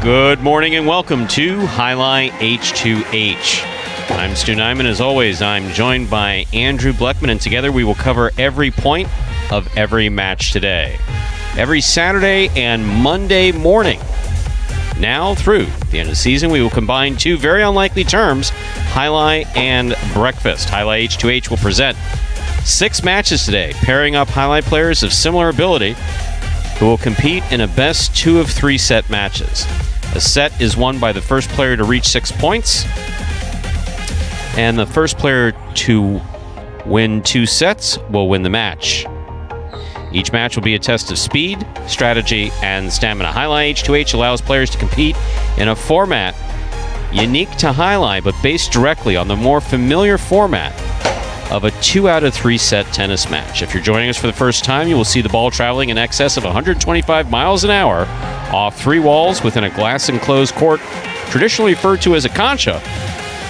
Good morning and welcome to Jai-Alai H2H. I'm Stu Nyman. As always, I'm joined by Andrew Bleckman, and together we will cover every point of every match today. Every Saturday and Monday morning. Now through the end of the season, we will combine two very unlikely terms, Jai-Alai and breakfast. Jai-Alai H2H will present 6 matches today, pairing up Jai-Alai players of similar ability who will compete in a best 2 of 3 set matches. A set is won by the first player to reach 6 points, and the first player to win 2 sets will win the match. Each match will be a test of speed, strategy, and stamina. Jai-Alai H2H allows players to compete in a format unique to Jai-Alai, but based directly on the more familiar format of a 2 out of 3 set tennis match. If you're joining us for the first time, you will see the ball traveling in excess of 125 miles an hour off 3 walls within a glass-enclosed court, traditionally referred to as a concha.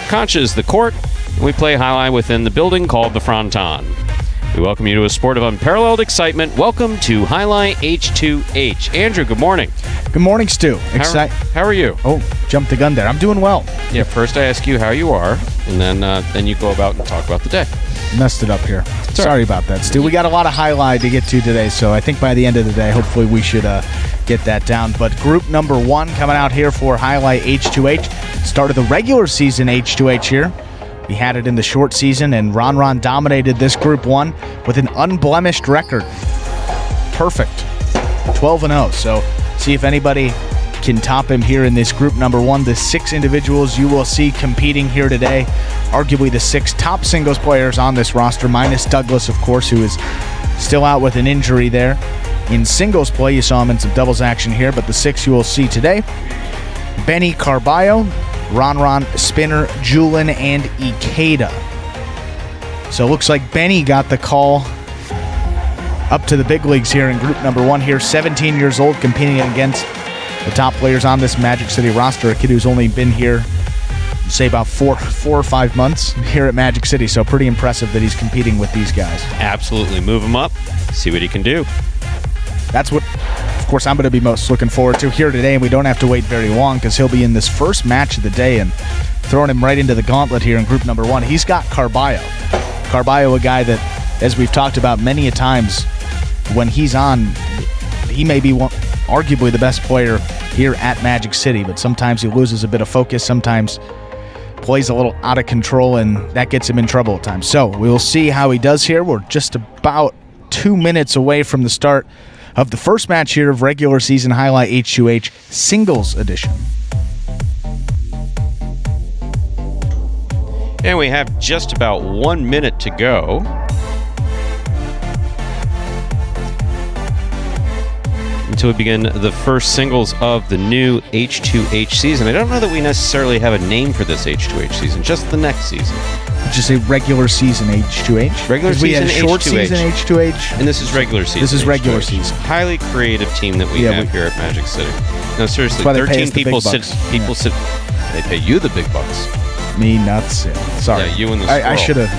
Concha is the court, and we play Jai-Alai within the building called the Fronton. We welcome you to a sport of unparalleled excitement. Welcome to Jai-Alai H2H. Andrew, good morning. Good morning, Stu. How are you? Oh, jumped the gun there. I'm doing well. Yeah, first I ask you how you are, and then you go about and talk about the day. Messed it up here. Sorry about that, Stu. We got a lot of Jai-Alai to get to today, so I think by the end of the day, hopefully we should get that down. But group number 1 coming out here for Jai-Alai H2H. Started the regular season H2H here. We had it in the short season, and Ron dominated this Group 1 with an unblemished record. Perfect. 12-0. So see if anybody can top him here in this Group number 1. The 6 individuals you will see competing here today, arguably the 6 top singles players on this roster, minus Douglas, of course, who is still out with an injury there. In singles play, you saw him in some doubles action here, but the 6 you will see today, Benny Carballo, Ron, Spinner, Julian, and Ikeda. So it looks like Benny got the call up to the big leagues here in group number 1 here. 17 years old, competing against the top players on this Magic City roster. A kid who's only been here, say, about 4 or 5 months here at Magic City. So pretty impressive that he's competing with these guys. Absolutely. Move him up. See what he can do. That's what, of course, I'm going to be most looking forward to here today, and we don't have to wait very long because he'll be in this first match of the day and throwing him right into the gauntlet here in group number 1. He's got Carballo. Carballo, a guy that, as we've talked about many a times, when he's on, he may be arguably the best player here at Magic City, but sometimes he loses a bit of focus, sometimes plays a little out of control, and that gets him in trouble at times. So we will see how he does here. We're just about 2 minutes away from the start of the first match here of regular season Jai-Alai H2H Singles Edition. And we have just about 1 minute to go. Until we begin the first singles of the new H2H season. I don't know that we necessarily have a name for this H2H season, just the next season. Would you say regular season H2H? Regular season we had short H2H. Season H2H. And this is regular season. This is regular H2H. season. Highly creative team that we have here at Magic City. No, seriously, 13 people sit. They pay you the big bucks. Me nuts. Yeah. Sorry. Yeah, you and the squirrel. I should have.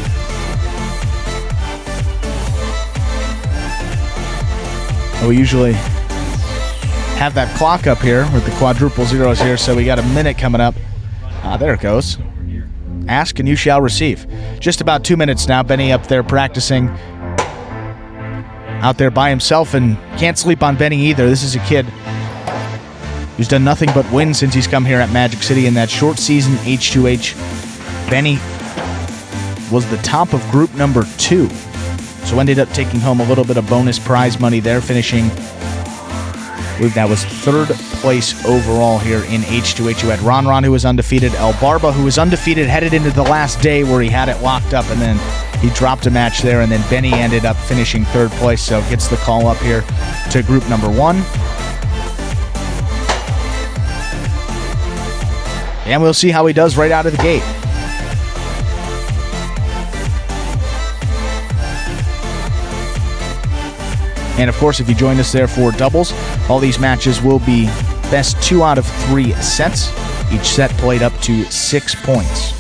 We usually have that clock up here with the quadruple zeros here, so we got a minute coming up. There it goes. Ask and you shall receive. Just about 2 minutes now. Benny up there practicing out there by himself, and can't sleep on Benny either. This is a kid who's done nothing but win since he's come here at Magic City in that short season H2H. Benny was the top of group number 2, so ended up taking home a little bit of bonus prize money there, finishing, I believe that was 3rd place overall here in H2H. You had Ron, who was undefeated, El Barba, who was undefeated, headed into the last day where he had it locked up, and then he dropped a match there, and then Benny ended up finishing 3rd place, so gets the call up here to group number 1. And we'll see how he does right out of the gate. And of course, if you join us there for doubles, all these matches will be best 2 out of 3 sets. Each set played up to 6 points.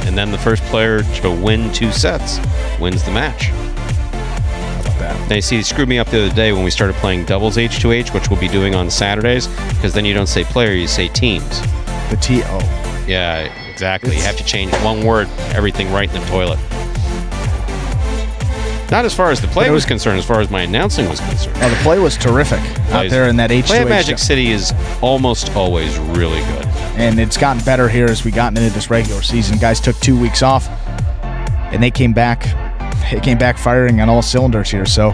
And then the first player to win 2 sets wins the match. How about that? that. They screwed me up the other day when we started playing doubles H2H, which we'll be doing on Saturdays, because then you don't say player, you say teams. The T-O. Yeah, exactly. You have to change one word, everything right in the toilet. Not as far as the play was concerned, as far as my announcing was concerned. Oh, the play was terrific out there in that H2H. Play at Magic City is almost always really good. And it's gotten better here as we gotten into this regular season. Guys took 2 weeks off, and they came back firing on all cylinders here. So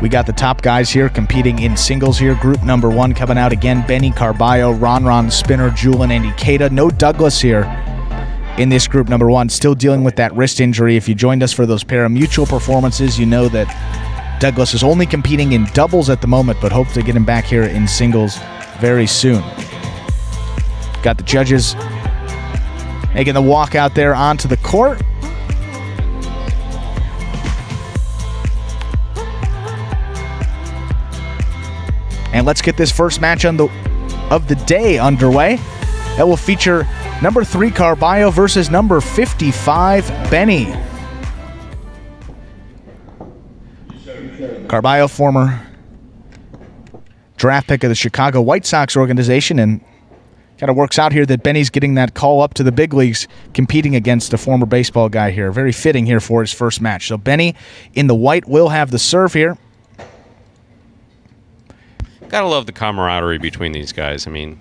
we got the top guys here competing in singles here. Group number 1 coming out again. Benny, Carballo, Ron, Spinner, Julian, and Ikeda. No Douglas here in this group number 1. Still dealing with that wrist injury. If you joined us for those pari-mutuel performances, you know that Douglas is only competing in doubles at the moment, but hope to get him back here in singles very soon. Got the judges making the walk out there onto the court. And let's get this first match of the day underway. That will feature number 3 Carballo versus number 55 Benny. Carballo, former draft pick of the Chicago White Sox organization, and kind of works out here that Benny's getting that call up to the big leagues, competing against a former baseball guy here. Very fitting here for his first match. So Benny in the white will have the serve here. Gotta love the camaraderie between these guys. I mean,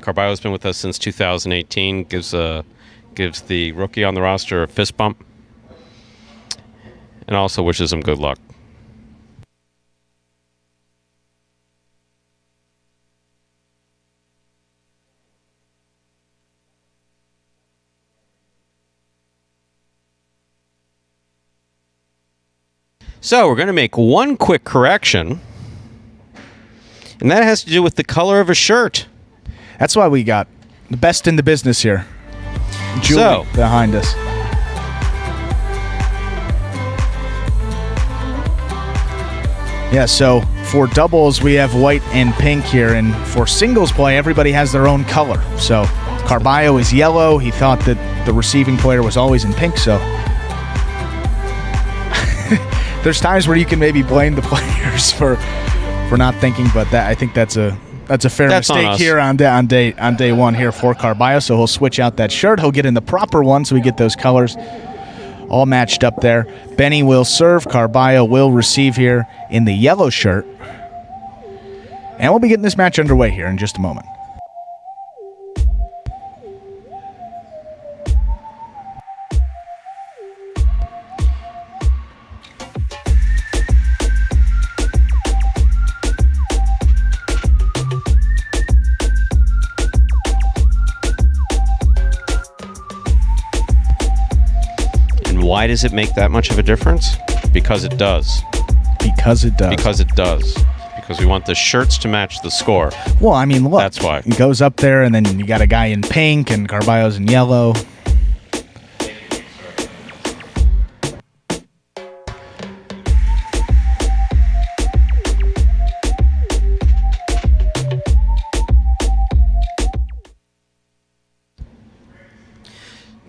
Carballo's been with us since 2018. Gives the rookie on the roster a fist bump, and also wishes him good luck. So we're going to make one quick correction, and that has to do with the color of a shirt. That's why we got the best in the business here. Julian behind us. Yeah, so for doubles, we have white and pink here, and for singles play, everybody has their own color. So Carballo is yellow. He thought that the receiving player was always in pink, so there's times where you can maybe blame the players for not thinking, but I think that's a fair mistake here on day 1 here for Carballo. So he'll switch out that shirt. He'll get in the proper one, so we get those colors all matched up there. Benny will serve. Carballo will receive here in the yellow shirt. And we'll be getting this match underway here in just a moment. Why does it make that much of a difference? Because it does. Because it does. Because it does. Because we want the shirts to match the score. Well, I mean, look. That's why. He goes up there, and then you got a guy in pink, and Carballo's in yellow.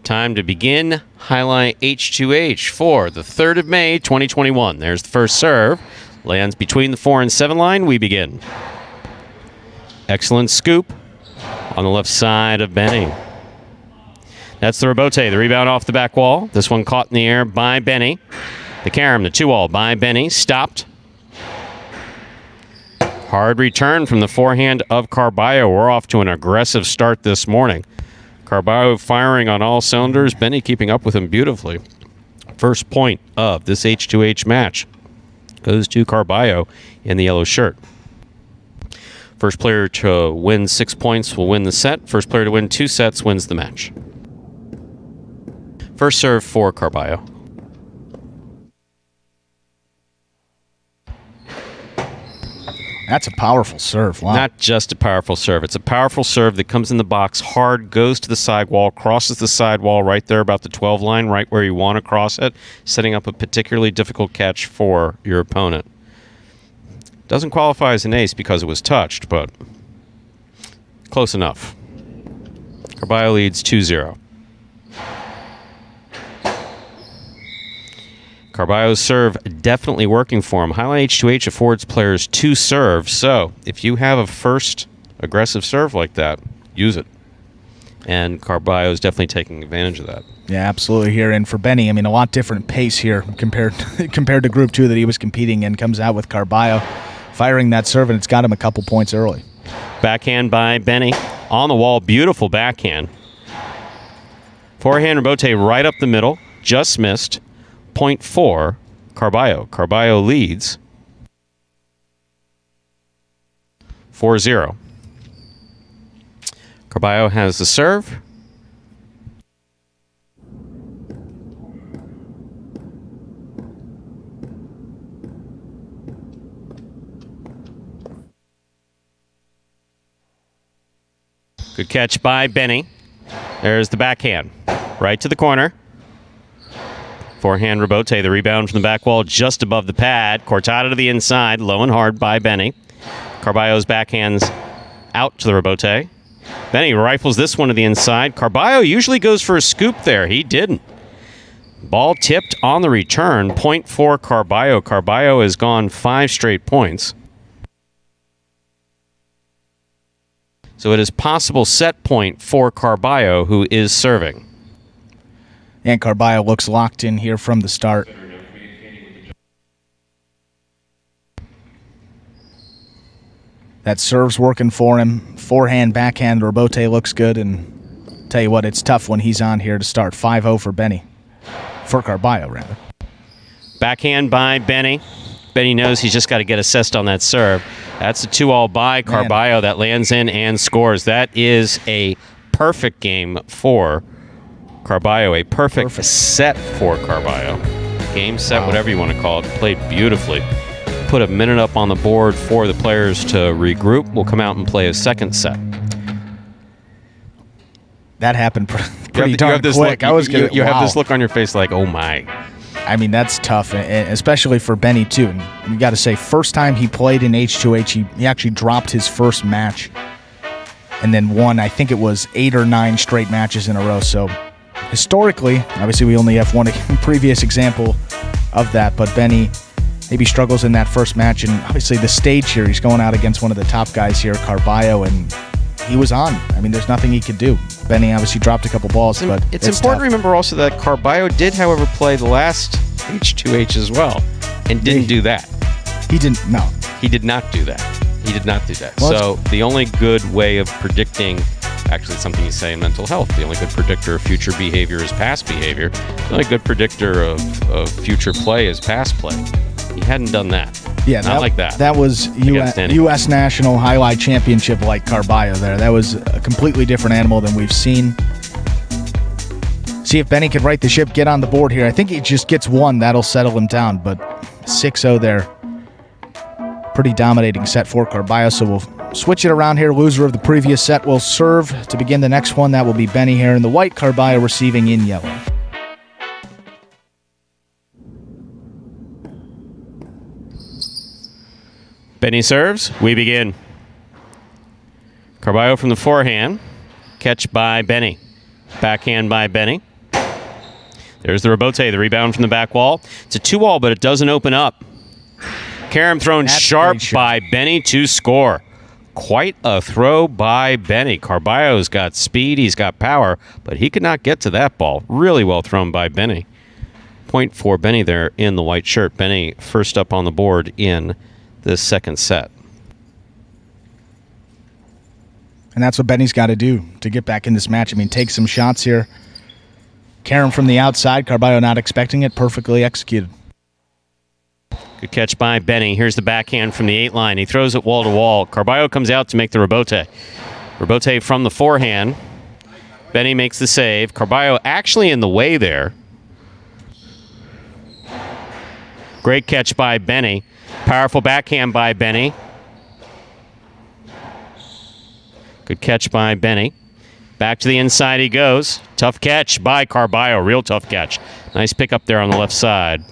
Time to begin Jai-Alai H2H for the 3rd of May, 2021. There's the first serve. Lands between the 4 and 7 line. We begin. Excellent scoop on the left side of Benny. That's the rebote, the rebound off the back wall. This one caught in the air by Benny. The carom, the 2-all by Benny. Stopped. Hard return from the forehand of Carballo. We're off to an aggressive start this morning. Carballo firing on all cylinders. Benny keeping up with him beautifully. First point of this H2H match goes to Carballo in the yellow shirt. First player to win 6 points will win the set. First player to win 2 sets wins the match. First serve for Carballo. That's a powerful serve. Wow. Not just a powerful serve. It's a powerful serve that comes in the box hard, goes to the sidewall, crosses the sidewall right there about the 12 line, right where you want to cross it, setting up a particularly difficult catch for your opponent. Doesn't qualify as an ace because it was touched, but close enough. Carballo leads 2-0. Carballo's serve definitely working for him. Jai-Alai H2H affords players 2 serves, so if you have a first aggressive serve like that, use it. And Carballo is definitely taking advantage of that. Yeah, absolutely here. And for Benny, I mean, a lot different pace here compared to Group 2 that he was competing in. Comes out with Carballo firing that serve, and it's got him a couple points early. Backhand by Benny. On the wall, beautiful backhand. Forehand rebote right up the middle. Just missed. Point 4, Carballo. Carballo leads 4-0. Carballo has the serve. Good catch by Benny. There's the backhand. Right to the corner. Forehand rebote, the rebound from the back wall just above the pad. Cortada to the inside, low and hard by Benny. Carballo's backhands out to the rebote. Benny rifles this one to the inside. Carballo usually goes for a scoop there. He didn't. Ball tipped on the return. Point for Carballo. Carballo has gone 5 straight points. So it is possible set point for Carballo, who is serving. And Carballo looks locked in here from the start. That serve's working for him. Forehand, backhand, rebote looks good. And tell you what, it's tough when he's on here to start. 5-0 for Benny. For Carballo, rather. Backhand by Benny. Benny knows he's just got to get assessed on that serve. That's a 2-all by Carballo that lands in and scores. That is a perfect game for Carballo. A perfect set for Carballo. Game, set, whatever you want to call it. Played beautifully. Put a minute up on the board for the players to regroup. We'll come out and play a second set. That happened pretty darn quick. Look, you have this look on your face like, oh my. I mean, that's tough, especially for Benny, too. And you got to say, first time he played in H2H, he actually dropped his first match and then won, I think it was 8 or 9 straight matches in a row. So historically, obviously we only have one previous example of that, but Benny maybe struggles in that first match. And obviously the stage here, he's going out against one of the top guys here, Carballo, and he was on. I mean, there's nothing he could do. Benny obviously dropped a couple balls, but it's important to remember also that Carballo did, however, play the last H2H as well, and didn't do that. He didn't. No, he did not do that. He did not do that. Well, so the only good way of predicting, actually, it's something you say in mental health. The only good predictor of future behavior is past behavior. The only good predictor of future play is past play. He hadn't done that. Yeah, not like that. That was U.S. National Jai-Alai Championship like Carballo there. That was a completely different animal than we've seen. See if Benny could right the ship, get on the board here. I think he just gets one. That'll settle him down. But 6-0 there. Pretty dominating set for Carballo. So we'll switch it around here. Loser of the previous set will serve to begin the next one. That will be Benny here in the white, Carballo receiving in yellow. Benny serves. We begin. Carballo from the forehand. Catch by Benny. Backhand by Benny. There's the rebote, the rebound from the back wall. It's a 2-all, but it doesn't open up. Karam thrown sharp by Benny to score. Quite a throw by Benny. Carballo's got speed, he's got power, but he could not get to that ball. Really well thrown by Benny. Point for Benny there in the white shirt. Benny first up on the board in this second set. And that's what Benny's got to do to get back in this match. I mean, take some shots here. Karam from the outside. Carballo not expecting it. Perfectly executed. Good catch by Benny. Here's the backhand from the 8 line. He throws it wall to wall. Carballo comes out to make the rebote. Rebote from the forehand. Benny makes the save. Carballo actually in the way there. Great catch by Benny. Powerful backhand by Benny. Good catch by Benny. Back to the inside he goes. Tough catch by Carballo. Real tough catch. Nice pick up there on the left side.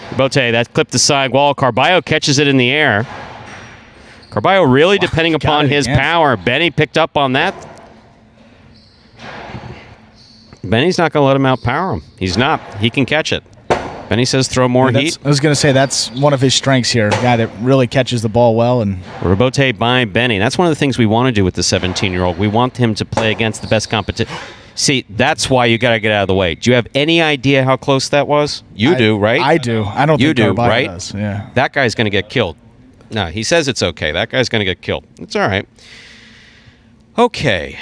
Rebote, that clipped the side wall. Carballo catches it in the air. Carballo really depending upon his power. Benny picked up on that. Benny's not going to let him outpower him. He's not. He can catch it. Benny says throw more heat. I was going to say that's one of his strengths here. A guy that really catches the ball well. And Rebote by Benny. That's one of the things we want to do with the 17-year-old. We want him to play against the best competition. See, that's why you got to get out of the way. Do you have any idea how close that was? You do, right? I do. I don't you think do, Carballo right? does. Yeah. That guy's going to get killed. No, he says it's okay. That guy's going to get killed. It's all right. Okay.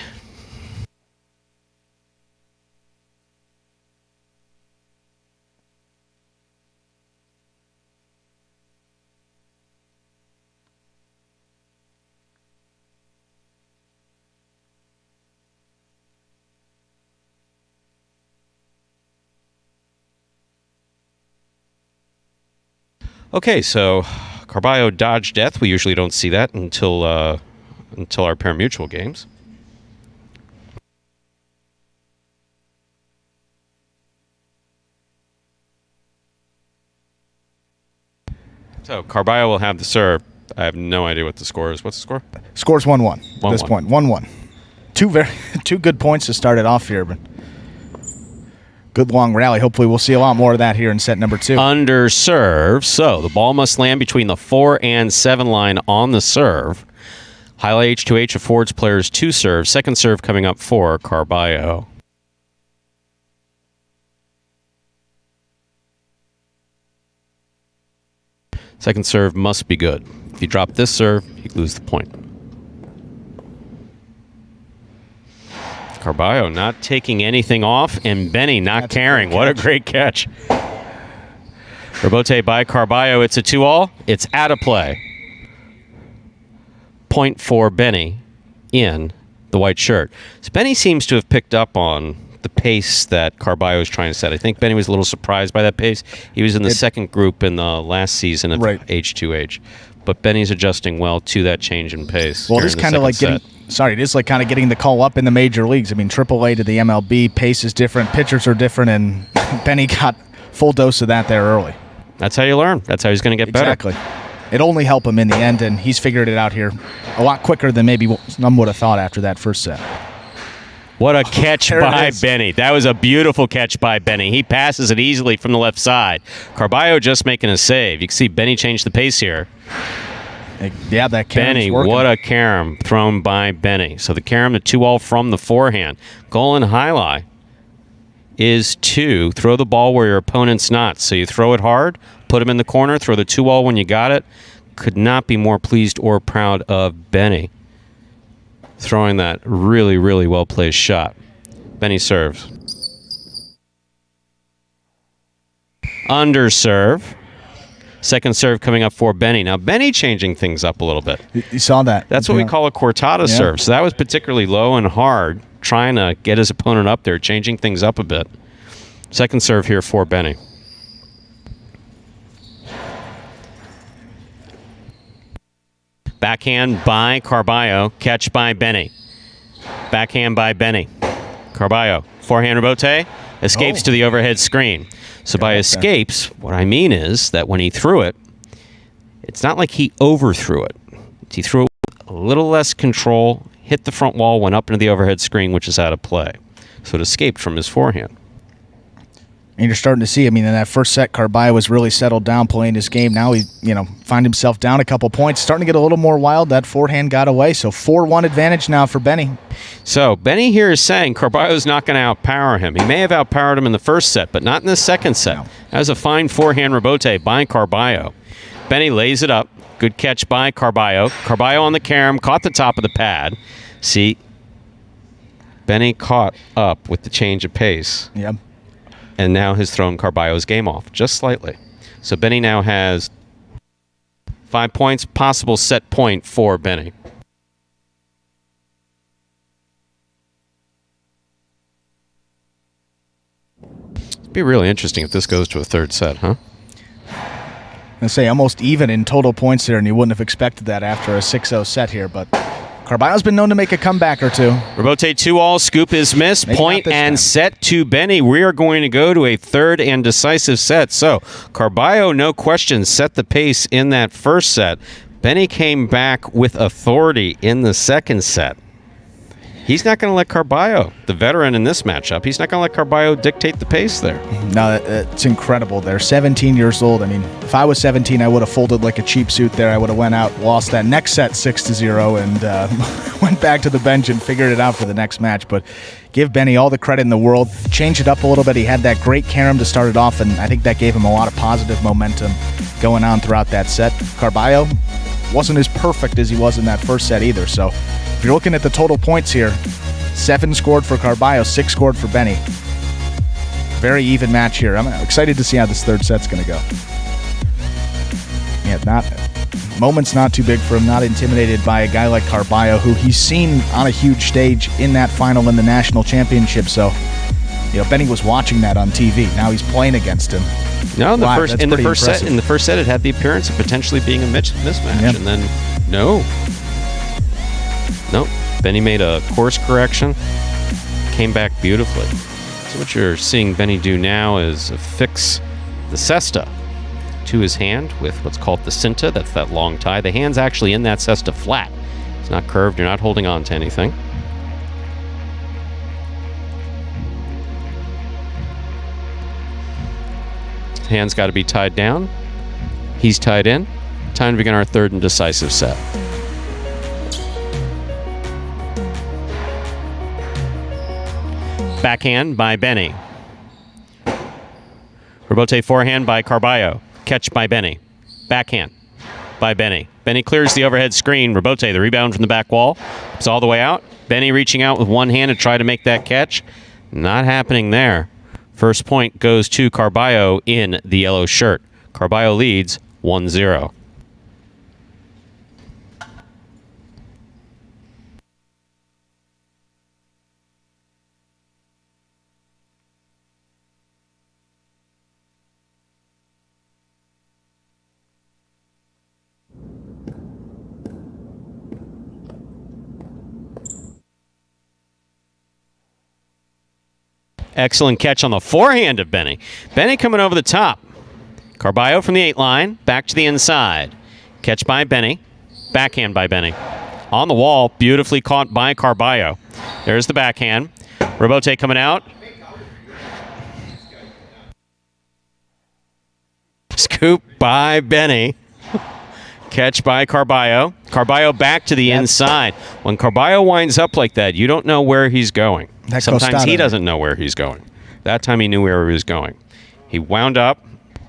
Okay, so Carballo dodged death. We usually don't see that until our pari-mutuel games. So Carballo will have the serve. I have no idea what the score is. What's the score? Score's 1-1 at this point. 1-1. Two good points to start it off here, but good long rally. Hopefully we'll see a lot more of that here in set number 2. Under serve. So the ball must land between the 4 and 7 line on the serve. Jai-Alai H2H affords players 2 serves. Second serve coming up for Carballo. Second serve must be good. If you drop this serve, you lose the point. Carballo not taking anything off, and Benny not caring. What a great catch. Rebote by Carballo. It's a 2-all. It's out of play. Point for Benny in the white shirt. So Benny seems to have picked up on the pace that Carballo was trying to set. I think Benny was a little surprised by that pace. He was in the second group in the last season of H2H. But Benny's adjusting well to that change in pace. Well, it is kind of like getting... Sorry, it is like kind of getting the call up in the major leagues. I mean, AAA to the MLB, pace is different, pitchers are different, and Benny got full dose of that there early. That's how you learn. That's how he's going to get better. Exactly. It only helped him in the end, and he's figured it out here a lot quicker than maybe some would have thought after that first set. What a catch by Benny. That was a beautiful catch by Benny. He passes it easily from the left side. Carballo just making a save. You can see Benny change the pace here. Yeah, that carom Benny, working. what a carom thrown by Benny. So the carom, the 2-all from the forehand. Goal in Jai-Alai is to throw the ball where your opponent's not. So you throw it hard, put him in the corner, throw the 2-all when you got it. Could not be more pleased or proud of Benny throwing that really, really well-placed shot. Benny serves. Under serve. Second serve coming up for Benny. Now, Benny changing things up a little bit. You saw that. That's what we call a cortada serve. So that was particularly low and hard, trying to get his opponent up there, changing things up a bit. Second serve here for Benny. Backhand by Carballo. Catch by Benny. Backhand by Benny. Carballo. Forehand rebote. Escapes to the overhead screen. So by escapes, what I mean is that when he threw it, it's not like he overthrew it. He threw it with a little less control, hit the front wall, went up into the overhead screen, which is out of play. So it escaped from his forehand. And you're starting to see, I mean, in that first set, Carballo was really settled down playing his game. Now he, find himself down a couple points. Starting to get a little more wild. That forehand got away. So 4-1 advantage now for Benny. So Benny here is saying Carballo's not going to outpower him. He may have outpowered him in the first set, but not in the second set. No. That was a fine forehand rebote by Carballo. Benny lays it up. Good catch by Carballo. Carballo on the carom, caught the top of the pad. See, Benny caught up with the change of pace. Yep. And now has thrown Carballo's game off, just slightly. So Benny now has 5 points, possible set point for Benny. It'd be really interesting if this goes to a third set, huh? I say almost even in total points there, and you wouldn't have expected that after a 6-0 set here, but Carballo's been known to make a comeback or two. Rebote 2-all, scoop is missed, point and time. Set to Benny. We are going to go to a third and decisive set. So Carballo, no question, set the pace in that first set. Benny came back with authority in the second set. he's not going to let Carballo, the veteran in this matchup, he's not going to let Carballo dictate the pace there. No, it's incredible. They're 17 years old. I mean, if I was 17, I would have folded like a cheap suit there. I would have went out, lost that next set 6-0, and went back to the bench and figured it out for the next match. But give Benny all the credit in the world. Change it up a little bit. He had that great carom to start it off, and I think that gave him a lot of positive momentum going on throughout that set. Carballo wasn't as perfect as he was in that first set either. So if you're looking at the total points here, 7 scored for Carballo, 6 scored for Benny. Very even match here. I'm excited to see how this third set's going to go. Yeah, moment's not too big for him, not intimidated by a guy like Carballo, who he's seen on a huge stage in that final in the national championship. So, Benny was watching that on TV. Now he's playing against him. No, in the first set, it had the appearance of potentially being a mismatch, and then no. Benny made a course correction, came back beautifully. So what you're seeing Benny do now is affix the cesta to his hand with what's called the cinta. That's that long tie. The hand's actually in that cesta flat. It's not curved. You're not holding on to anything. Hand's got to be tied down. He's tied in. Time to begin our third and decisive set. Backhand by Benny. Rebote forehand by Carballo. Catch by Benny. Backhand by Benny. Benny clears the overhead screen. Rebote, the rebound from the back wall. It's all the way out. Benny reaching out with one hand to try to make that catch. Not happening there. First point goes to Carballo in the yellow shirt. Carballo leads 1-0. Excellent catch on the forehand of Benny. Benny coming over the top. Carballo from the 8 line, back to the inside. Catch by Benny. Backhand by Benny. On the wall, beautifully caught by Carballo. There's the backhand. Rebote coming out. Scoop by Benny. Catch by Carballo. Carballo back to the inside. When Carballo winds up like that, you don't know where he's going. Sometimes he doesn't know where he's going. That time he knew where he was going. He wound up,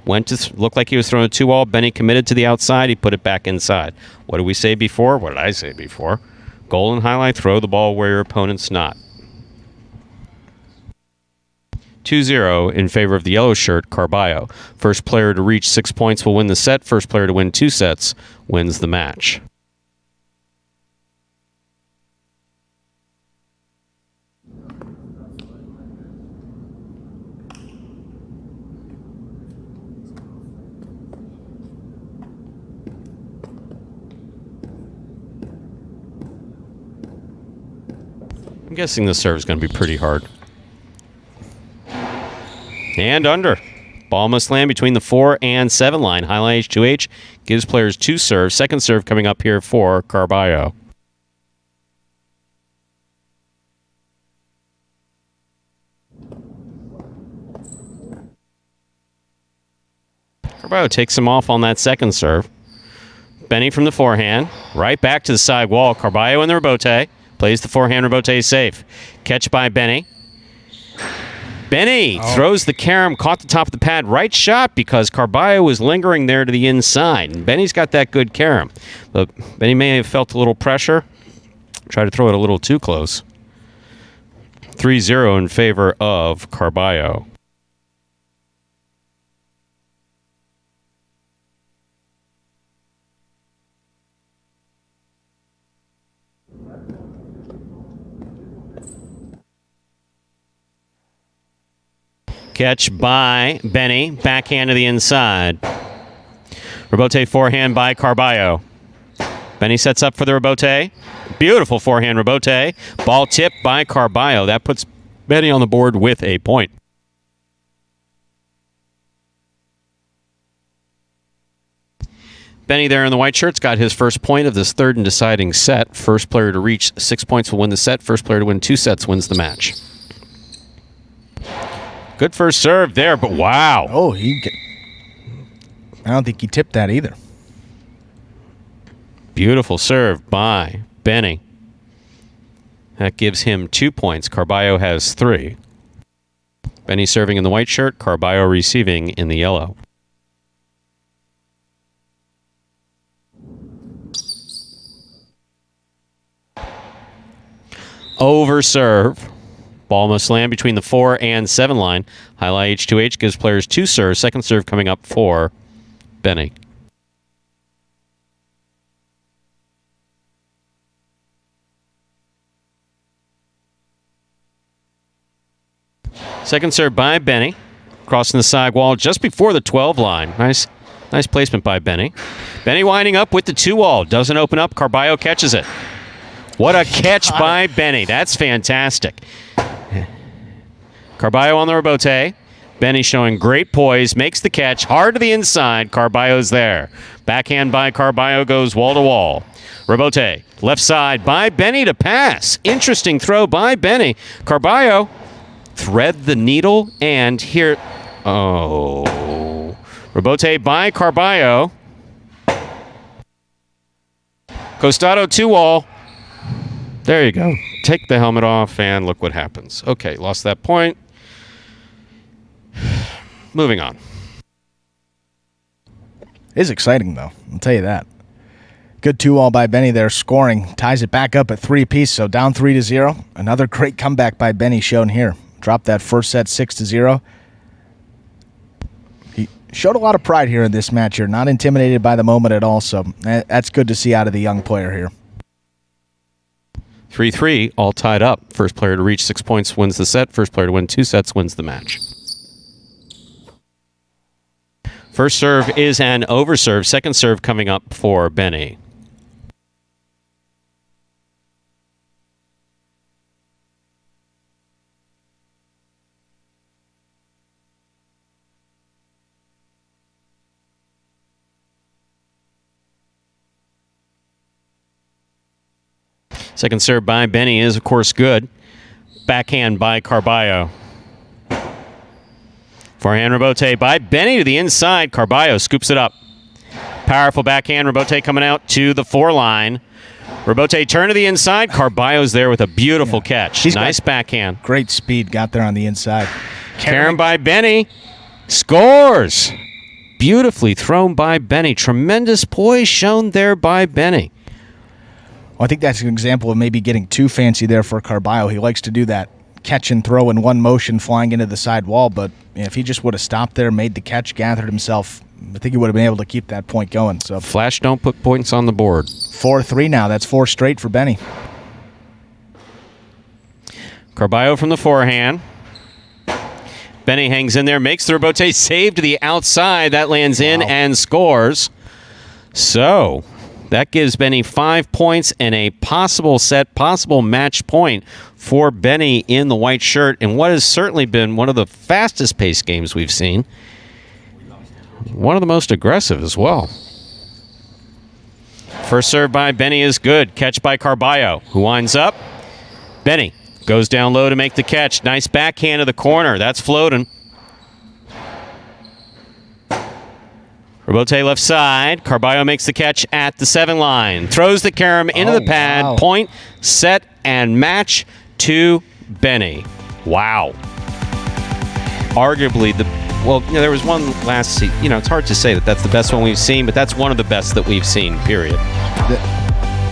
went to look like he was throwing a 2-all. Benny committed to the outside. He put it back inside. What did we say before? What did I say before? Goal and highlight, throw the ball where your opponent's not. 2-0 in favor of the yellow shirt, Carballo. First player to reach 6 points will win the set. First player to win 2 sets wins the match. I'm guessing the serve is going to be pretty hard. And under. Ball must land between the 4 and 7 line. Jai-Alai H2H gives players 2 serves. Second serve coming up here for Carballo. Carballo takes him off on that second serve. Benny from the forehand. Right back to the side wall. Carballo in the rebote. Plays the forehand. Rebote safe. Catch by Benny. Benny throws the carom, caught the top of the pad. Right shot because Carballo was lingering there to the inside. And Benny's got that good carom. But Benny may have felt a little pressure. Tried to throw it a little too close. 3-0 in favor of Carballo. Catch by Benny. Backhand to the inside. Rebote forehand by Carballo. Benny sets up for the rebote. Beautiful forehand rebote. Ball tipped by Carballo. That puts Benny on the board with a point. Benny there in the white shirts got his first point of this third and deciding set. First player to reach 6 points will win the set. First player to win 2 sets wins the match. Good first serve there, but wow. Oh, I don't think he tipped that either. Beautiful serve by Benny. That gives him 2 points. Carballo has 3. Benny serving in the white shirt, Carballo receiving in the yellow. Over serve. Ball must land between the 4 and 7 line. Jai-Alai H2H gives players 2 serves. Second serve coming up for Benny. Second serve by Benny. Crossing the side wall just before the 12 line. Nice placement by Benny. Benny winding up with the 2-wall. Doesn't open up. Carballo catches it. What a catch by Benny. That's fantastic. Carballo on the rebote. Benny showing great poise. Makes the catch. Hard to the inside. Carballo's there. Backhand by Carballo goes wall to wall. Rebote. Left side by Benny to pass. Interesting throw by Benny. Carballo thread the needle and here. Oh. Rebote by Carballo. Costado 2-wall. There you go. Take the helmet off and look what happens. Okay, lost that point. Moving on. It is exciting, though. I'll tell you that. Good 2-all by Benny there, scoring. Ties it back up at 3 apiece, so down 3-0. Another great comeback by Benny shown here. Dropped that first set 6-0. He showed a lot of pride here in this match here. Not intimidated by the moment at all, so that's good to see out of the young player here. 3-3, all tied up. First player to reach 6 points wins the set. First player to win 2 sets wins the match. First serve is an overserve. Second serve coming up for Benny. Second serve by Benny is, of course, good. Backhand by Carballo. Forehand rebote by Benny to the inside. Carballo scoops it up. Powerful backhand rebote coming out to the 4 line. Rebote turn to the inside. Carballo's there with a beautiful catch. Nice backhand. Great speed. Got there on the inside. Carrying by Benny. Scores. Beautifully thrown by Benny. Tremendous poise shown there by Benny. Well, I think that's an example of maybe getting too fancy there for Carballo. He likes to do that catch and throw in one motion flying into the side wall, but if he just would have stopped there, made the catch, gathered himself, I think he would have been able to keep that point going. So Flash don't put points on the board. 4-3 now. That's 4 straight for Benny. Carballo from the forehand. Benny hangs in there, makes the rebote, save to the outside. That lands in and scores. So that gives Benny 5 points and a possible match point for Benny in the white shirt in what has certainly been one of the fastest paced games we've seen. One of the most aggressive as well. First serve by Benny is good. Catch by Carballo, who winds up. Benny goes down low to make the catch. Nice backhand to the corner. That's floating. Rebote left side. Carballo makes the catch at the 7 line. Throws the carom into the pad. Wow. Point, set, and match to Benny. Wow. Arguably there was one last season. It's hard to say that that's the best one we've seen, but that's one of the best that we've seen, period.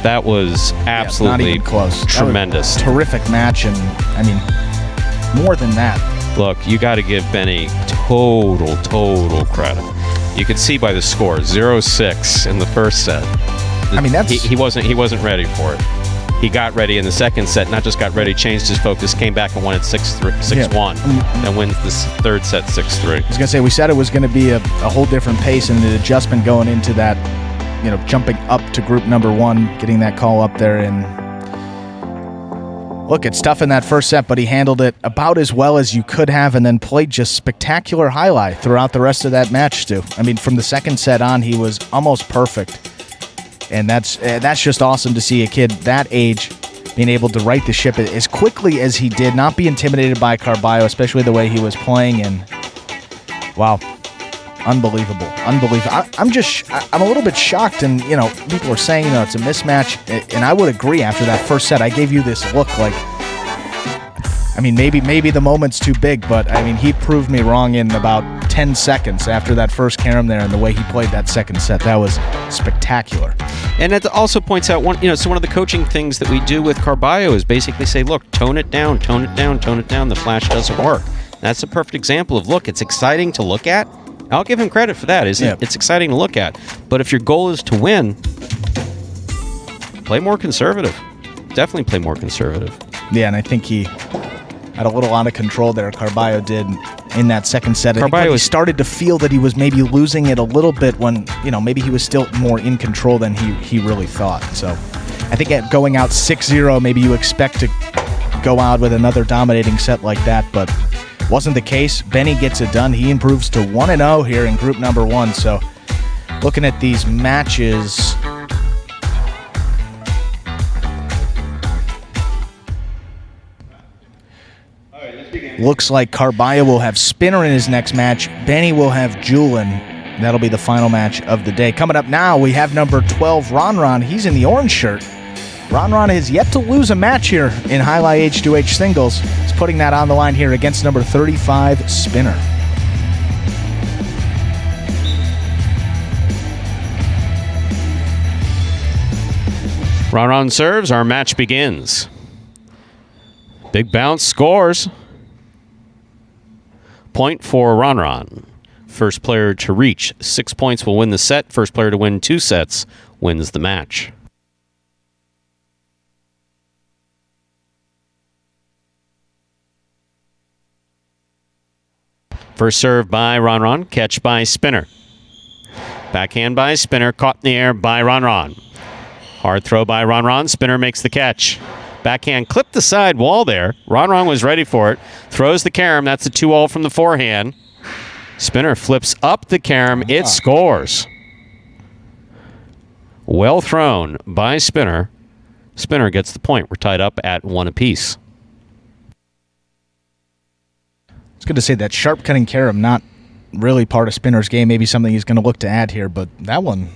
That was absolutely not even close. Tremendous. That was a terrific match, and more than that. Look, you got to give Benny total credit. You could see by the score, 0-6 in the first set. He wasn't ready for it. He got ready in the second set, not just got ready, changed his focus, came back and won it 6-1, and wins this third set 6-3. I was going to say, we said it was going to be a whole different pace and an adjustment going into that, jumping up to group number 1, getting that call up there in Look, it's tough in that first set, but he handled it about as well as you could have and then played just spectacular highlight throughout the rest of that match, Stu. I mean, from the second set on, he was almost perfect. And that's just awesome to see a kid that age being able to right the ship as quickly as he did, not be intimidated by Carballo, especially the way he was playing. And, wow, unbelievable. I'm a little bit shocked, and, people are saying, it's a mismatch, and I would agree after that first set. I gave you this look like, maybe the moment's too big, but, he proved me wrong in about 10 seconds after that first carom there, and the way he played that second set. That was spectacular. And it also points out, one of the coaching things that we do with Carballo is basically say, look, tone it down, tone it down, tone it down. The flash doesn't work. That's a perfect example of, look, it's exciting to look at. I'll give him credit for that. It's exciting to look at. But if your goal is to win, play more conservative. Definitely play more conservative. Yeah, and I think he had a little out of control there. Carballo did in that second set. Carballo started to feel that he was maybe losing it a little bit when, maybe he was still more in control than he really thought. So I think going out 6-0, maybe you expect to go out with another dominating set like that, but wasn't the case. Benny gets it done. He improves to 1-0 here in group number 1. So looking at these matches, looks like Carballo will have Spinner in his next match. Benny will have Julian. That'll be the final match of the day. Coming up now, we have number 12, Ron. He's in the orange shirt. Ron has yet to lose a match here in Jai-Alai H2H singles. He's putting that on the line here against number 35, Spinner. Ron serves. Our match begins. Big bounce, scores. Point for Ron. First player to reach 6 points will win the set. First player to win 2 sets wins the match. First serve by Ron. Catch by Spinner. Backhand by Spinner. Caught in the air by Ron. Hard throw by Ron. Spinner makes the catch. Backhand clipped the side wall there. Ron was ready for it. Throws the carom. That's a 2-all from the forehand. Spinner flips up the carom. It scores. Well thrown by Spinner. Spinner gets the point. We're tied up at 1 apiece. It's good to say that sharp cutting carom, not really part of Spinner's game. Maybe something he's going to look to add here, but that one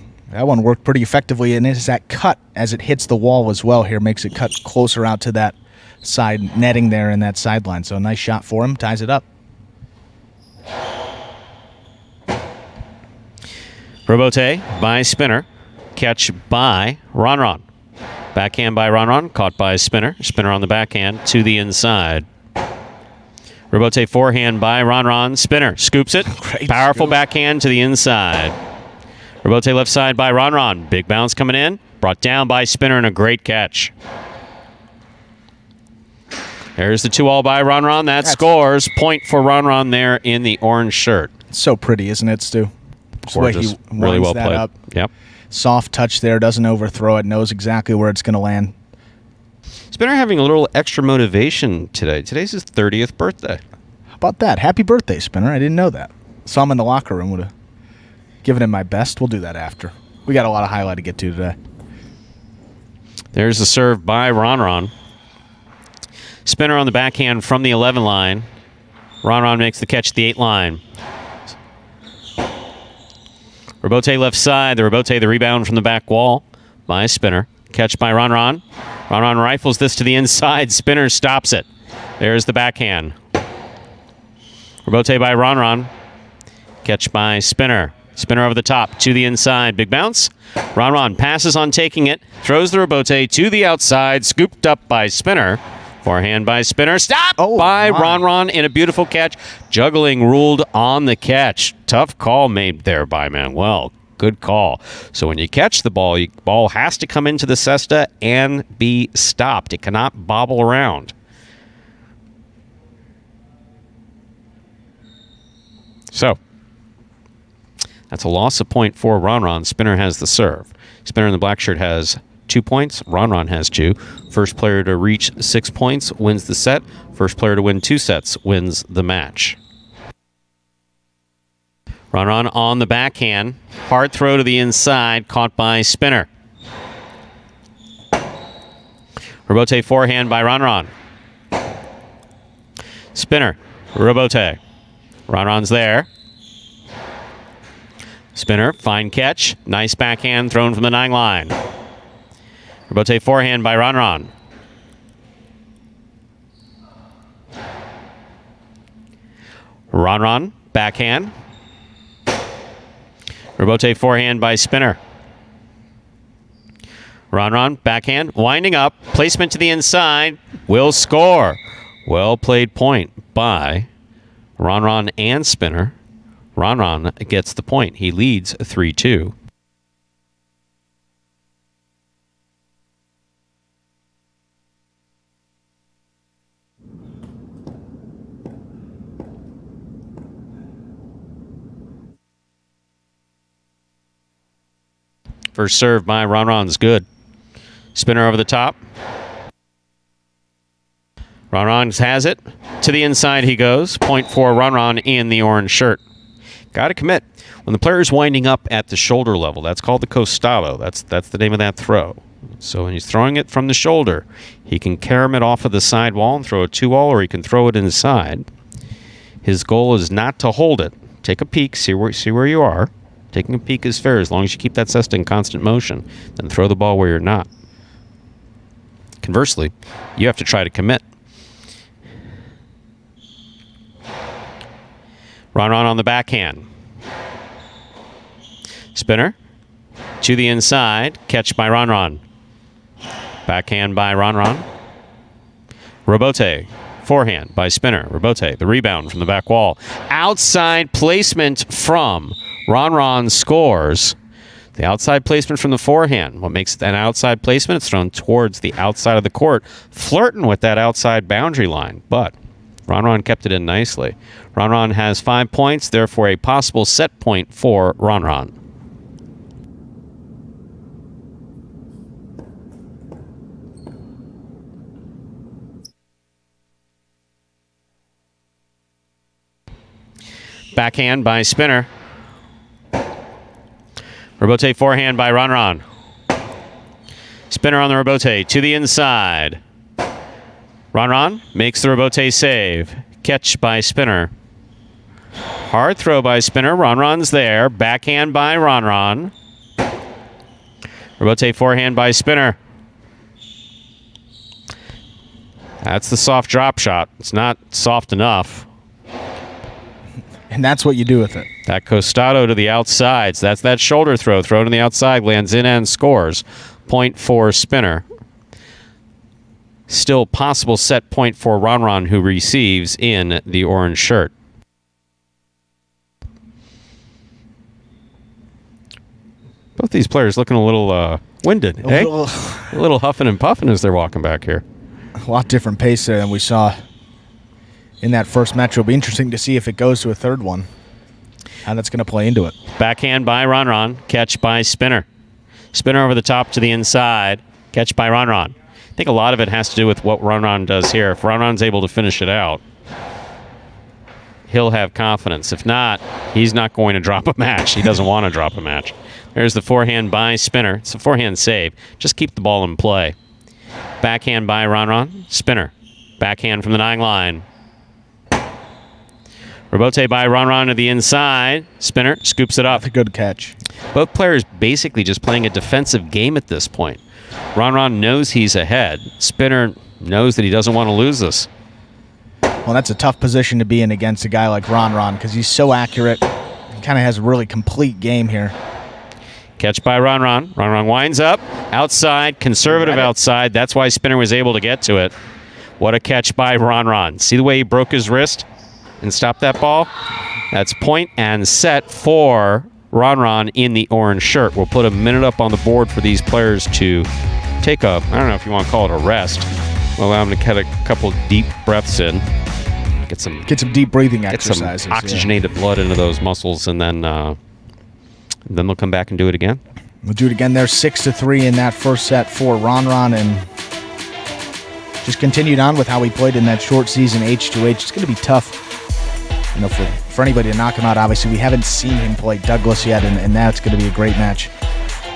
worked pretty effectively, and it is that cut as it hits the wall as well here, makes it cut closer out to that side netting there in that sideline. So a nice shot for him, ties it up. Robote by Spinner. Catch by Ron. Backhand by Ron. Caught by Spinner. Spinner on the backhand to the inside. Robote forehand by Ron. Spinner scoops it. Powerful backhand to the inside. Robote left side by Ron. Big bounce coming in. Brought down by Spinner and a great catch. There's the 2-all by Ron. That scores. Point for Ron there in the orange shirt. It's so pretty, isn't it, Stu? Just the way he really well played. Up. Yep. Soft touch there. Doesn't overthrow it. Knows exactly where it's going to land. Spinner having a little extra motivation today. Today's his 30th birthday. How about that? Happy birthday, Spinner. I didn't know that. Saw him in the locker room. Would have given him my best. We'll do that after. We got a lot of highlight to get to today. There's the serve by Ron. Spinner on the backhand from the 11 line. Ron makes the catch at the 8 line. Robote left side. The rebound from the back wall by Spinner. Catch by Ron. Ron rifles this to the inside. Spinner stops it. There's the backhand. Robote by Ron. Catch by Spinner. Spinner over the top to the inside. Big bounce. Ron passes on taking it. Throws the Robote to the outside. Scooped up by Spinner. Forehand by Spinner. Stop by Ron in a beautiful catch. Juggling ruled on the catch. Tough call made there by Manuel. Good call. So when you catch the ball has to come into the cesta and be stopped. It cannot bobble around. So that's a loss of point for Ron. Spinner has the serve. Spinner in the black shirt has 2 points. Ron has 2. First player to reach 6 points wins the set. First player to win 2 sets wins the match. Ron on the backhand. Hard throw to the inside, caught by Spinner. Rebote forehand by Ron. Spinner. Rebote. Ron's there. Spinner, fine catch. Nice backhand thrown from the 9 line. Rebote forehand by Ron. Ron, backhand. Rebote forehand by Spinner. Ron, backhand, winding up. Placement to the inside. Will score. Well played point by Ron and Spinner. Ron gets the point. He leads 3-2. First serve by Ron's good. Spinner over the top. Ron has it. To the inside he goes. Point for Ron in the orange shirt. Got to commit. When the player is winding up at the shoulder level, that's called the costado. That's the name of that throw. So when he's throwing it from the shoulder, he can carom it off of the side wall and throw a 2-all, or he can throw it inside. His goal is not to hold it. Take a peek, see where you are. Taking a peek is fair as long as you keep that cesta in constant motion. Then throw the ball where you're not. Conversely, you have to try to commit. Ron on the backhand. Spinner. To the inside. Catch by Ron. Backhand by Ron. Rebote. Forehand by Spinner. Rebote. The rebound from the back wall. Outside placement from Ron scores. The outside placement from the forehand. What makes it an outside placement? It's thrown towards the outside of the court. Flirting with that outside boundary line. But Ron kept it in nicely. Ron has 5 points, therefore a possible set point for Ron. Backhand by Spinner. Rebote forehand by Ron. Spinner on the rebote to the inside. Ron makes the rebote save. Catch by Spinner. Hard throw by Spinner. Ron's there. Backhand by Ron. Rebote forehand by Spinner. That's the soft drop shot. It's not soft enough. And that's what you do with it. That costado to the outsides. That's that shoulder throw. Throw to the outside. Lands in and scores. Point for Spinner. Still possible set point for Ron, who receives in the orange shirt. Both these players looking a little winded. A little huffing and puffing as they're walking back here. A lot different pace there than we saw in that first match. It'll be interesting to see if it goes to a third one, how that's going to play into it. Backhand by Ron. Catch by Spinner. Spinner over the top to the inside. Catch by Ron. I think a lot of it has to do with what Ron does here. If Ron's able to finish it out, he'll have confidence. If not, he's not going to drop a match. He doesn't want to drop a match. There's the forehand by Spinner. It's a forehand save. Just keep the ball in play. Backhand by Ron. Spinner. Backhand from the 9 line. Rebote by Ron to the inside. Spinner scoops it up. That's a good catch. Both players basically just playing a defensive game at this point. Ron knows he's ahead. Spinner knows that he doesn't want to lose this. Well, that's a tough position to be in against a guy like Ron because he's so accurate. He kind of has a really complete game here. Catch by Ron. Ron winds up. Outside. Conservative outside. That's why Spinner was able to get to it. What a catch by Ron. See the way he broke his wrist and stopped that ball? That's point and set for Ron in the orange shirt. We'll put a minute up on the board for these players to take a, I don't know if you want to call it a rest. We'll allow them to get a couple deep breaths in. Get some deep breathing exercises. Some oxygenated blood into those muscles, and then they'll come back and do it again. We'll do it again there, 6-3 in that first set for Ron, and just continued on with how he played in that short season H2H. It's going to be tough, for anybody to knock him out. Obviously, we haven't seen him play Douglas yet, and that's going to be a great match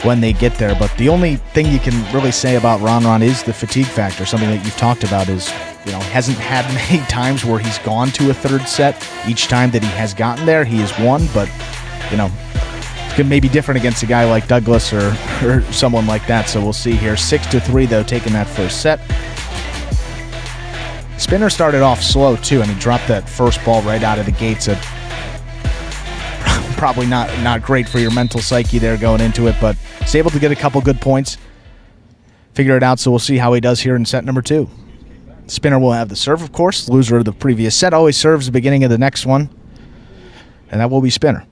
when they get there. But the only thing you can really say about Ron is the fatigue factor. Something that you've talked about is, he hasn't had many times where he's gone to a third set. Each time that he has gotten there, he has won, but, it may be different against a guy like Douglas or someone like that. So we'll see here. 6-3, though, taking that first set. Spinner started off slow, too, and he dropped that first ball right out of the gates. Probably not great for your mental psyche there going into it, but he's able to get a couple good points, figure it out, so we'll see how he does here in set number 2. Spinner will have the serve, of course. Loser of the previous set always serves the beginning of the next one, and that will be Spinner.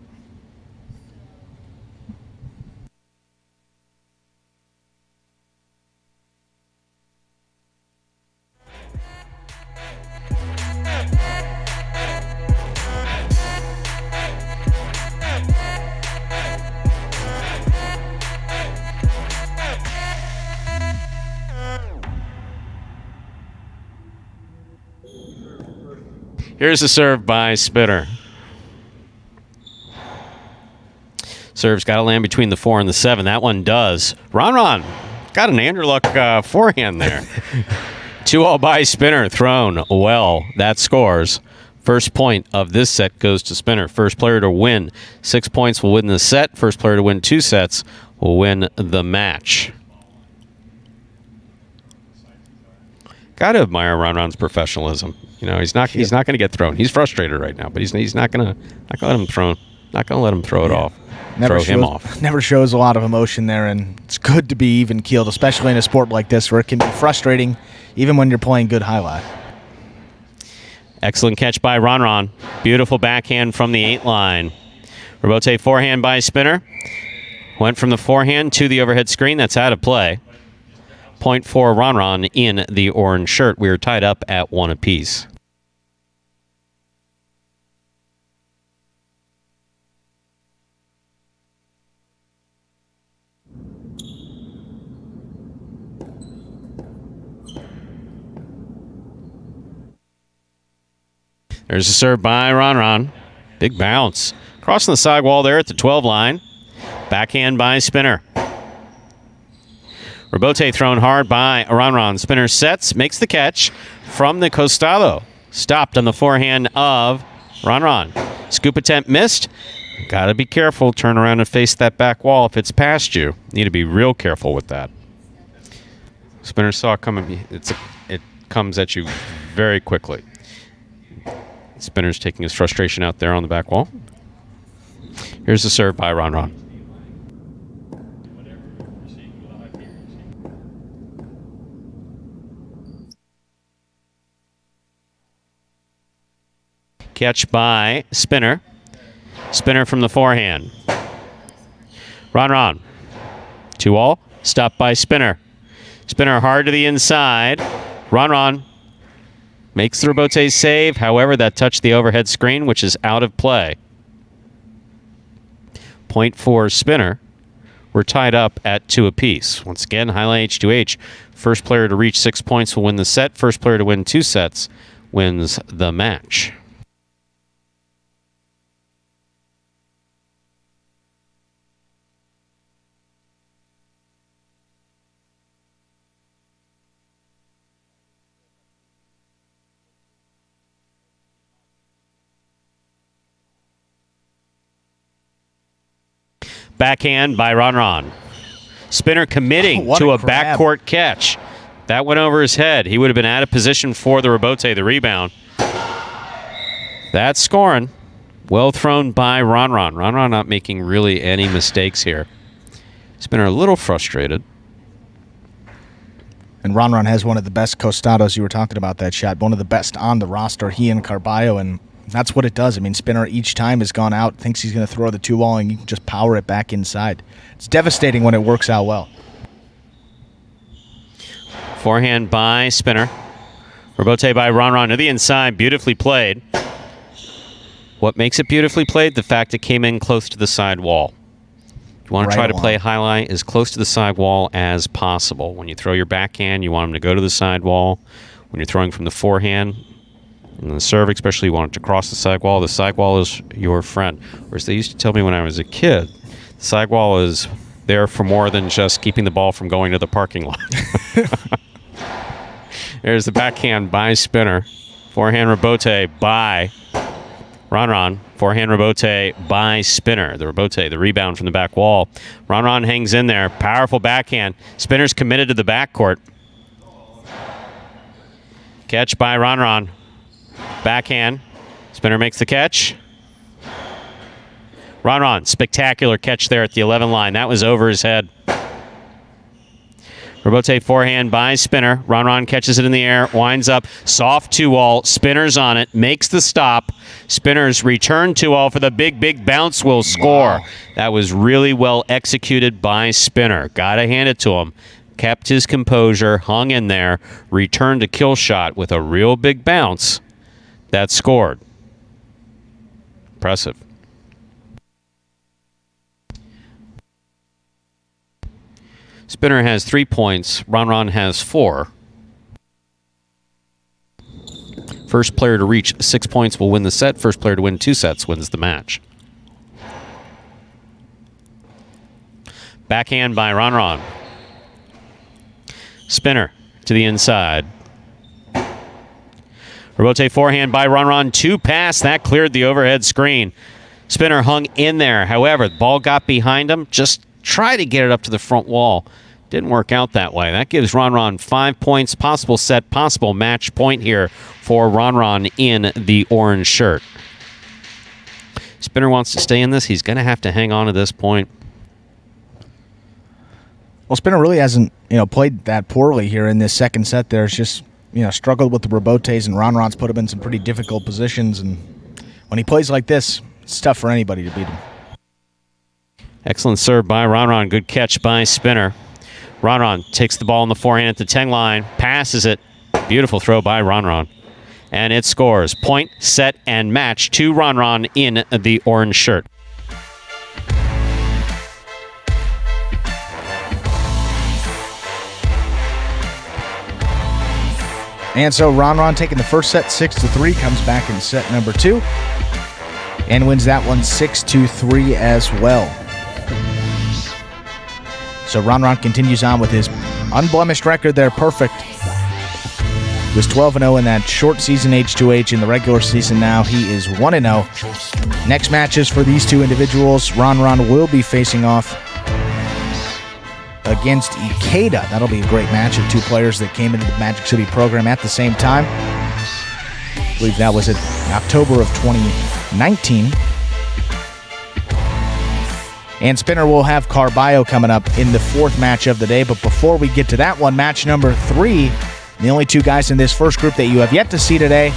Here's the serve by Spinner. Serve's got to land between the 4 and the 7. That one does. Ron got an Anderluck forehand there. 2-all by Spinner, thrown well. That scores. First point of this set goes to Spinner. First player to win 6 points will win the set. First player to win 2 sets will win the match. Got to admire Ron's professionalism. He's not going to get thrown. He's frustrated right now, but he's not going to let him throw. Not going to let him throw it off. Throw him off. Never shows a lot of emotion there, and it's good to be even keeled, especially in a sport like this where it can be frustrating, even when you're playing good highlight. Excellent catch by Ron. Beautiful backhand from the 8 line. Rebote forehand by Spinner. Went from the forehand to the overhead screen. That's out of play. Point for Ron in the orange shirt. We are tied up at 1 apiece. There's a serve by Ron. Big bounce. Crossing the sidewall there at the 12 line. Backhand by Spinner. Rebote thrown hard by Ron. Spinner sets, makes the catch from the costado. Stopped on the forehand of Ron. Scoop attempt missed. Got to be careful. Turn around and face that back wall if it's past you. Need to be real careful with that. Spinner saw it coming. It comes at you very quickly. Spinner's taking his frustration out there on the back wall. Here's the serve by Ron. Catch by Spinner. Spinner from the forehand. Ron. 2-all. Stopped by Spinner. Spinner hard to the inside. Ron makes the rebote save. However, that touched the overhead screen, which is out of play. Point for Spinner. We're tied up at 2 apiece. Once again, Jai-Alai H2H. First player to reach 6 points will win the set. First player to win 2 sets wins the match. Backhand by Ron. Spinner committing to a backcourt catch. That went over his head. He would have been out of position for the rebote, the rebound. That's scoring. Well thrown by Ron. Ron not making really any mistakes here. Spinner a little frustrated. And Ron has one of the best costados. You were talking about that shot. One of the best on the roster, he and Carballo, and that's what it does. I mean, Spinner each time has gone out, thinks he's going to throw the 2-ball, and you can just power it back inside. It's devastating when it works out well. Forehand by Spinner. Rebote by Ron to the inside. Beautifully played. What makes it beautifully played? The fact it came in close to the side wall. You want to try to along. play highlight as close to the sidewall as possible. When you throw your backhand, you want them to go to the sidewall. When you're throwing from the forehand and the serve, especially, you want it to cross the sidewall. The sidewall is your friend. Or as they used to tell me when I was a kid, the sidewall is there for more than just keeping the ball from going to the parking lot. There's the backhand by Spinner. Forehand rebote by Ron. Forehand rebote by Spinner. The rebote, the rebound from the back wall. Ron hangs in there. Powerful backhand. Spinner's committed to the backcourt. Catch by Ron. Backhand. Spinner makes the catch. Ron, spectacular catch there at the 11 line. That was over his head. Rebote forehand by Spinner. Ron catches it in the air, winds up, soft 2-all. Spinner's on it, makes the stop. Spinner's return 2-all for the big bounce will score. Wow. That was really well executed by Spinner. Gotta hand it to him. Kept his composure, hung in there, returned a kill shot with a real big bounce. That scored. Impressive. Spinner has 3 points. Ron has 4. First player to reach 6 points will win the set. First player to win 2 sets wins the match. Backhand by Ron. Spinner to the inside. Rebote forehand by Ron. 2 pass. That cleared the overhead screen. Spinner hung in there. However, the ball got behind him. Just try to get it up to the front wall. Didn't work out that way. That gives Ron 5 points. Possible set, possible match point here for Ron in the orange shirt. Spinner wants to stay in this. He's going to have to hang on to this point. Well, Spinner really hasn't, played that poorly here in this second set. There's just, struggled with the rebotes, and Ron's put him in some pretty difficult positions. And when he plays like this, it's tough for anybody to beat him. Excellent serve by Ron. Good catch by Spinner. Ron takes the ball in the forehand at the 10 line, passes it. Beautiful throw by Ron. And it scores. Point, set, and match to Ron in the orange shirt. And so Ron taking the first set 6-3, comes back in set number 2 and wins that one 6-3 as well. So Ron continues on with his unblemished record there, perfect. He was 12-0 in that short season H2H. In the regular season now, he is 1-0. Next matches for these two individuals, Ron will be facing off against Ikeda. That'll be a great match of 2 players that came into the Magic City program at the same time. I believe that was in October of 2019. And Spinner will have Carballo coming up in the 4th match of the day. But before we get to that one, match number 3, the only 2 guys in this first group that you have yet to see today,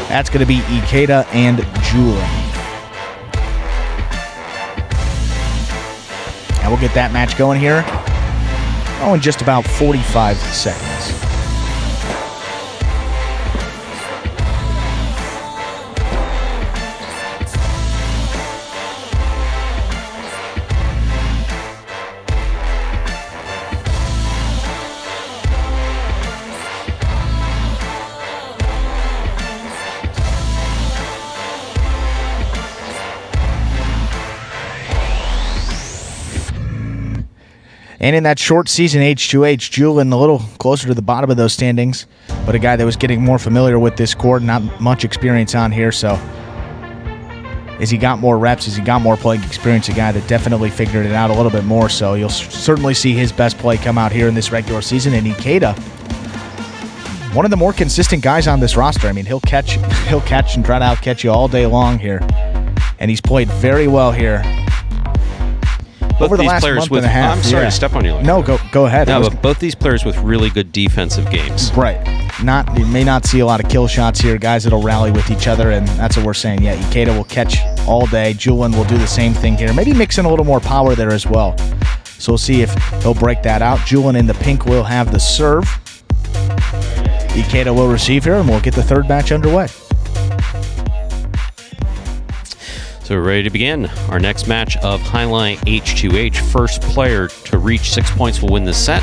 that's going to be Ikeda and Julian. And we'll get that match going here in just about 45 seconds. And in that short season H2H, Julian a little closer to the bottom of those standings, but a guy that was getting more familiar with this court, not much experience on here. So as he got more reps, as he got more playing experience, a guy that definitely figured it out a little bit more. So you'll certainly see his best play come out here in this regular season. And Ikeda, one of the more consistent guys on this roster. I mean, he'll catch and try to out-catch you all day long here. And he's played very well here. Both over the last month and a half. I'm sorry to step on you. No, go ahead. No, but both these players with really good defensive games. Right. You may not see a lot of kill shots here, guys that'll rally with each other, and that's what we're saying. Yeah, Ikeda will catch all day. Julian will do the same thing here. Maybe mix in a little more power there as well. So we'll see if he'll break that out. Julian in the pink will have the serve. Ikeda will receive here, and we'll get the third match underway. So we're ready to begin our next match of Jai-Alai H2H. First player to reach 6 points will win the set.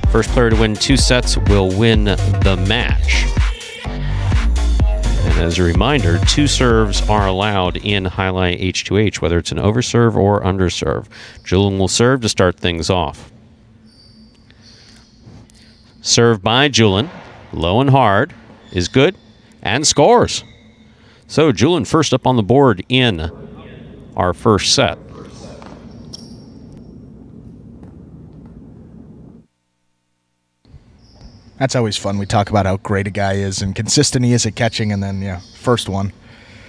First player to win 2 sets will win the match. And as a reminder, 2 serves are allowed in Jai-Alai H2H, whether it's an overserve or underserve. Julian will serve to start things off. Serve by Julian, low and hard, is good, and scores. So Julian first up on the board in our first set. That's always fun. We talk about how great a guy is and consistent he is at catching, and then, yeah, first one.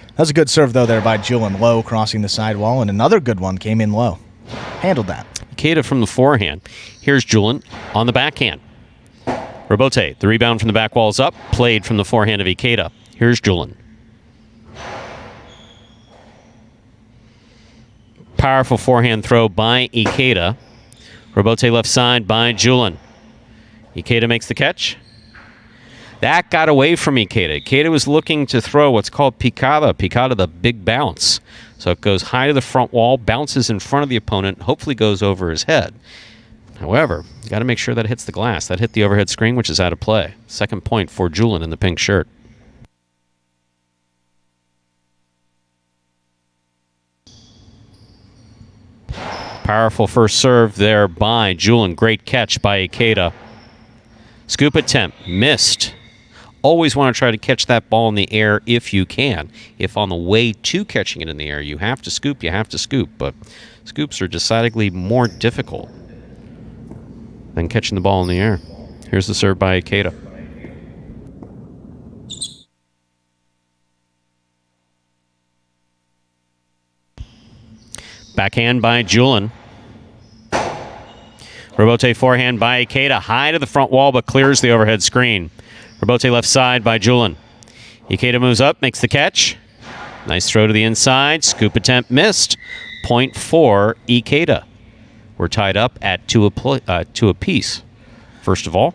That was a good serve, though, there by Julian. Low, crossing the sidewall, and another good one came in low. Handled that. Ikeda from the forehand. Here's Julian on the backhand. Robote, the rebound from the back wall is up, played from the forehand of Ikeda. Here's Julian. Powerful forehand throw by Ikeda. Robote left side by Julian. Ikeda makes the catch. That got away from Ikeda. Ikeda was looking to throw what's called picada. Picada, the big bounce. So it goes high to the front wall, bounces in front of the opponent, hopefully goes over his head. However, you got to make sure that it hits the glass. That hit the overhead screen, which is out of play. Second point for Julian in the pink shirt. Powerful first serve there by Julian. Great catch by Ikeda. Scoop attempt. Missed. Always want to try to catch that ball in the air if you can. If on the way to catching it in the air, you have to scoop, you have to scoop. But scoops are decidedly more difficult than catching the ball in the air. Here's the serve by Ikeda. Backhand by Julian. Robote forehand by Ikeda. High to the front wall, but clears the overhead screen. Robote left side by Julian. Ikeda moves up, makes the catch. Nice throw to the inside. Scoop attempt missed. Point for Ikeda. We're tied up at 2 apiece. First of all,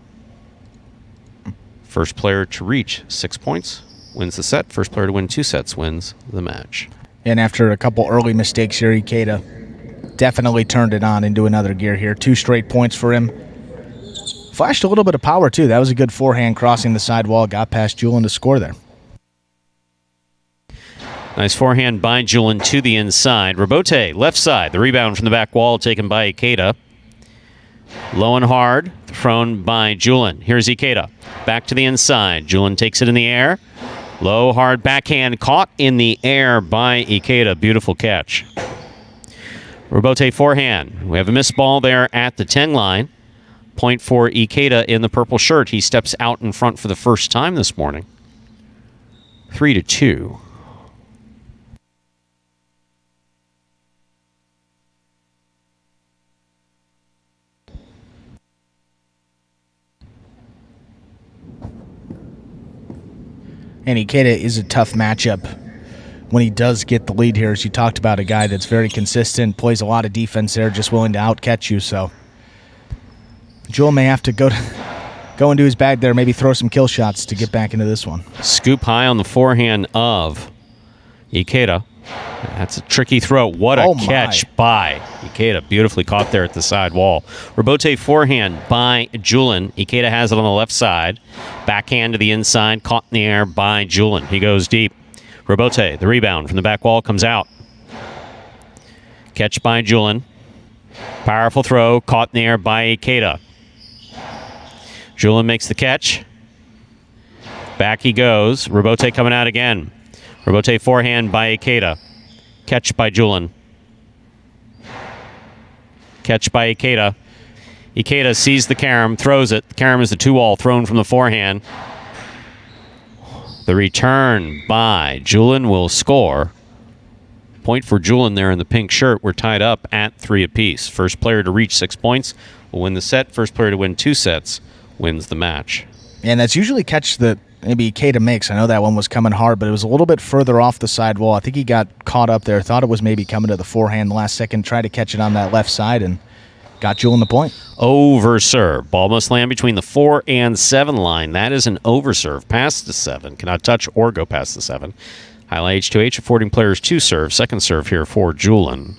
first player to reach 6 points wins the set. First player to win 2 sets wins the match. And after a couple early mistakes here, Ikeda definitely turned it on into another gear here. 2 straight points for him. Flashed a little bit of power, too. That was a good forehand crossing the sidewall. Got past Julian to score there. Nice forehand by Julian to the inside. Robote, left side. The rebound from the back wall taken by Ikeda. Low and hard, thrown by Julian. Here's Ikeda. Back to the inside. Julian takes it in the air. Low, hard backhand caught in the air by Ikeda. Beautiful catch. Robote forehand. We have a missed ball there at the 10 line. Point for Ikeda in the purple shirt. He steps out in front for the first time this morning. 3-2. And Ikeda is a tough matchup when he does get the lead here. As you talked about, a guy that's very consistent, plays a lot of defense there, just willing to outcatch you. So Julian may have to go into his bag there, maybe throw some kill shots to get back into this one. Scoop high on the forehand of Ikeda. That's a tricky throw. What a catch by Ikeda. Beautifully caught there at the side wall. Robote forehand by Julian. Ikeda has it on the left side. Backhand to the inside. Caught in the air by Julian. He goes deep. Robote, the rebound from the back wall, comes out. Catch by Julian. Powerful throw. Caught in the air by Ikeda. Julian makes the catch. Back he goes. Robote coming out again. Robote forehand by Ikeda. Catch by Julian. Catch by Ikeda. Ikeda sees the carom, throws it. The carom is the 2-all thrown from the forehand. The return by Julian will score. Point for Julian there in the pink shirt. We're tied up at 3 apiece. First player to reach 6 points will win the set. First player to win 2 sets wins the match. And that's usually catch that maybe Ikeda makes. I know that one was coming hard, but it was a little bit further off the sidewall. I think he got caught up there. Thought it was maybe coming to the forehand the last second. Tried to catch it on that left side and got Julian the point. Overserve. Ball must land between the 4 and 7 line. That is an overserve. Past the 7. Cannot touch or go past the 7. Jai-Alai H2H affording players 2 serve. Second serve here for Julian.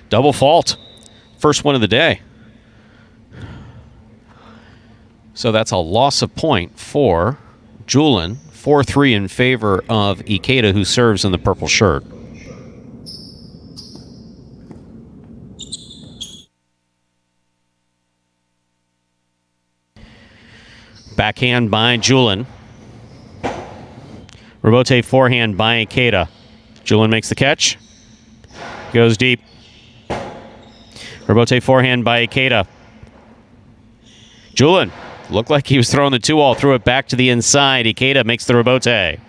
Double fault. First one of the day. So that's a loss of point for Julian. 4-3 in favor of Ikeda, who serves in the purple shirt. Backhand by Julian. Rebote forehand by Ikeda. Julian makes the catch. Goes deep. Rebote forehand by Ikeda. Julian looked like he was throwing the 2-all, threw it back to the inside. Ikeda makes the rebote.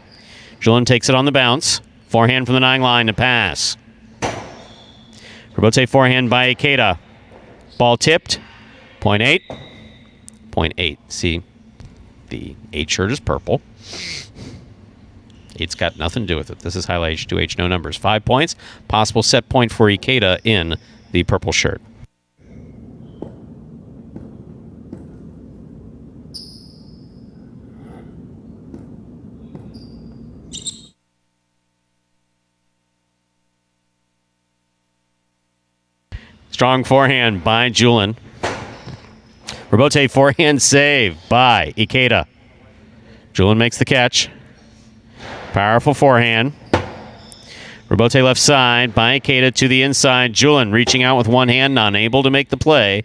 Julian takes it on the bounce. Forehand from the 9 line to pass. Rebote forehand by Ikeda. Ball tipped. Point 8. Point 8. See, the 8 shirt is purple. 8's got nothing to do with it. This is Jai-Alai H2H, no numbers. 5 points. Possible set point for Ikeda in the purple shirt. Strong forehand by Julian. Rebote forehand save by Ikeda. Julian makes the catch. Powerful forehand. Rebote left side by Ikeda to the inside. Julian reaching out with one hand, unable to make the play.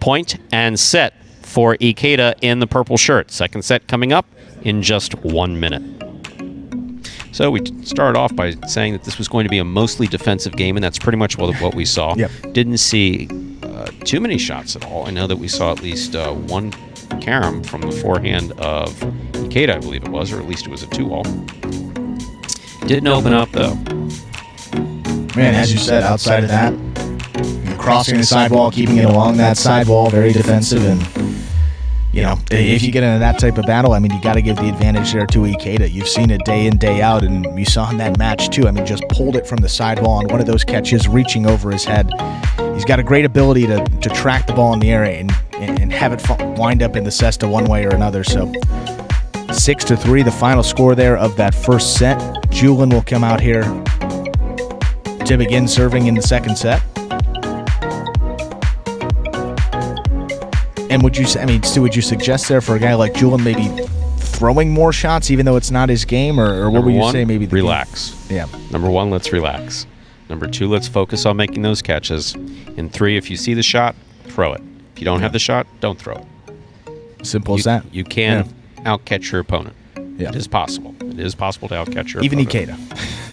Point and set for Ikeda in the purple shirt. Second set coming up in just 1 minute. So we started off by saying that this was going to be a mostly defensive game, and that's pretty much what we saw. Yep. Didn't see too many shots at all. I know that we saw at least one carom from the forehand of Ikeda, I believe it was, or at least it was a 2-all. Didn't open up, though. Man, as you said, outside of that, crossing the sidewall, keeping it along that sidewall, very defensive, and if you get into that type of battle, I mean, you got to give the advantage there to Ikeda. You've seen it day in, day out, and you saw in that match, too. I mean, just pulled it from the sidewall on one of those catches, reaching over his head. He's got a great ability to track the ball in the air and have it wind up in the cesta one way or another. So 6-3, the final score there of that first set. Julian will come out here to begin serving in the second set. And Stu, would you suggest there for a guy like Julian maybe throwing more shots even though it's not his game, or what would you say maybe? Relax. Yeah. Number 1, let's relax. Number 2, let's focus on making those catches. And 3, if you see the shot, throw it. If you don't have the shot, don't throw it. Simple as that. You can outcatch your opponent. Yeah. It is possible. It is possible to outcatch your opponent. Even Ikeda.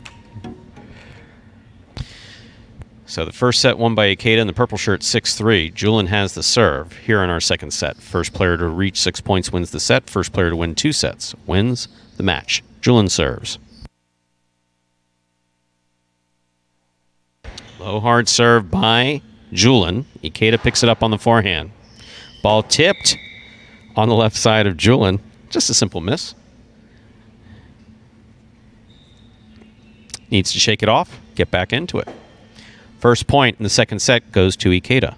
So the first set won by Ikeda in the purple shirt, 6-3. Julian has the serve here in our second set. First player to reach 6 points wins the set. First player to win 2 sets wins the match. Julian serves. Low hard serve by Julian. Ikeda picks it up on the forehand. Ball tipped on the left side of Julian. Just a simple miss. Needs to shake it off, get back into it. First point in the second set goes to Ikeda.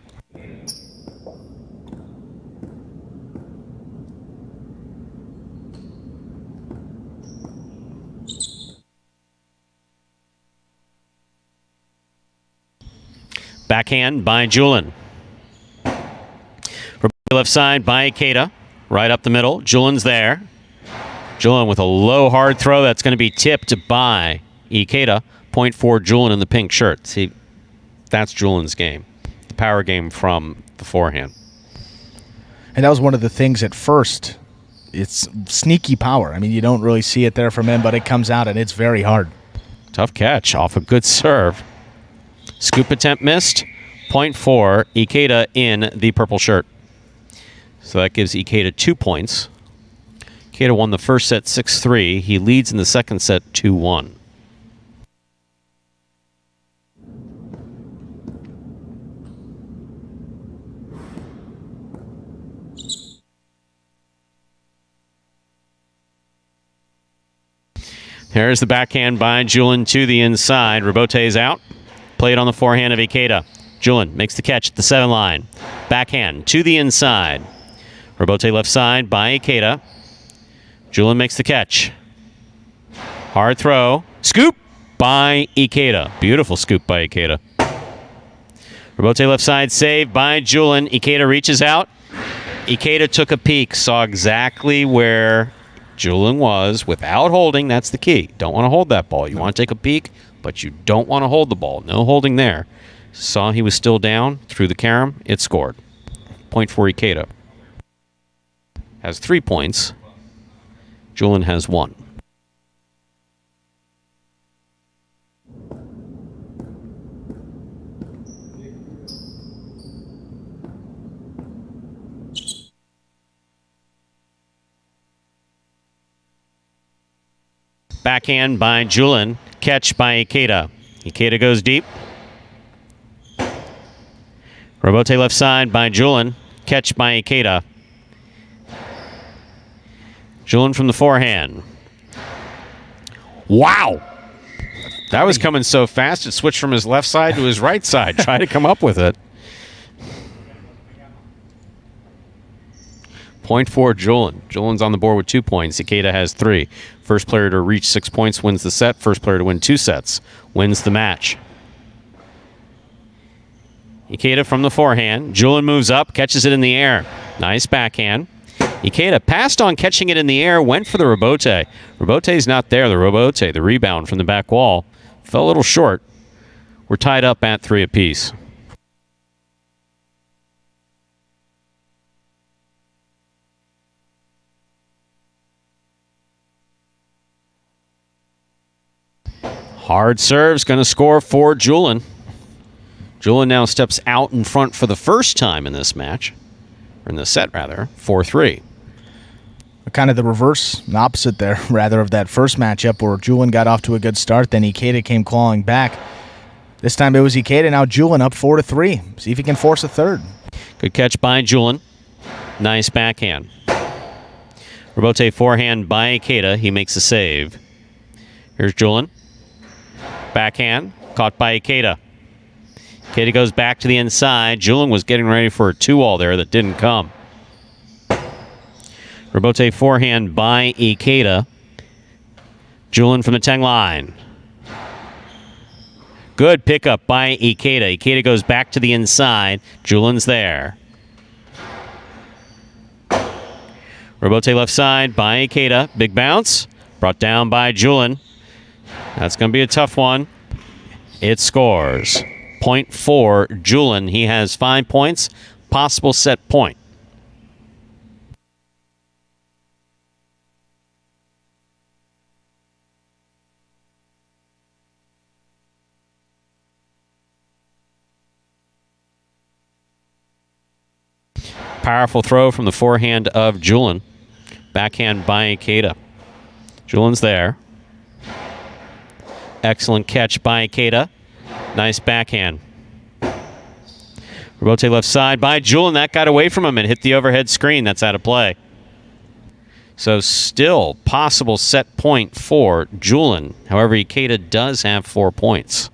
Backhand by Julian. Left side by Ikeda. Right up the middle. Julian's there. Julian with a low hard throw that's going to be tipped by Ikeda. Point for Julian in the pink shirt. See, that's Julian's game. The power game from the forehand. And that was one of the things at first. It's sneaky power. I mean, you don't really see it there from him, but it comes out and it's very hard. Tough catch off a good serve. Scoop attempt missed. Point for Ikeda in the purple shirt. So that gives Ikeda 2 points. Ikeda won the first set 6-3. He leads in the second set 2-1. There's the backhand by Julian to the inside. Rebote is out. Played on the forehand of Ikeda. Julian makes the catch at the 7 line. Backhand to the inside. Rebote left side by Ikeda. Julian makes the catch. Hard throw. Scoop by Ikeda. Beautiful scoop by Ikeda. Robote left side save by Julian. Ikeda reaches out. Ikeda took a peek, saw exactly where Julian was without holding. That's the key. Don't want to hold that ball. You want to take a peek, but you don't want to hold the ball. No holding there. Saw he was still down, threw the carom, it scored. Point for Ikeda. Has 3 points. Julian has 1. Backhand by Julian. Catch by Ikeda. Ikeda goes deep. Robote left side by Julian. Catch by Ikeda. Julian from the forehand. Wow! That was coming so fast, it switched from his left side to his right side. Try to come up with it. Point for Julian. Julian's on the board with 2 points. Ikeda has 3. First player to reach 6 points wins the set. First player to win 2 sets wins the match. Ikeda from the forehand. Julian moves up, catches it in the air. Nice backhand. Ikeda passed on catching it in the air, went for the Robote. Robote's not there. The Robote, the rebound from the back wall, fell a little short. We're tied up at 3 apiece. Hard serve's going to score for Julian. Julian now steps out in front for the first time in this match, or in this set, rather, 4-3. Kind of the reverse, the opposite there, rather, of that first matchup where Julian got off to a good start, then Ikeda came clawing back. This time it was Ikeda, now Julian up 4-3. See if he can force a third. Good catch by Julian. Nice backhand. Robote forehand by Ikeda. He makes a save. Here's Julian. Backhand, caught by Ikeda. Ikeda goes back to the inside. Julian was getting ready for a 2-all there that didn't come. Robote forehand by Ikeda. Julian from the 10 line. Good pickup by Ikeda. Ikeda goes back to the inside. Julian's there. Robote left side by Ikeda. Big bounce. Brought down by Julian. That's going to be a tough one. It scores. Point for Julian. He has 5 points. Possible set point. Powerful throw from the forehand of Julian. Backhand by Ikeda. Julian's there. Excellent catch by Ikeda. Nice backhand. Robote left side by Julian. That got away from him and hit the overhead screen. That's out of play. So still possible set point for Julian. However, Ikeda does have 4 points.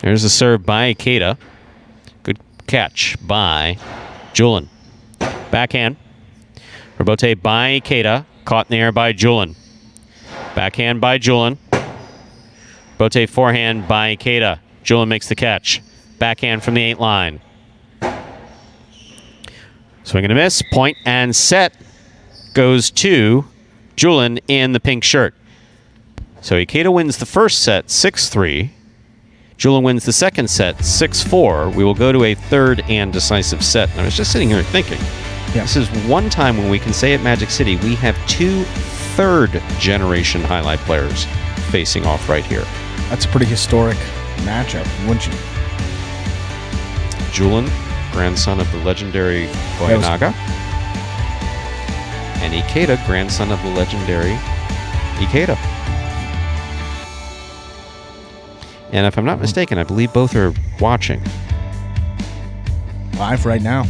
There's a serve by Ikeda. Good catch by Julian. Backhand. Robote by Ikeda. Caught in the air by Julian. Backhand by Julian. Robote forehand by Ikeda. Julian makes the catch. Backhand from the 8 line. Swing and a miss. Point and set goes to Julian in the pink shirt. So Ikeda wins the first set 6-3. Julian wins the second set 6-4. We will go to a third and decisive set. And I was just sitting here thinking, This is one time when we can say at Magic City we have 2 third-generation highlight players facing off right here. That's a pretty historic matchup, wouldn't you? Julian, grandson of the legendary Koyanaga. And Ikeda, grandson of the legendary Ikeda. And if I'm not mistaken, I believe both are watching. Live right now.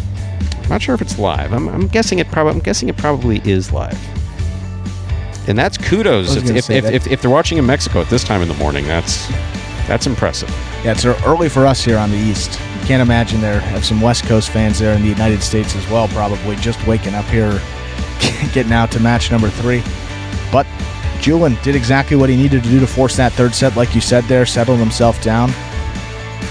Not sure if it's live. I'm guessing it probably is live. And that's kudos if they're watching in Mexico at this time in the morning. That's impressive. Yeah, it's early for us here on the East. You can't imagine there have some West Coast fans there in the United States as well, probably just waking up here, getting out to match number 3. But Julian did exactly what he needed to do to force that third set, like you said there, settled himself down,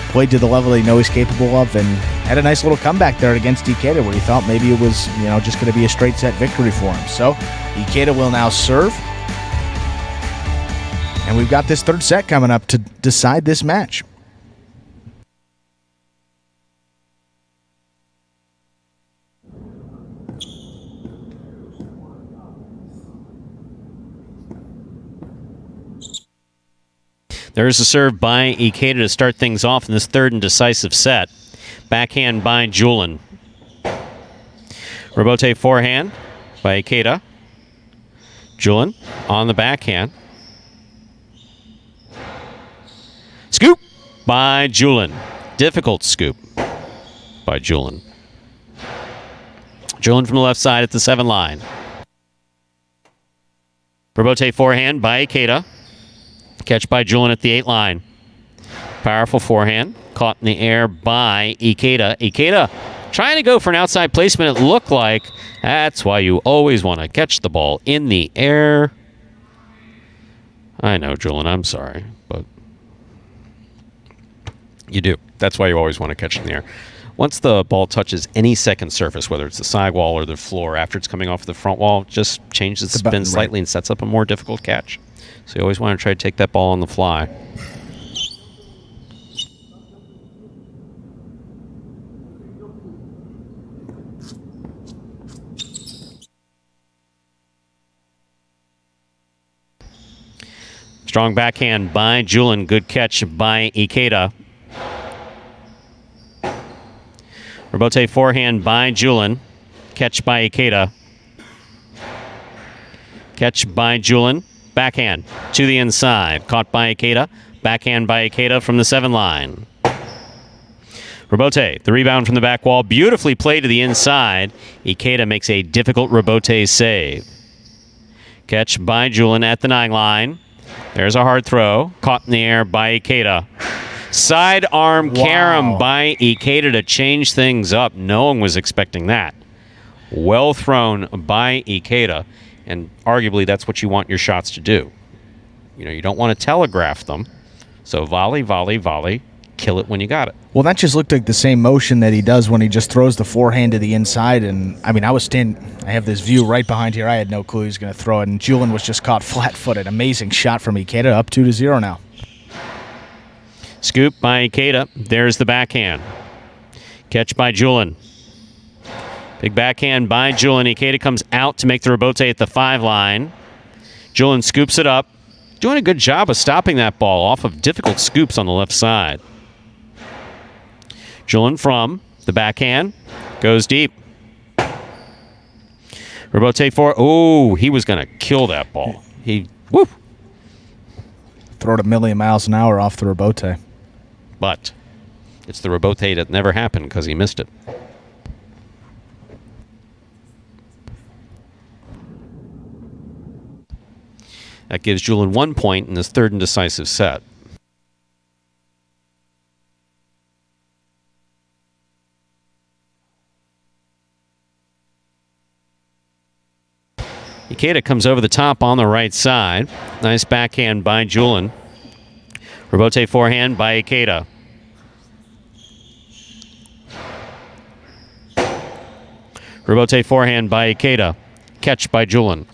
played to the level they know he's capable of, and had a nice little comeback there against Ikeda where he thought maybe it was, just going to be a straight set victory for him. So Ikeda will now serve. And we've got this third set coming up to decide this match. There's a serve by Ikeda to start things off in this third and decisive set. Backhand by Julian. Rebote forehand by Ikeda. Julian on the backhand. Scoop by Julian. Difficult scoop by Julian. Julian from the left side at the 7 line. Rebote forehand by Ikeda. Catch by Julian at the 8 line. Powerful forehand. Caught in the air by Ikeda. Ikeda trying to go for an outside placement, it looked like. That's why you always want to catch the ball in the air. I know, Julian, I'm sorry, but you do. That's why you always want to catch it in the air. Once the ball touches any second surface, whether it's the sidewall or the floor, after it's coming off the front wall, just changes the spin slightly and sets up a more difficult catch. So you always want to try to take that ball on the fly. Strong backhand by Julian. Good catch by Ikeda. Rebote forehand by Julian. Catch by Ikeda. Catch by Julian. Backhand to the inside. Caught by Ikeda. Backhand by Ikeda from the 7 line. Rebote, the rebound from the back wall. Beautifully played to the inside. Ikeda makes a difficult rebote save. Catch by Julian at the 9 line. There's a hard throw. Caught in the air by Ikeda. Sidearm carom by Ikeda to change things up. No one was expecting that. Well thrown by Ikeda. And arguably, that's what you want your shots to do. You don't want to telegraph them. So volley, volley, volley. Kill it when you got it. Well, that just looked like the same motion that he does when he just throws the forehand to the inside. And, I have this view right behind here. I had no clue he was going to throw it. And Julian was just caught flat-footed. Amazing shot from Ikeda, up 2-0 now. Scoop by Ikeda. There's the backhand. Catch by Julian. Big backhand by Julian. Ikeda comes out to make the rebote at the 5 line. Julian scoops it up. Doing a good job of stopping that ball off of difficult scoops on the left side. Julian from the backhand. Goes deep. Rebote for... Oh, he was going to kill that ball. Throw it a million miles an hour off the rebote. But it's the rebote that never happened because he missed it. That gives Julian 1 point in this third and decisive set. Ikeda comes over the top on the right side. Nice backhand by Julian. Rebote forehand by Ikeda. Rebote forehand by Ikeda. Catch by Julian.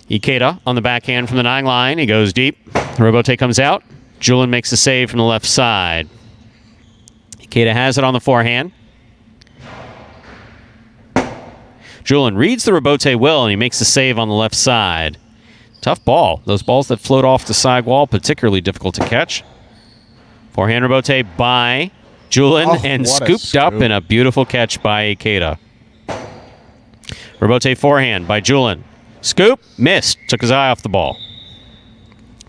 Ikeda on the backhand from the 9 line. He goes deep. Rebote comes out. Julian makes the save from the left side. Ikeda has it on the forehand. Julian reads the rebote well, and he makes the save on the left side. Tough ball. Those balls that float off the side wall, particularly difficult to catch. Forehand rebote by Julian, and scooped up in a beautiful catch by Ikeda. Rebote forehand by Julian. Scoop, missed. Took his eye off the ball.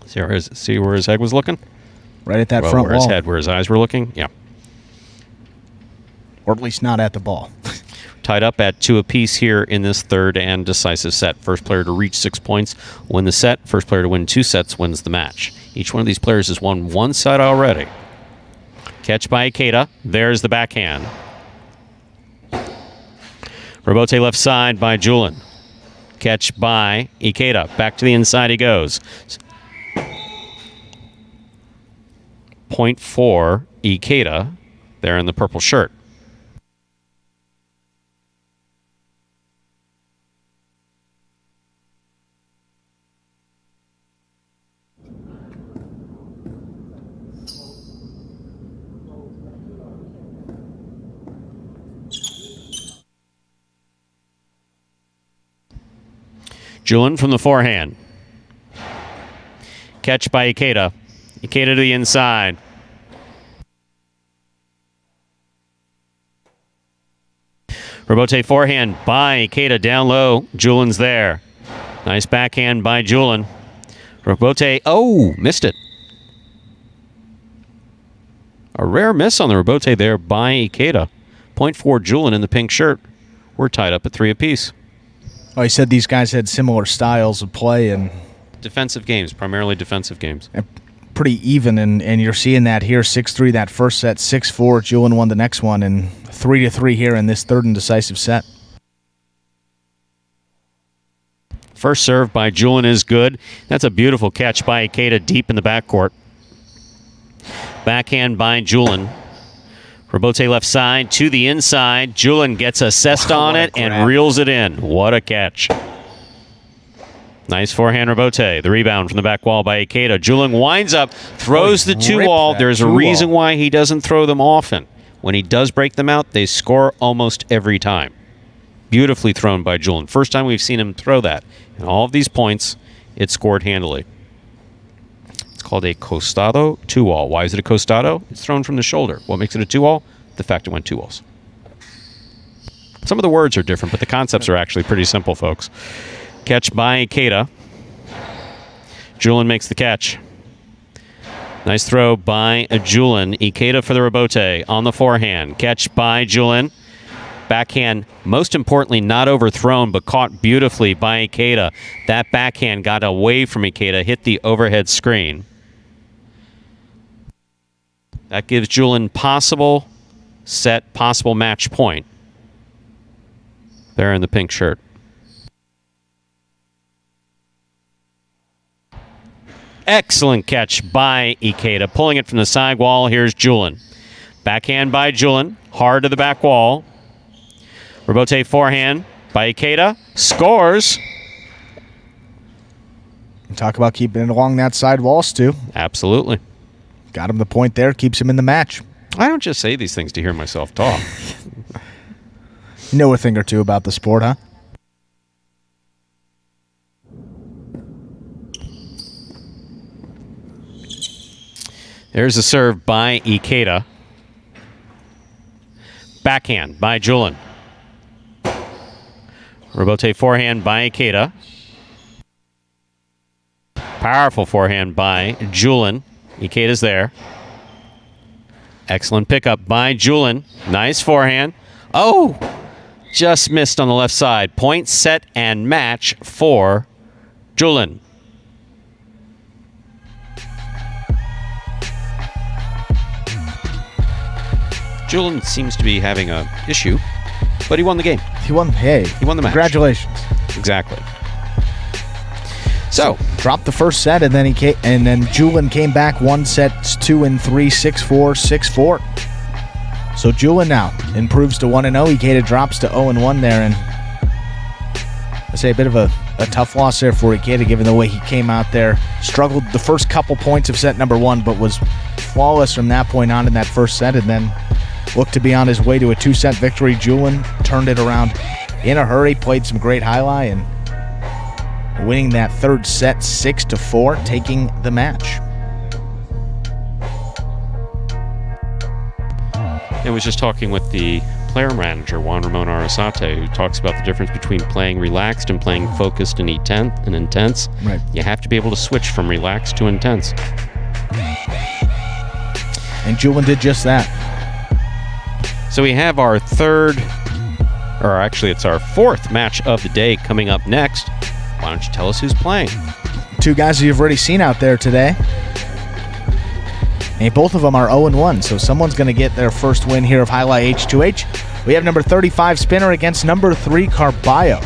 See where his head was looking? Right at that front wall. Where his eyes were looking? Yeah. or at least not at the ball. Tied up at 2 apiece here in this third and decisive set. First player to reach 6 points win the set. First player to win 2 sets wins the match. Each one of these players has won 1 set already. Catch by Ikeda. There's the backhand. Rebote left side by Julian. Catch by Ikeda. Back to the inside he goes. Point for Ikeda there in the purple shirt. Julian from the forehand. Catch by Ikeda. Ikeda to the inside. Rebote forehand by Ikeda down low. Julian's there. Nice backhand by Julian. Rebote, missed it. A rare miss on the rebote there by Ikeda. Point for Julian in the pink shirt. We're tied up at 3 apiece. Oh, he said these guys had similar styles of play and defensive games, primarily defensive games. Pretty even, and you're seeing that here. 6-3 that first set, 6-4. Julian won the next one, and 3-3 here in this third and decisive set. First serve by Julian is good. That's a beautiful catch by Ikeda deep in the backcourt. Backhand by Julian. Rebote left side to the inside. Julian gets assessed on it and reels it in. What a catch. Nice forehand Rebote. The rebound from the back wall by Ikeda. Julian winds up, throws the 2-wall. There's a reason why he doesn't throw them often. When he does break them out, they score almost every time. Beautifully thrown by Julian. First time we've seen him throw that. And all of these points, it scored handily. It's called a costado 2-wall. Why is it a costado? It's thrown from the shoulder. What makes it a 2-wall? The fact it went 2 walls. Some of the words are different, but the concepts are actually pretty simple, folks. Catch by Ikeda. Julian makes the catch. Nice throw by Julian. Ikeda for the rebote on the forehand. Catch by Julian. Backhand, most importantly, not overthrown, but caught beautifully by Ikeda. That backhand got away from Ikeda, hit the overhead screen. That gives Julian possible set, possible match point. There in the pink shirt. Excellent catch by Ikeda. Pulling it from the side wall, here's Julian. Backhand by Julian. Hard to the back wall. Rebote forehand by Ikeda. Scores. Talk about keeping it along that side wall, Stu. Absolutely. Got him the point there. Keeps him in the match. I don't just say these things to hear myself talk. You know a thing or two about the sport, huh? There's a serve by Ikeda. Backhand by Julian. Rebote forehand by Ikeda. Powerful forehand by Julian. Ikeda's there. Excellent pickup by Julian. Nice forehand. Oh! Just missed on the left side. Point, set, and match for Julian. Julian seems to be having an issue, but he won the game. He won the match. Congratulations. Exactly. So dropped the first set, and then Julian came back 1 set, 2 and 3, 6-4, 6-4. So Julian now improves to 1-0. Ikeda drops to 0-1 there, and I say a bit of a tough loss there for Ikeda, given the way he came out there. Struggled the first couple points of set number 1, but was flawless from that point on in that first set, and then looked to be on his way to a 2-set victory. Julian turned it around in a hurry, played some great highlight, and winning that third set 6-4, taking the match. I was just talking with the player manager, Juan Ramon Arasate, who talks about the difference between playing relaxed and playing focused and intense. Right. You have to be able to switch from relaxed to intense. And Julian did just that. So we have our third, or actually it's our fourth match of the day coming up next. Why don't you tell us who's playing? Two guys you've already seen out there today. And both of them are 0-1, so someone's going to get their first win here of Jai-Alai H2H. We have number 35 Spinner against number 3 Carballo.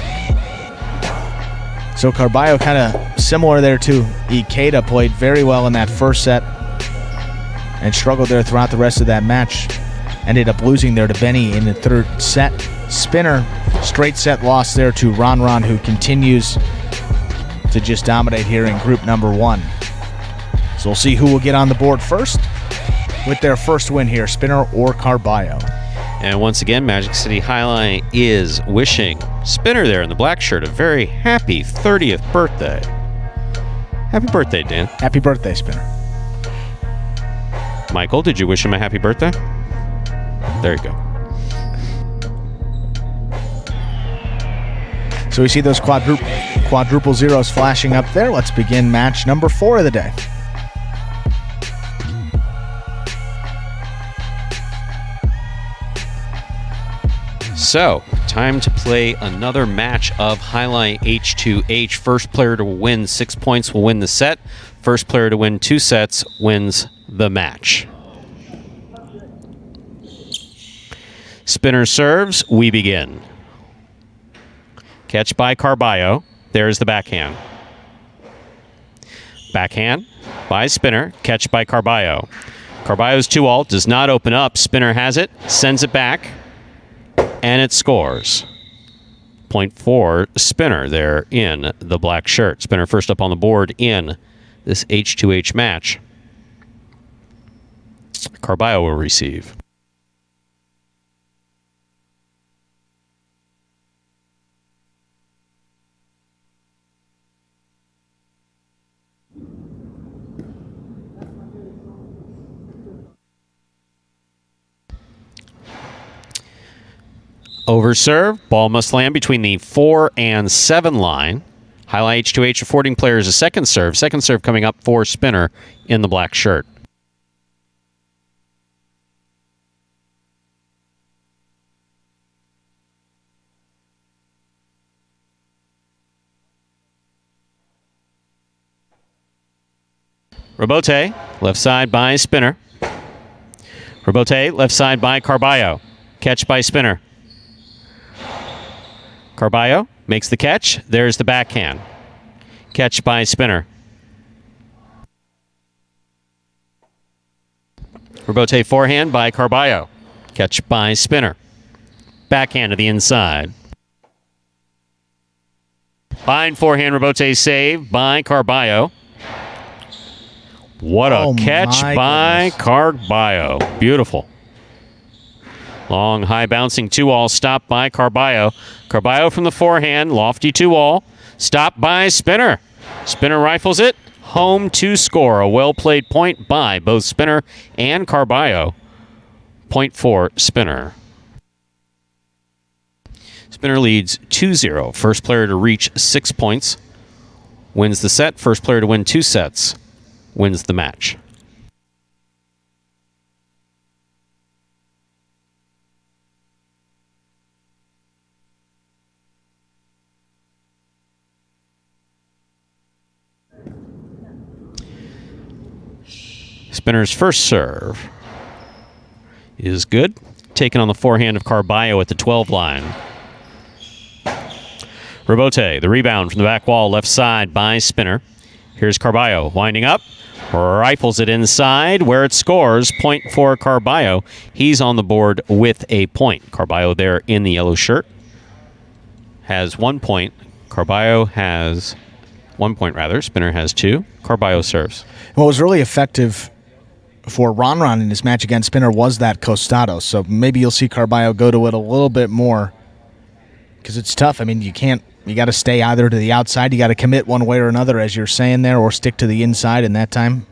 So Carballo kind of similar there to Ikeda, played very well in that first set and struggled there throughout the rest of that match. Ended up losing there to Benny in the third set. Spinner, straight set loss there to Ron, who continues to just dominate here in group number 1. So we'll see who will get on the board first with their first win here, Spinner or Carballo. And once again, Magic City Jai-Alai is wishing Spinner there in the black shirt a very happy 30th birthday. Happy birthday, Dan. Happy birthday, Spinner. Michael, did you wish him a happy birthday? There you go. So we see those quadruple zeros flashing up there. Let's begin match number 4 of the day. So, time to play another match of Jai-Alai H2H. First player to win 6 points will win the set. First player to win 2 sets wins the match. Spinner serves, we begin. Catch by Carballo. There's the backhand. Backhand by Spinner. Catch by Carballo. Carballo's 2-all does not open up. Spinner has it, sends it back, and it scores. Point for Spinner there in the black shirt. Spinner first up on the board in this H2H match. Carballo will receive. Over serve, ball must land between the 4 and 7 line. Jai-Alai H2H affording players a second serve. Second serve coming up for Spinner in the black shirt. Rebote, left side by Spinner. Rebote, left side by Carballo. Catch by Spinner. Carballo makes the catch. There's the backhand. Catch by Spinner. Rebote forehand by Carballo. Catch by Spinner. Backhand to the inside. Fine forehand Rebote save by Carballo. What a catch by Carballo. Beautiful. Long, high bouncing 2-all stopped by Carballo. Carballo from the forehand, lofty 2-all. Stopped by Spinner. Spinner rifles it. Home to score. A well-played point by both Spinner and Carballo. Point for Spinner. Spinner leads 2-0. First player to reach 6 points wins the set. First player to win 2 sets wins the match. Spinner's first serve is good. Taken on the forehand of Carballo at the 12 line. Rebote, the rebound from the back wall, left side by Spinner. Here's Carballo winding up. Rifles it inside where it scores. Point for Carballo. He's on the board with a point. Carballo there in the yellow shirt has 1 point. Carballo has 1 point rather. Spinner has 2. Carballo serves. What was really effective for Ron in his match against Spinner was that costado. So maybe you'll see Carballo go to it a little bit more because it's tough. I mean, you got to stay either to the outside. You got to commit one way or another, as you're saying there, or stick to the inside. And that time,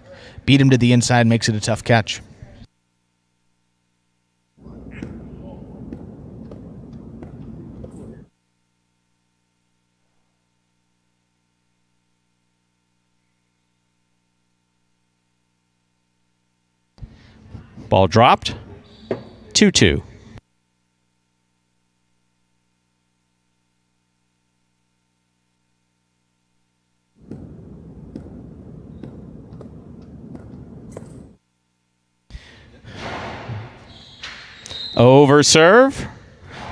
beat him to the inside makes it a tough catch. Ball dropped. 2-2. Over serve.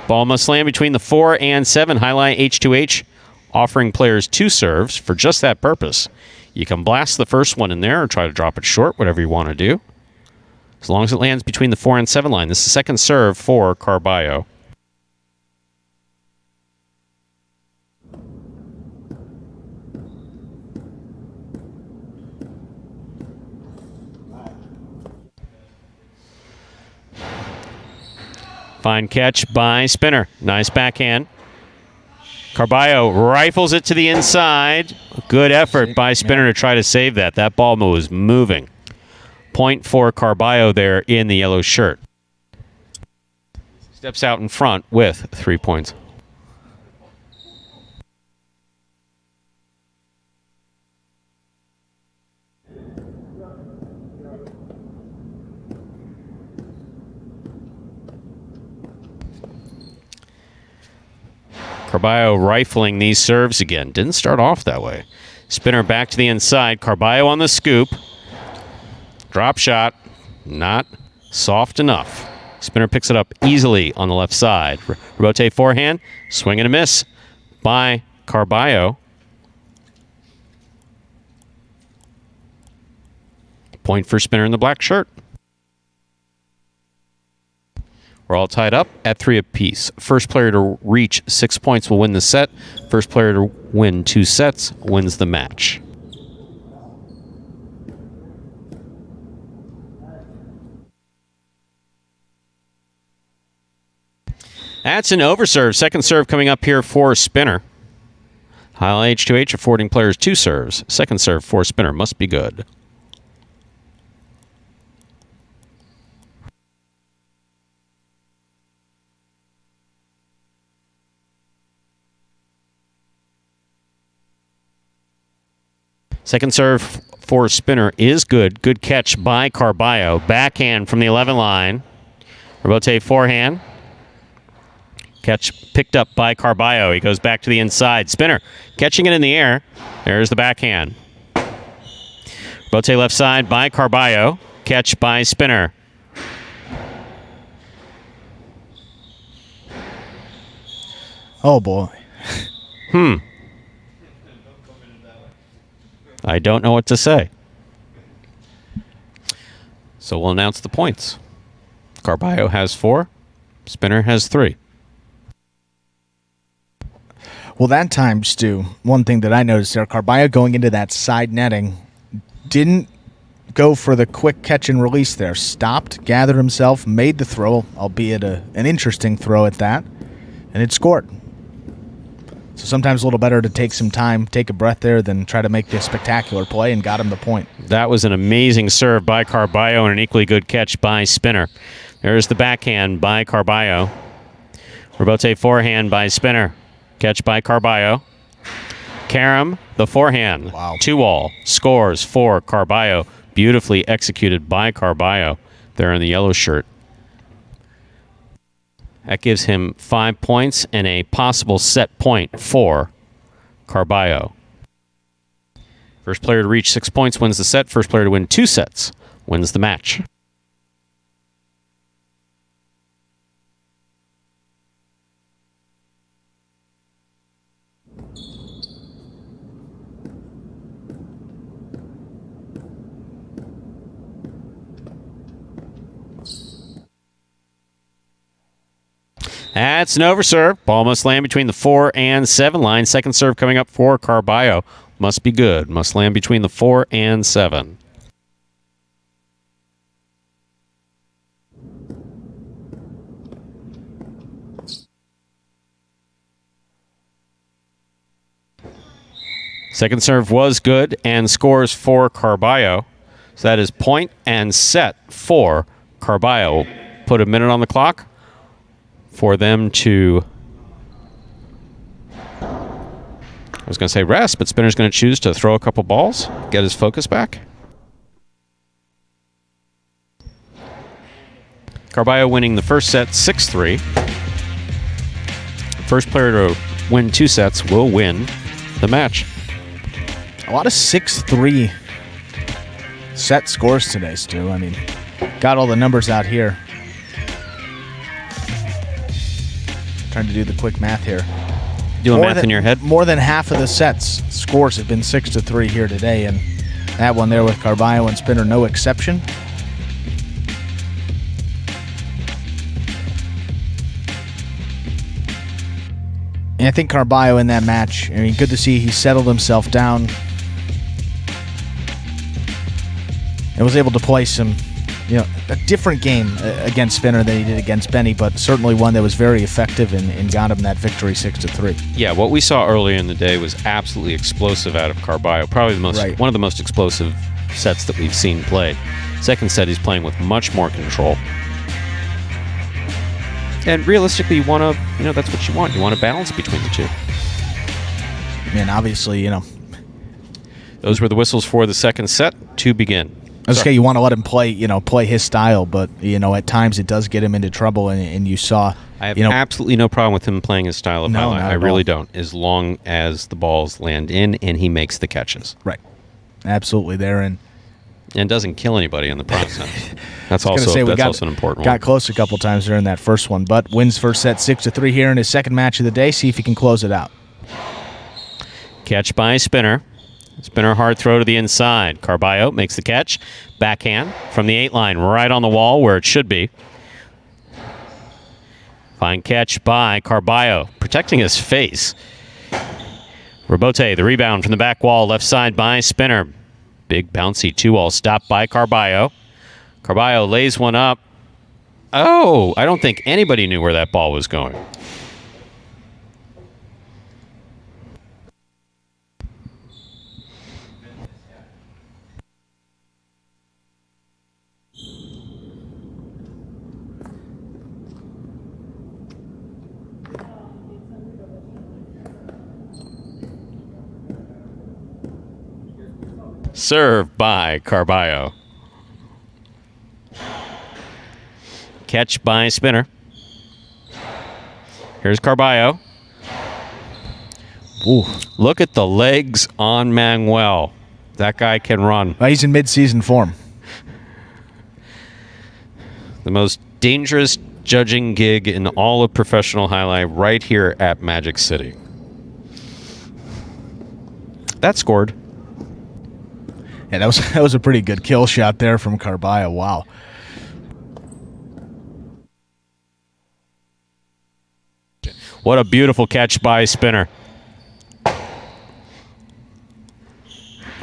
Ball must land between the 4 and 7. Jai-Alai H2H offering players 2 serves for just that purpose. You can blast the first one in there or try to drop it short, whatever you want to do. As long as it lands between the 4 and 7 line. This is the second serve for Carballo. Fine catch by Spinner. Nice backhand. Carballo rifles it to the inside. Good effort by Spinner to try to save that. That ball was moving. Point for Carballo there in the yellow shirt. Steps out in front with 3 points. Carballo rifling these serves again. Didn't start off that way. Spinner back to the inside. Carballo on the scoop. Drop shot. Not soft enough. Spinner picks it up easily on the left side. Rebote forehand. Swing and a miss by Carballo. Point for Spinner in the black shirt. We're all tied up at 3 apiece. First player to reach 6 points will win the set. First player to win 2 sets wins the match. That's an overserve. Second serve coming up here for Spinner. Jai-Alai H2H affording players 2 serves. Second serve for Spinner must be good. Second serve for Spinner is good. Good catch by Carballo. Backhand from the 11 line. Rebote forehand. Catch picked up by Carballo. He goes back to the inside. Spinner catching it in the air. There's the backhand. Rebote left side by Carballo. Catch by Spinner. Oh, boy. I don't know what to say. So we'll announce the points. Carballo has 4. Spinner has 3. Well, that time, Stu, one thing that I noticed there, Carballo going into that side netting didn't go for the quick catch and release there. Stopped, gathered himself, made the throw, albeit an interesting throw at that, and it scored. So sometimes a little better to take some time, take a breath there, than try to make the spectacular play, and got him the point. That was an amazing serve by Carballo and an equally good catch by Spinner. There's the backhand by Carballo. Rebote forehand by Spinner. Catch by Carballo. Karam, the forehand. Wow. 2-all. Scores for Carballo. Beautifully executed by Carballo there in the yellow shirt. That gives him 5 points and a possible set point for Carballo. First player to reach 6 points wins the set. First player to win 2 sets wins the match. That's an overserve. Ball must land between the 4 and 7 line. Second serve coming up for Carballo. Must be good. Must land between the 4 and 7. Second serve was good and scores for Carballo. So that is point and set for Carballo. Put a minute on the clock for them to, I was going to say rest, but Spinner's going to choose to throw a couple balls, get his focus back. Carballo winning the first set 6-3. First player to win 2 sets will win the match. A lot of 6-3 set scores today, Stu. I mean, got all the numbers out here. Trying to do the quick math here. Doing math in your head? More than half of the sets scores have been 6-3 here today, and that one there with Carballo and Spinner, no exception. And I think Carballo in that match, I mean, good to see he settled himself down and was able to play some, a different game against Spinner than he did against Benny, but certainly one that was very effective and got him that victory 6-3. Yeah, what we saw earlier in the day was absolutely explosive out of Carballo. Probably one of the most explosive sets that we've seen played. Second set, he's playing with much more control. And realistically, you want to, that's what you want. You want a balance between the two. And obviously, those were the whistles for the second set to begin. Okay, you want to let him play his style, but at times it does get him into trouble, and you saw. I have absolutely no problem with him playing his style of highlight. I really don't, as long as the balls land in and he makes the catches. Right, absolutely there, and doesn't kill anybody in the process. That's also an important one. Got close a couple times during that first one, but wins first set 6-3 here in his second match of the day. See if he can close it out. Catch by Spinner. Spinner hard throw to the inside. Carballo makes the catch. Backhand from the 8 line, right on the wall where it should be. Fine catch by Carballo, protecting his face. Robote, the rebound from the back wall, left side by Spinner. Big bouncy 2-all stopped by Carballo. Carballo lays one up. Oh, I don't think anybody knew where that ball was going. Served by Carballo. Catch by Spinner. Here's Carballo. Ooh. Look at the legs on Manuel. That guy can run. Well, he's in mid-season form. The most dangerous judging gig in all of professional highlight right here at Magic City. That scored. Yeah, that was a pretty good kill shot there from Carballo. Wow. What a beautiful catch by Spinner.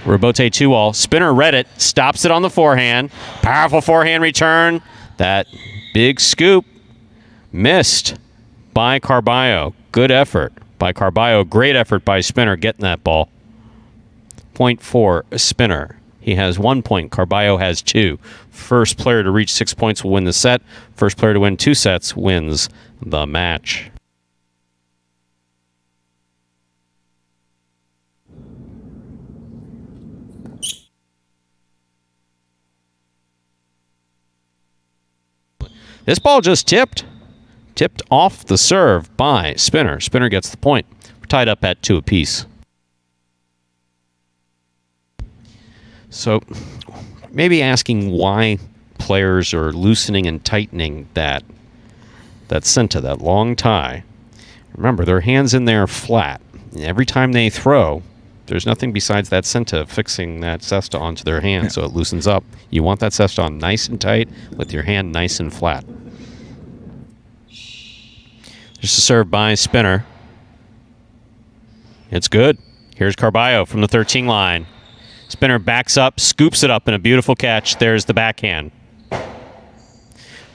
Robote 2-all. Spinner read it. Stops it on the forehand. Powerful forehand return. That big scoop. Missed by Carballo. Good effort by Carballo. Great effort by Spinner getting that ball. Point for Spinner. He has 1 point. Carballo has 2. First player to reach 6 points will win the set. First player to win 2 sets wins the match. This ball just tipped. Tipped off the serve by Spinner. Spinner gets the point. We're tied up at 2 apiece. So maybe asking why players are loosening and tightening that center, that long tie. Remember, their hands in there flat. Every time they throw, there's nothing besides that center fixing that cesta onto their hand, so it loosens up. You want that cesta on nice and tight with your hand nice and flat. Just a serve by Spinner. It's good. Here's Carballo from the 13 line. Spinner backs up, scoops it up in a beautiful catch. There's the backhand.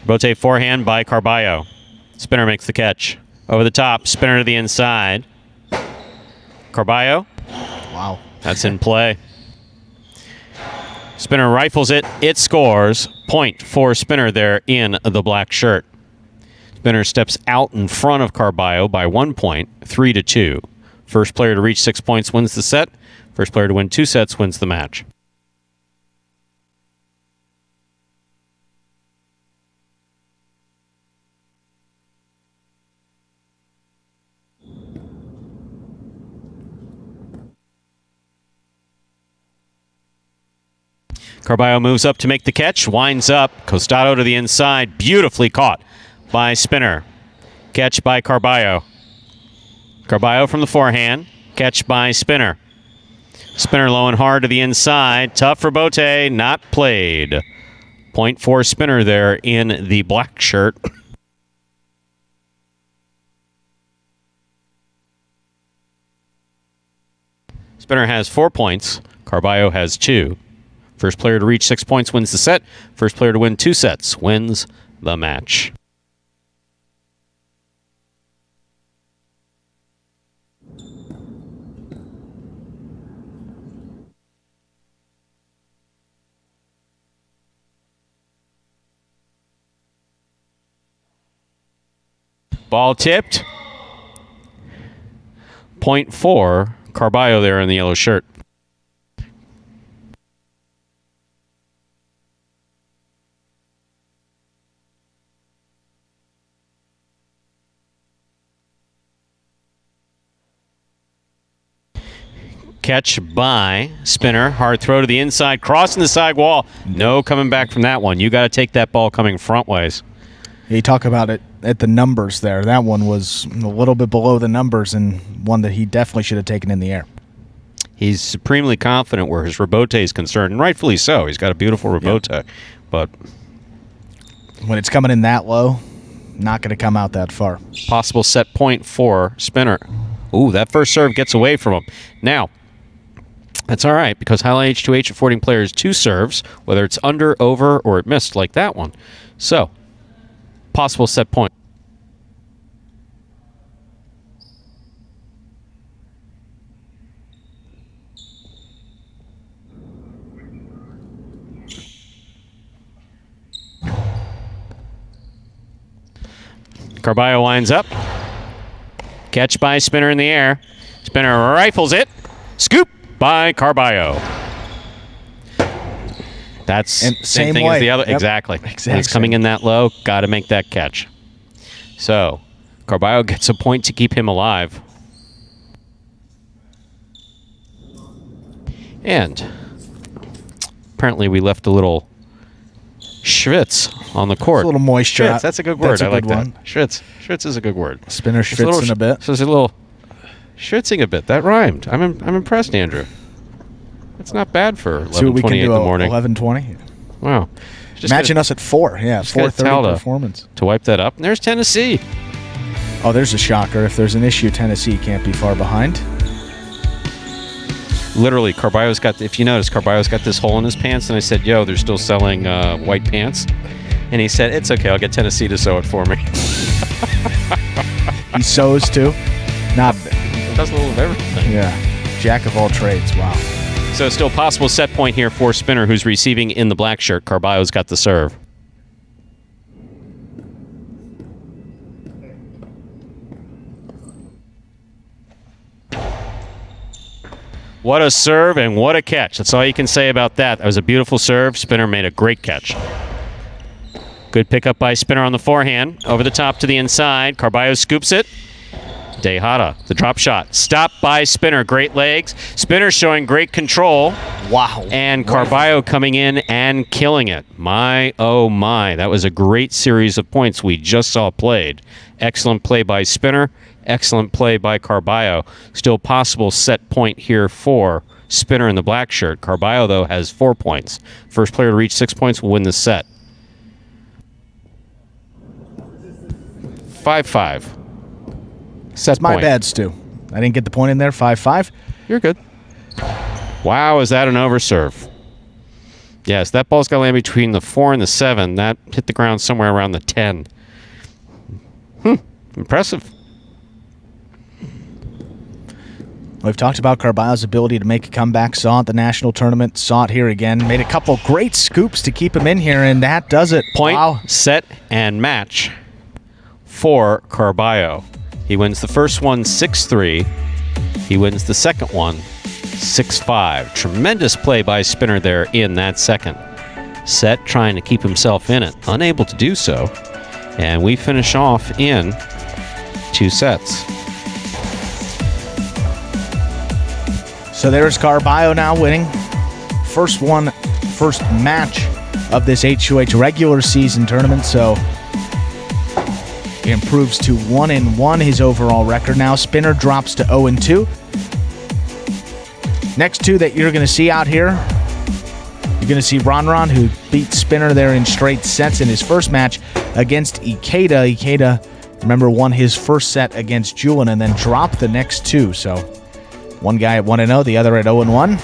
Rotate forehand by Carballo. Spinner makes the catch. Over the top, Spinner to the inside. Carballo. Wow. That's in play. Spinner rifles it. It scores. Point for Spinner there in the black shirt. Spinner steps out in front of Carballo by 1 point, 3-2. First player to reach 6 points wins the set. First player to win 2 sets wins the match. Carballo moves up to make the catch, winds up. Costado to the inside, beautifully caught by Spinner. Catch by Carballo. Carballo from the forehand. Catch by Spinner. Spinner low and hard to the inside. Tough for Bote. Not played. Point for Spinner there in the black shirt. Spinner has 4 points. Carballo has 2. First player to reach 6 points wins the set. First player to win 2 sets wins the match. Ball tipped. Point for Carballo there in the yellow shirt. Catch by Spinner. Hard throw to the inside. Crossing the side wall. No coming back from that one. You got to take that ball coming front ways. You talk about it at the numbers there. That one was a little bit below the numbers and one that he definitely should have taken in the air. He's supremely confident where his rebote is concerned, and rightfully so. He's got a beautiful rebote. Yeah. But when it's coming in that low, not going to come out that far. Possible set point for Spinner. Ooh, that first serve gets away from him. Now, that's all right because Jai-Alai H2H affording players 2 serves, whether it's under, over, or it missed like that one. So, possible set point. Carballo winds up. Catch by Spinner in the air. Spinner rifles it. Scoop by Carballo. That's the same thing as the other. Yep. Exactly. When it's coming in that low, got to make that catch. So, Carballo gets a point to keep him alive. And apparently we left a little schwitz on the court. It's a little moisture. Schwitz, that's a good word. I like that. Schwitz. Schwitz is a good word. Spinner schwitzing a bit. So there's a little schwitzing a bit. That rhymed. I'm impressed, Andrew. That's not bad for 11:28 in the morning. 11:20. Wow. Matching us at 4. Yeah, 4:30 performance. To wipe that up. And there's Tennessee. Oh, there's a shocker. If there's an issue, Tennessee can't be far behind. Literally, Carballo's got, if you notice, Carballo's got this hole in his pants, and I said, yo, they're still selling white pants. And he said, it's okay, I'll get Tennessee to sew it for me. He sews too? Not does a little of everything. Yeah. Jack of all trades. Wow. So still possible set point here for Spinner, who's receiving in the black shirt. Carballo's got the serve. What a serve and what a catch. That's all you can say about that. That was a beautiful serve. Spinner made a great catch. Good pickup by Spinner on the forehand. Over the top to the inside. Carballo scoops it. Tejada, the drop shot. Stopped by Spinner. Great legs. Spinner showing great control. Wow. And Carballo coming in and killing it. My, oh my. That was a great series of points we just saw played. Excellent play by Spinner. Excellent play by Carballo. Still possible set point here for Spinner in the black shirt. Carballo, though, has 4 points. First player to reach 6 points will win the set. 5-5. Set It's my bad, Stu. I didn't get the point in there. 5-5. You're good. Wow, is that an overserve? Yes, that ball's got to land between the 4 and the 7. That hit the ground somewhere around the 10. Impressive. We've talked about Carballo's ability to make a comeback. Saw it at the national tournament. Saw it here again. Made a couple great scoops to keep him in here, and that does it. Point, wow. Set, and match for Carballo. He wins the first one 6-3. He wins the second one 6-5. Tremendous play by Spinner there in that second set, trying to keep himself in it. Unable to do so. And we finish off in 2 sets. So there's Carballo now winning. First match of this H2H regular season tournament. So He improves to 1-1, his overall record now. Spinner drops to 0-2. Next two that you're going to see out here, you're going to see Ron, who beat Spinner there in straight sets in his first match against Ikeda. Ikeda, remember, won his first set against Julian and then dropped the next two. So one guy at 1-0, the other at 0-1.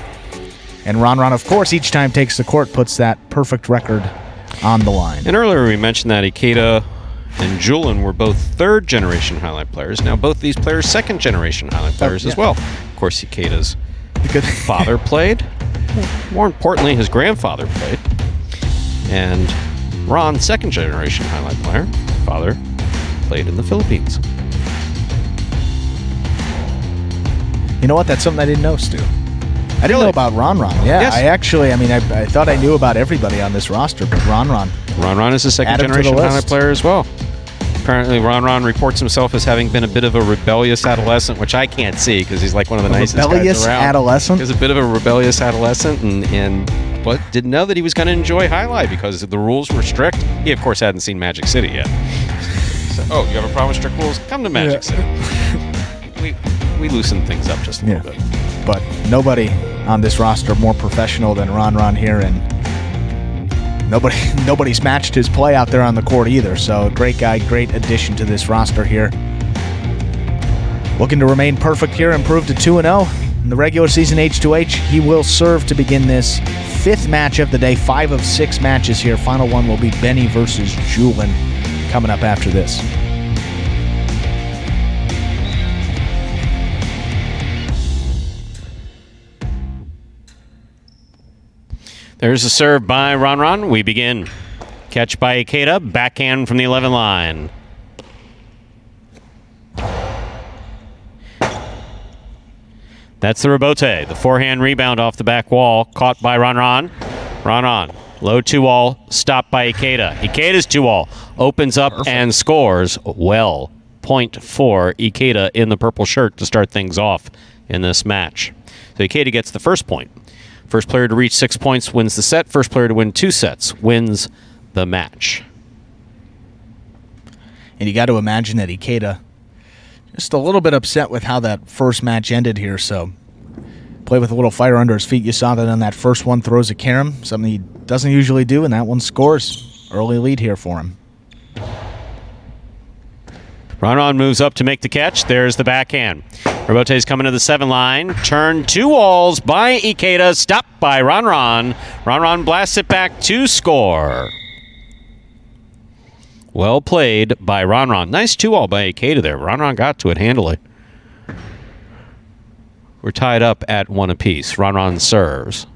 And Ron, of course, each time takes the court, puts that perfect record on the line. And earlier we mentioned that Ikeda and Julian were both third-generation highlight players. Now both these players second-generation highlight players as well. Of course, Ikeda's father played. More importantly, his grandfather played. And Ron, second-generation highlight player. Father played in the Philippines. You know what? That's something I didn't know, Stu. I didn't know about Ron. Yeah, yes. I thought I knew about everybody on this roster, but Ron is a second-generation highlight player as well. Apparently, Ron reports himself as having been a bit of a rebellious adolescent, which I can't see because he's like one of the nicest guys around. Rebellious adolescent? He's a bit of a rebellious adolescent and didn't know that he was going to enjoy highlight because the rules were strict. He, of course, hadn't seen Magic City yet. So, you have a problem with strict rules? Come to Magic City. We loosen things up just a little bit. But nobody on this roster more professional than Ron here, and nobody's matched his play out there on the court either. So great guy, great addition to this roster here. Looking to remain perfect here, improve to 2-0 in the regular season H2H. He will serve to begin this fifth match of the day, 5 of 6 matches here. Final one will be Benny versus Julian coming up after this. There's a serve by Ron. We begin. Catch by Ikeda. Backhand from the 11 line. That's the rebote. The forehand rebound off the back wall. Caught by Ron. Low 2-all. Stopped by Ikeda. Ikeda's 2-all. Opens up and scores well. Point for Ikeda in the purple shirt to start things off in this match. So Ikeda gets the first point. First player to reach 6 points wins the set. First player to win 2 sets wins the match. And you got to imagine that Ikeda just a little bit upset with how that first match ended here. So play with a little fire under his feet. You saw that on that first one, throws a carom, something he doesn't usually do, and that one scores. Early lead here for him. Ron moves up to make the catch. There's the backhand. Rebote's coming to the 7 line. Turn 2-alls by Ikeda. Stopped by Ron. Ron blasts it back to score. Well played by Ron. Nice 2-all by Ikeda there. Ron got to it handily. We're tied up at 1 apiece. Ron serves.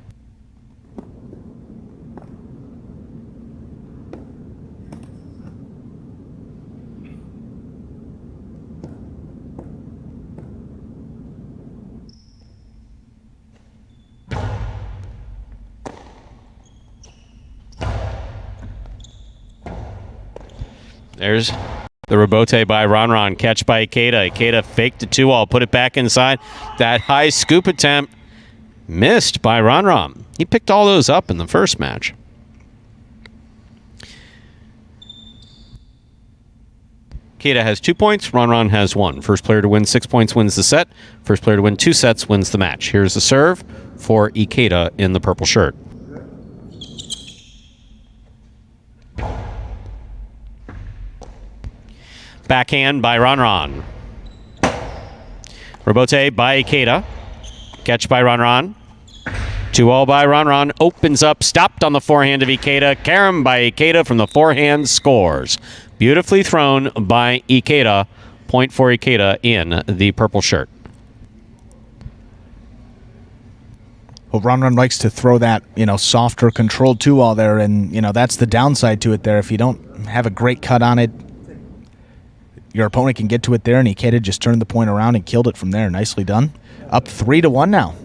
There's the rebote by Ron. Catch by Ikeda. Ikeda faked the 2-all, put it back inside. That high scoop attempt missed by Ron. He picked all those up in the first match. Ikeda has 2 points. Ron has 1. First player to win 6 points wins the set. First player to win 2 sets wins the match. Here's the serve for Ikeda in the purple shirt. Backhand by Ron. Rebote by Ikeda. Catch by Ron. 2-all by Ron. Opens up, stopped on the forehand of Ikeda. Carom by Ikeda from the forehand, scores. Beautifully thrown by Ikeda. Point for Ikeda in the purple shirt. Well, Ron likes to throw that, softer, controlled 2-all there, and, that's the downside to it there. If you don't have a great cut on it, your opponent can get to it there, and Ikeda just turned the point around and killed it from there. Nicely done. Up 3-1 now.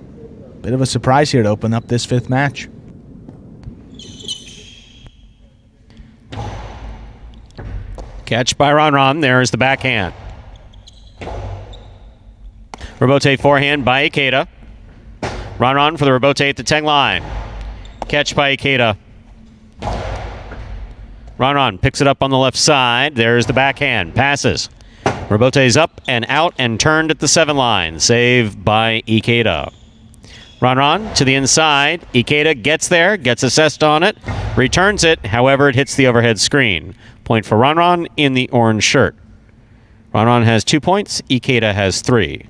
Bit of a surprise here to open up this fifth match. Catch by Ron. There's the backhand. Rebote forehand by Ikeda. Ron for the rebote at the 10 line. Catch by Ikeda. Ron picks it up on the left side. There's the backhand. Passes. Robote's up and out and turned at the 7 line. Save by Ikeda. Ron to the inside. Ikeda gets there, gets assessed on it, returns it. However, it hits the overhead screen. Point for Ron in the orange shirt. Ron has 2 points. Ikeda has 3.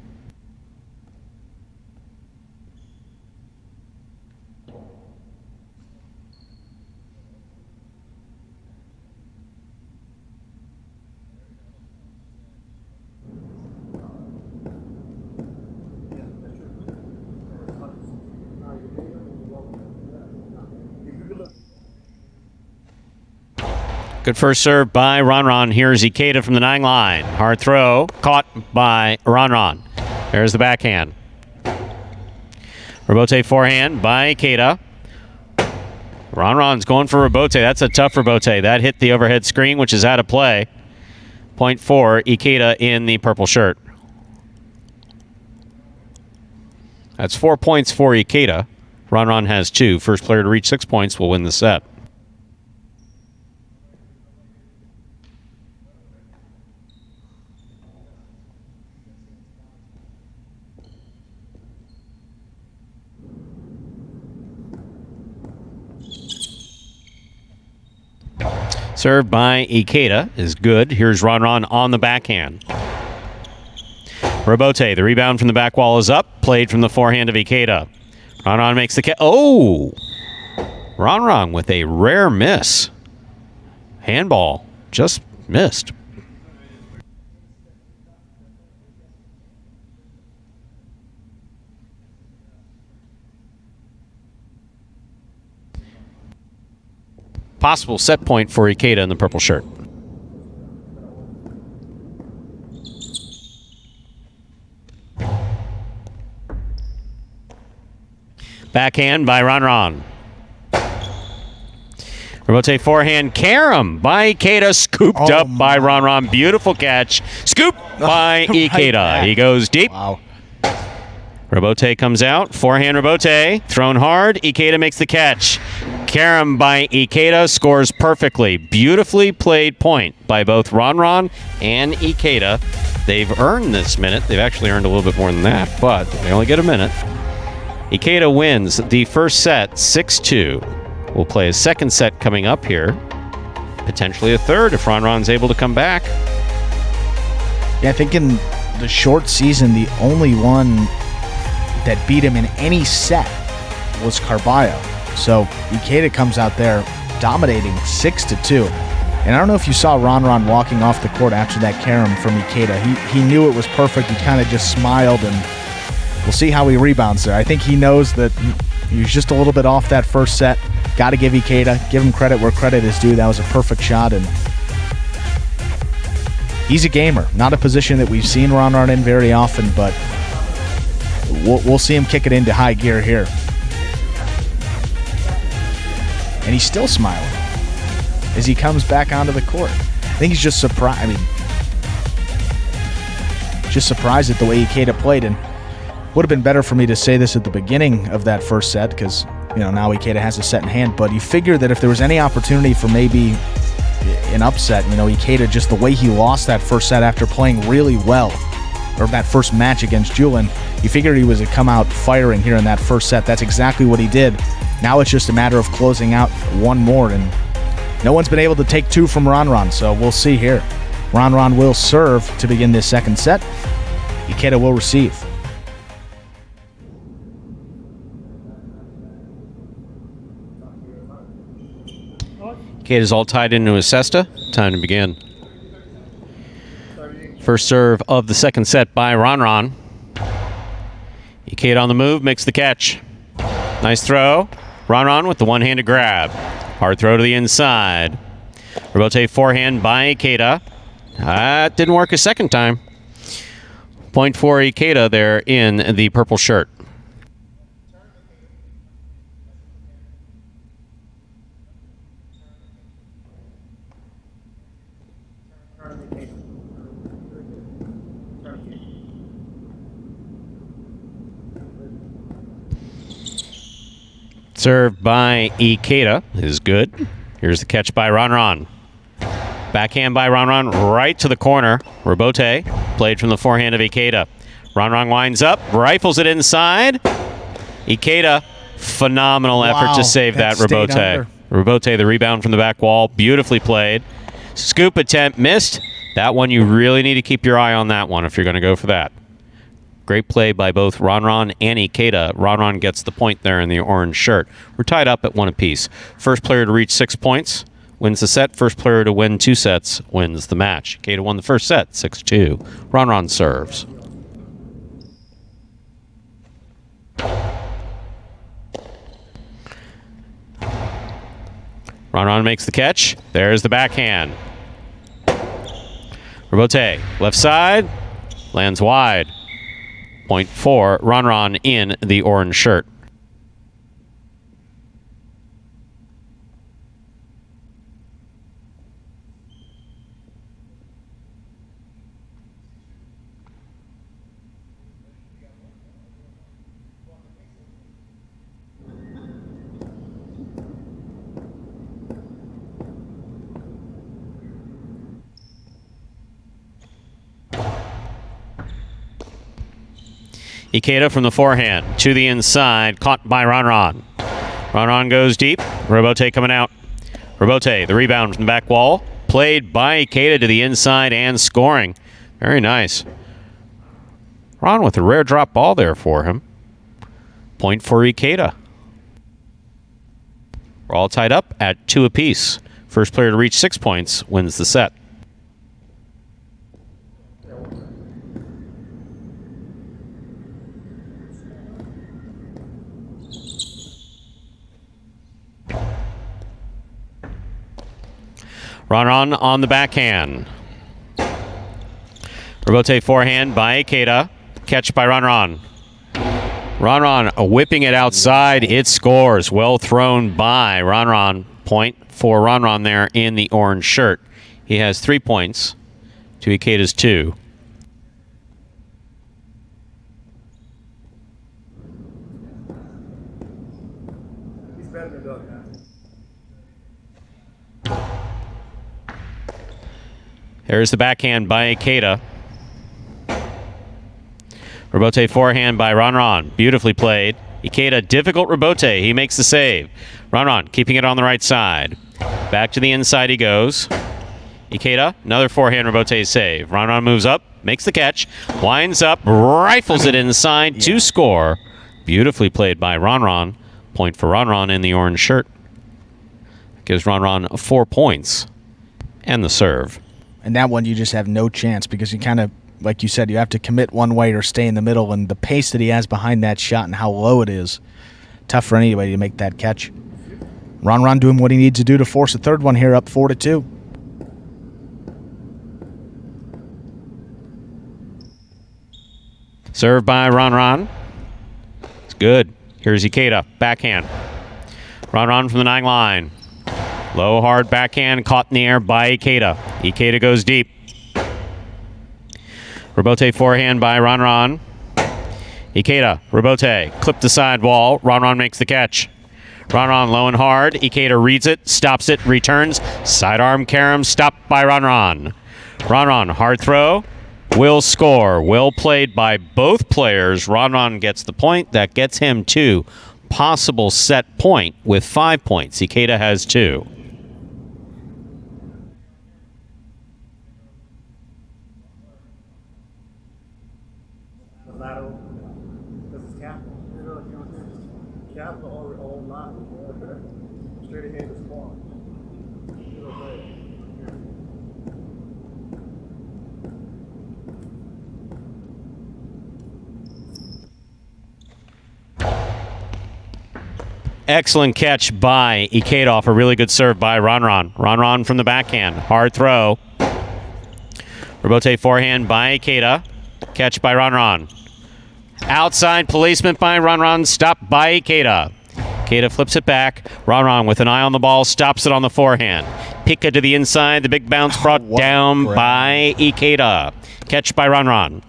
Good first serve by Ron. Here's Ikeda from the 9 line. Hard throw, caught by Ron. There's the backhand. Robote forehand by Ikeda. Ron's going for Robote. That's a tough Robote. That hit the overhead screen, which is out of play. Point for Ikeda in the purple shirt. That's 4 points for Ikeda. Ron has 2. First player to reach 6 points will win the set. Served by Ikeda is good. Here's Ron on the backhand. Robote, the rebound from the back wall is up. Played from the forehand of Ikeda. Ron makes the catch. Oh! Ron with a rare miss. Handball. Just missed. Possible set point for Ikeda in the purple shirt. Backhand by Ron. Robote forehand carom by Ikeda. Scooped up by Ron. Beautiful catch. Scoop by Ikeda. He goes deep. Wow. Robote comes out. Forehand Robote. Thrown hard. Ikeda makes the catch. Carom by Ikeda scores perfectly. Beautifully played point by both Ron and Ikeda. They've earned this minute. They've actually earned a little bit more than that, but they only get a minute. Ikeda wins the first set 6-2. We'll play a second set coming up here. Potentially a third if Ron's able to come back. Yeah, I think in the short season, the only one that beat him in any set was Carballo. So Ikeda comes out there dominating 6-2. And I don't know if you saw Ron walking off the court after that carom from Ikeda. He knew it was perfect. He kind of just smiled, and we'll see how he rebounds there. I think he knows that he was just a little bit off that first set. Got to give Ikeda, give him credit where credit is due. That was a perfect shot, and he's a gamer. Not a position that we've seen Ron in very often, but we'll see him kick it into high gear here. And he's still smiling as he comes back onto the court. I think he's just surprised. I mean, just surprised at the way Ikeda played. And would have been better for me to say this at the beginning of that first set because, now Ikeda has a set in hand. But you figure that if there was any opportunity for maybe an upset, Ikeda, just the way he lost that first set after playing really well, or that first match against Julian, you figured he was to come out firing here in that first set. That's exactly what he did. Now it's just a matter of closing out one more, and no one's been able to take 2 from Ron, so we'll see here. Ron will serve to begin this second set. Ikeda will receive. Ikeda's all tied into his cesta. Time to begin. First serve of the second set by Ron. Ikeda on the move, makes the catch. Nice throw. Ron with the one-handed grab. Hard throw to the inside. Robote forehand by Ikeda. That didn't work a second time. Point for Ikeda there in the purple shirt. Served by Ikeda is good. Here's the catch by Ron. Backhand by Ron right to the corner. Robote played from the forehand of Ikeda. Ron winds up, rifles it inside. Ikeda, phenomenal effort to save that Robote. Robote, the rebound from the back wall, beautifully played. Scoop attempt missed. That one, you really need to keep your eye on that one if you're going to go for that. Great play by both Ron and Ikeda. Ron gets the point there in the orange shirt. We're tied up at 1 apiece. First player to reach 6 points wins the set. First player to win 2 sets wins the match. Ikeda won the first set, 6-2. Ron serves. Ron makes the catch. There's the backhand. Robote, left side, lands wide. Point for Ron in the orange shirt. Ikeda from the forehand to the inside, caught by Ron. Ron goes deep. Robote coming out. Robote, the rebound from the back wall, played by Ikeda to the inside and scoring. Very nice. Ron with a rare drop ball there for him. Point for Ikeda. We're all tied up at 2 apiece. First player to reach 6 points wins the set. Ron on the backhand. Robote forehand by Ikeda. Catch by Ron. Ron whipping it outside. It scores. Well thrown by Ron. Point for Ron there in the orange shirt. He has 3 points to Ikeda's 2. He's better than Doug now. There's the backhand by Ikeda. Robote forehand by Ron. Beautifully played. Ikeda, difficult Robote. He makes the save. Ron keeping it on the right side. Back to the inside he goes. Ikeda, another forehand Robote save. Ron moves up, makes the catch, winds up, rifles it inside to score. Beautifully played by Ron. Point for Ron in the orange shirt. Gives Ron 4 points. And the serve. And that one you just have no chance because you kind of, like you said, you have to commit one way or stay in the middle. And the pace that he has behind that shot and how low it is, tough for anybody to make that catch. Ron doing what he needs to do to force a third one here, up 4-2. Served by Ron. It's good. Here's Ikeda, backhand. Ron from the 9 line. Low, hard backhand, caught in the air by Ikeda. Ikeda goes deep. Robote forehand by Ron. Ikeda, Robote, clipped the side wall. Ron makes the catch. Ron low and hard. Ikeda reads it, stops it, returns. Sidearm carom, stopped by Ron. Ron, hard throw. Will score. Well played by both players. Ron gets the point. That gets him to possible set point with 5 points. Ikeda has 2. Lateral. This is capital. Capital all not. Straight ahead is far. Excellent catch by Ikeda off a really good serve by Ron. Ron from the backhand. Hard throw. Robote forehand by Ikeda. Catch by Ron. Outside placement by Ron. Stopped by Ikeda. Ikeda flips it back. Ron with an eye on the ball. Stops it on the forehand. Pika to the inside. The big bounce brought down by Ikeda. Catch by Ron.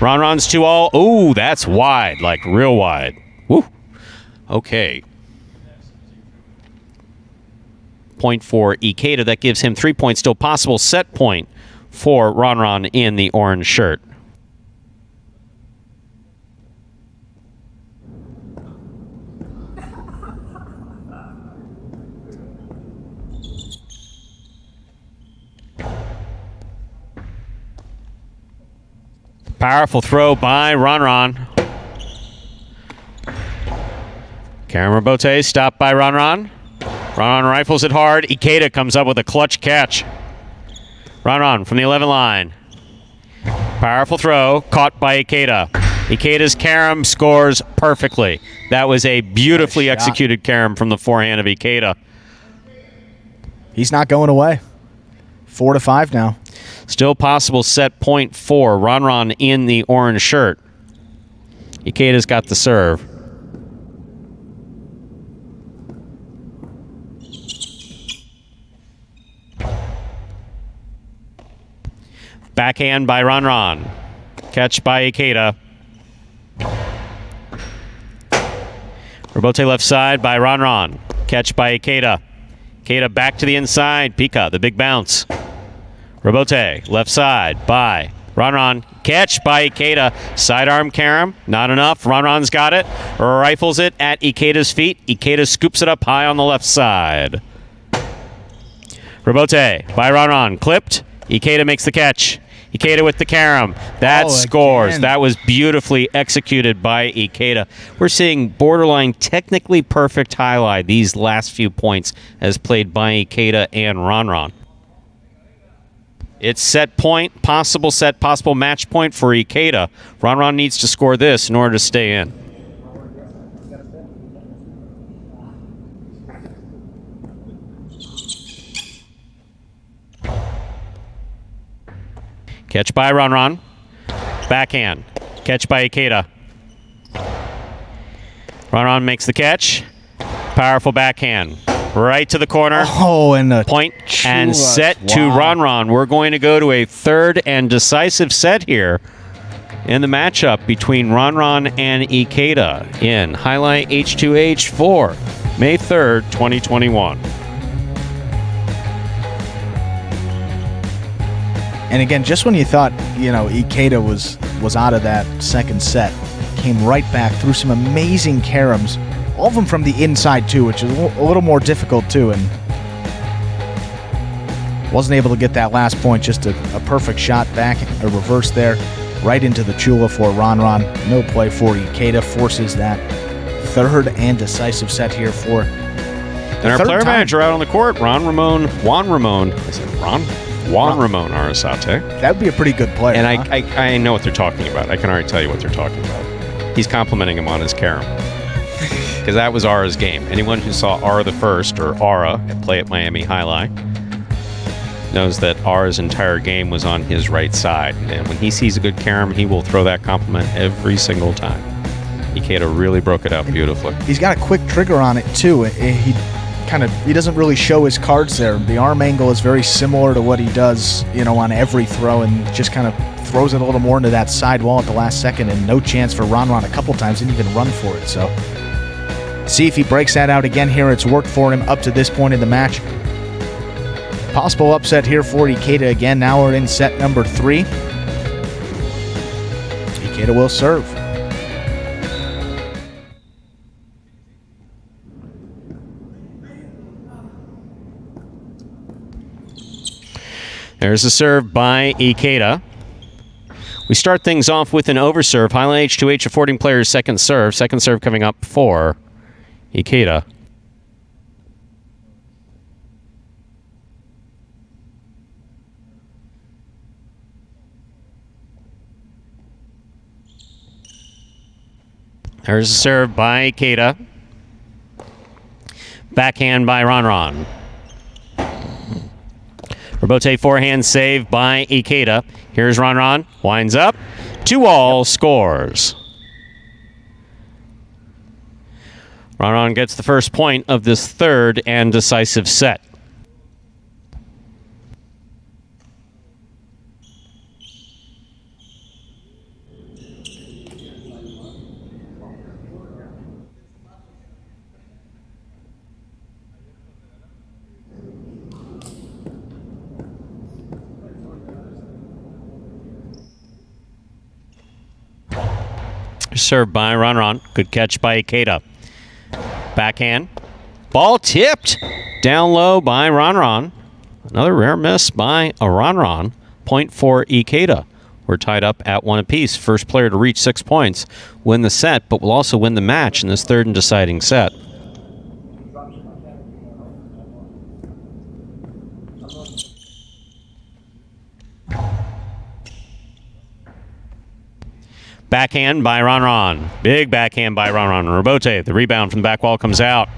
Ron's 2-all. Ooh, that's wide. Like real wide. Woo. Okay. point for Ikeda. That gives him 3 points. Still possible set point for Ron in the orange shirt. Powerful throw by Ron. Karen Robote stopped by Ron. Ron rifles it hard. Ikeda comes up with a clutch catch. Ron from the 11 line. Powerful throw, caught by Ikeda. Ikeda's carom scores perfectly. That was a beautifully executed carom from the forehand of Ikeda. He's not going away. 4-5 now. Still possible set point for Ron in the orange shirt. Ikeda's got the serve. Backhand by Ron. Catch by Ikeda. Robote left side by Ron. Catch by Ikeda. Ikeda back to the inside. Pika, the big bounce. Robote left side by Ron. Catch by Ikeda. Sidearm carom. Not enough. Ron's got it. Rifles it at Ikeda's feet. Ikeda scoops it up high on the left side. Robote by Ron. Clipped. Ikeda makes the catch. Ikeda with the carom. That scores. Again. That was beautifully executed by Ikeda. We're seeing borderline technically perfect highlight these last few points as played by Ikeda and Ron. It's set point, possible match point for Ikeda. Ron needs to score this in order to stay in. Catch by Ron. Backhand. Catch by Ikeda. Ron makes the catch. Powerful backhand. Right to the corner. Oh, and the point and set to Ron. We're going to go to a third and decisive set here in the matchup between Ron and Ikeda in Jai-Alai H2H for May 3rd, 2021. And again, just when you thought, Ikeda was out of that second set, came right back, threw some amazing caroms, all of them from the inside too, which is a little more difficult too, and wasn't able to get that last point. Just a perfect shot back, a reverse there, right into the chula for Ron. No play for Ikeda, forces that third and decisive set here for and our player manager out on the court, Juan Ramon Arasate. That would be a pretty good player. And I know what they're talking about. I can already tell you what they're talking about. He's complimenting him on his carom. Because that was Ara's game. Anyone who saw Ara the First, or Ara, play at Miami Jai-Alai, knows that Ara's entire game was on his right side. And when he sees a good carom, he will throw that compliment every single time. Ikeda really broke it out beautifully. He's got a quick trigger on it, too. He doesn't really show his cards there. The arm angle is very similar to what he does, on every throw, and just kind of throws it a little more into that side wall at the last second, and no chance for Ron a couple times. Didn't even run for it. So see if he breaks that out again here. It's worked for him up to this point in the match. Possible upset here for Ikeda again. Now we're in set number 3. Ikeda will serve. There's a serve by Ikeda. We start things off with an overserve. Jai-Alai H2H affording players second serve. Second serve coming up for Ikeda. There's a serve by Ikeda. Backhand by Ron. Robote forehand save by Ikeda. Here's Ron. Winds up. 2-all scores. Ron gets the first point of this third and decisive set. Served by Ron. Good catch by Ikeda. Backhand. Ball tipped. Down low by Ron. Another rare miss by Ron. Point for Ikeda. We're tied up at 1 apiece. First player to reach 6 points, win the set, but will also win the match in this third and deciding set. Backhand by Ron. Big backhand by Ron. Rebote, the rebound from the back wall comes out.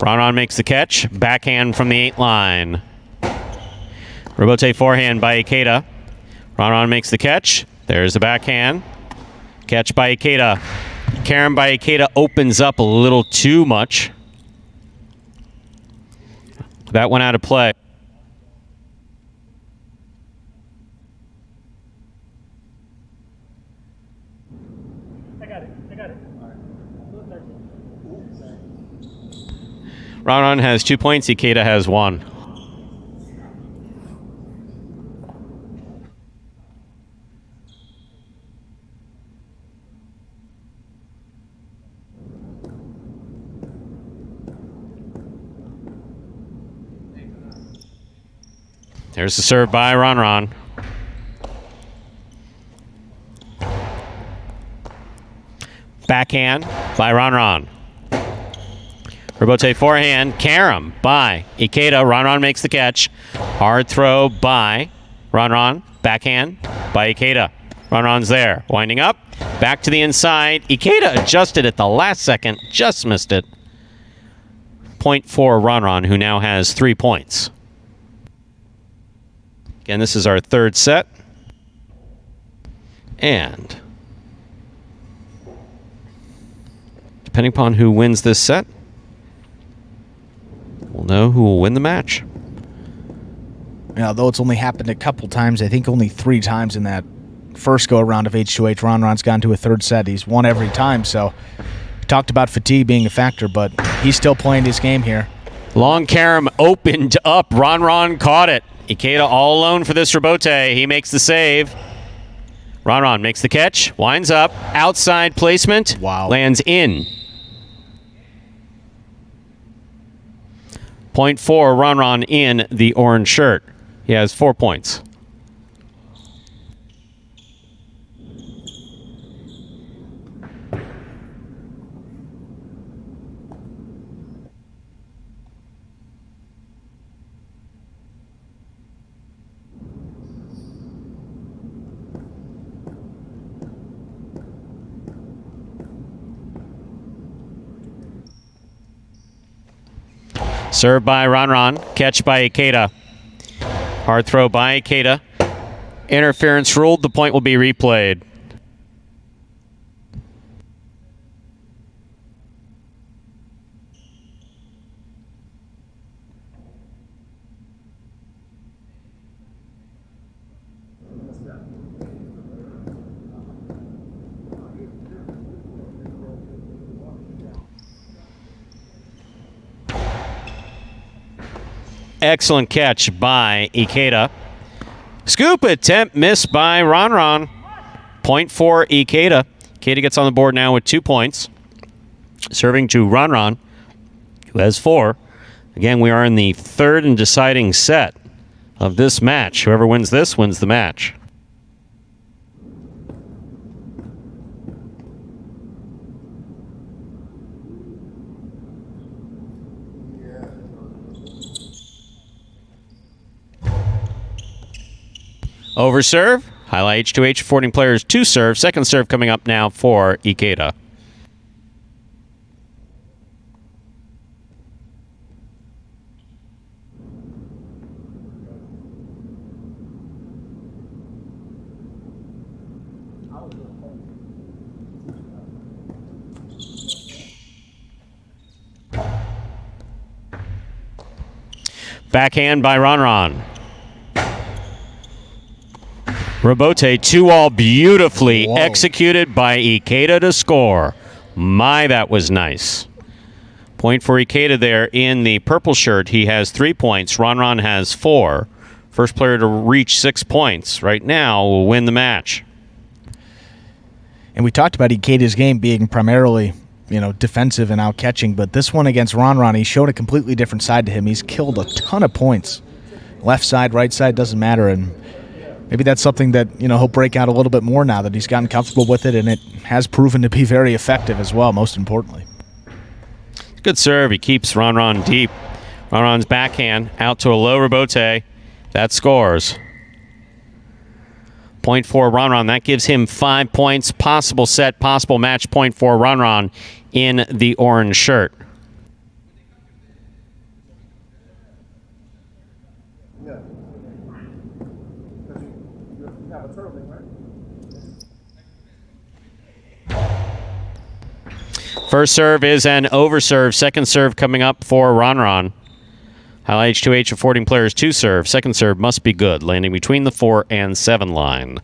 Ron makes the catch. Backhand from the 8 line. Rebote forehand by Ikeda. Ron makes the catch. There's the backhand. Catch by Ikeda. Karen by Ikeda opens up a little too much. That went out of play. I got it. Ron has 2 points. Ikeda has 1. There's the serve by Ron. Backhand by Ron. Rebote forehand. Karam by Ikeda. Ron makes the catch. Hard throw by Ron. Backhand by Ikeda. Ron's there. Winding up. Back to the inside. Ikeda adjusted at the last second. Just missed it. Point for Ron, who now has 3 points. Again, this is our third set. And depending upon who wins this set, we'll know who will win the match. Though it's only happened a couple times, I think only 3 times in that first go-around of H2H, Ron's gone to a third set. He's won every time, so we talked about fatigue being a factor, but he's still playing his game here. Long Karam opened up. Ron caught it. Ikeda all alone for this rebote. He makes the save. Ron makes the catch. Winds up. Outside placement. Wow. Lands in. Point for Ron in the orange shirt. He has 4 points. Served by Ron. Catch by Ikeda. Hard throw by Ikeda. Interference ruled. The point will be replayed. Excellent catch by Ikeda. Scoop attempt missed by Ron. Point for Ikeda. Ikeda gets on the board now with 2 points. Serving to Ron, who has 4. Again, we are in the third and deciding set of this match. Whoever wins this wins the match. Over serve. Jai-Alai H2H affording players 2 serve. Second serve coming up now for Ikeda. Backhand by Ron. Rebote 2-all beautifully executed by Ikeda to score. My, that was nice. Point for Ikeda there in the purple shirt. He has 3 points. Ron has 4. First player to reach 6 points right now will win the match. And we talked about Ikeda's game being primarily, defensive and out catching, but this one against Ron, he showed a completely different side to him. He's killed a ton of points. Left side, right side, doesn't matter, and maybe that's something that, he'll break out a little bit more now that he's gotten comfortable with it, and it has proven to be very effective as well, most importantly. Good serve. He keeps Ron deep. Ron's backhand out to a low rebote. That scores. Point for Ron. That gives him 5 points. Possible set, possible match point for Ron in the orange shirt. Yeah. Because you have a turtle thing, right? First serve is an overserve. Second serve coming up for Ron. Highlight H2H affording players 2 serve. Second serve must be good, landing between the 4 and 7 line.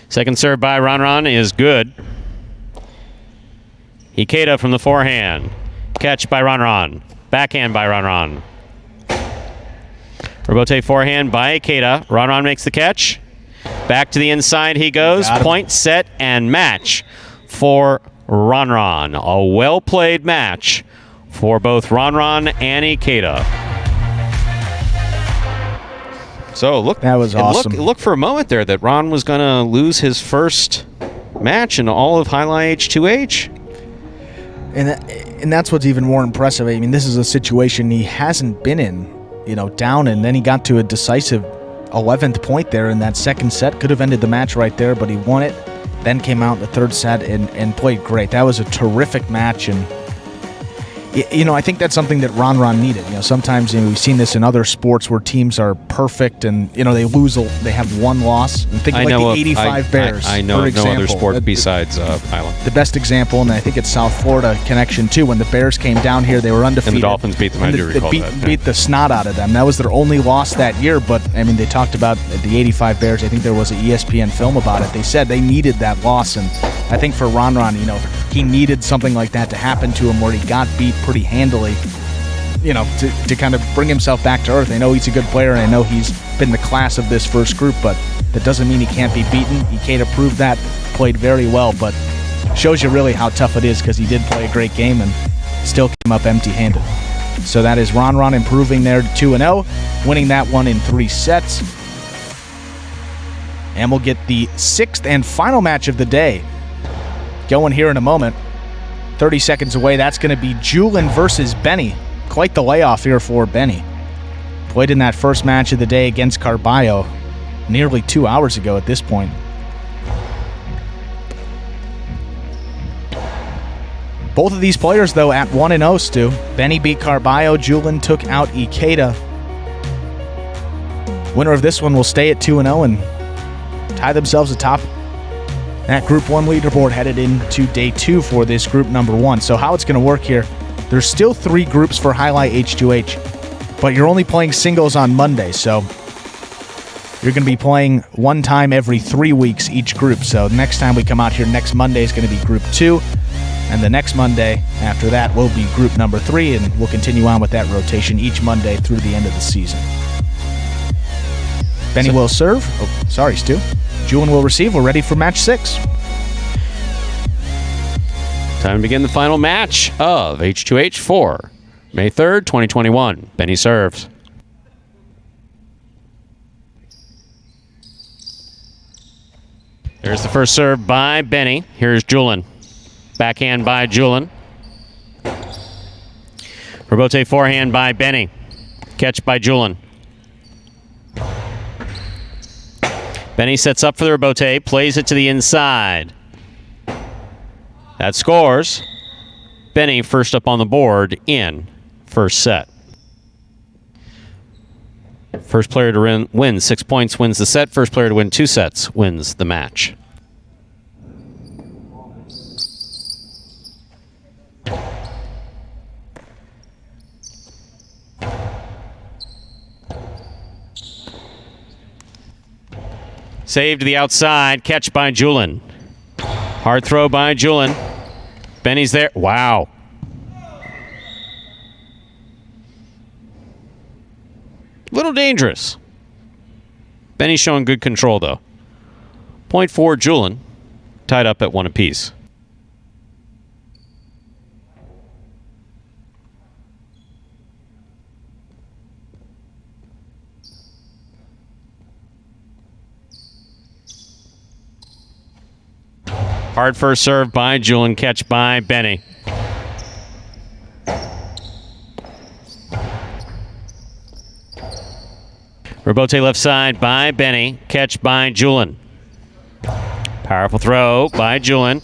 Second serve by Ron is good. Ikeda from the forehand. Catch by Ron. Backhand by Ron. Rebote forehand by Ikeda. Ron makes the catch. Back to the inside he goes. Point, set, and match for Ron. A well-played match for both Ron and Ikeda. So look, that was awesome. Look for a moment there that Ron was going to lose his first match in all of Highlight H2H. And that's what's even more impressive. I mean, this is a situation he hasn't been in, down, and then he got to a decisive 11th point there in that second set. Could have ended the match right there, but he won it. Then came out in the third set and played great. That was a terrific match, and I think that's something that Ron needed. Sometimes we've seen this in other sports where teams are perfect and they lose. They have one loss. And think like the '85 Bears. I know of no other sport besides Highland. The best example, and I think it's South Florida connection too. When the Bears came down here, they were undefeated. And the Dolphins beat them. I do recall that. Beat the snot out of them. That was their only loss that year. But they talked about the '85 Bears. I think there was an ESPN film about it. They said they needed that loss, and I think for Ron, he needed something like that to happen to him where he got beat pretty handily, to kind of bring himself back to earth. I know he's a good player, and I know he's been the class of this first group, but that doesn't mean he can't be beaten. Ikeda proved that, played very well, but shows you really how tough it is because he did play a great game and still came up empty-handed. So that is Ron improving there to 2-0, winning that one in 3 sets. And we'll get the 6th and final match of the day going here in a moment. 30 seconds away. That's going to be Julian versus Benny. Quite the layoff here for Benny. Played in that first match of the day against Carballo nearly 2 hours ago at this point. Both of these players, though, at 1-0, Stu. Benny beat Carballo. Julian took out Ikeda. Winner of this one will stay at 2-0 and tie themselves atop that Group 1 leaderboard headed into Day 2 for this Group Number 1. So how it's going to work here, there's still 3 groups for Highlight H2H, but you're only playing singles on Monday, so you're going to be playing one time every 3 weeks each group. So next time we come out here, next Monday is going to be Group 2, and the next Monday after that will be Group Number 3, and we'll continue on with that rotation each Monday through the end of the season. Benny will serve. Oh, sorry, Stu. Julian will receive. We're ready for match 6. Time to begin the final match of H2H for May 3rd, 2021. Benny serves. There's the first serve by Benny. Here's Julian. Backhand by Julian. Rebote forehand by Benny. Catch by Julian. Benny sets up for the rebote, plays it to the inside. That scores. Benny first up on the board in first set. First player to win 6 points wins the set. First player to win 2 sets wins the match. Save to the outside. Catch by Julian. Hard throw by Julian. Benny's there. Wow. Little dangerous. Benny's showing good control, though. Point for Julian, tied up at 1 apiece. Hard first serve by Julian, catch by Benny. Rebote left side by Benny, catch by Julian. Powerful throw by Julian.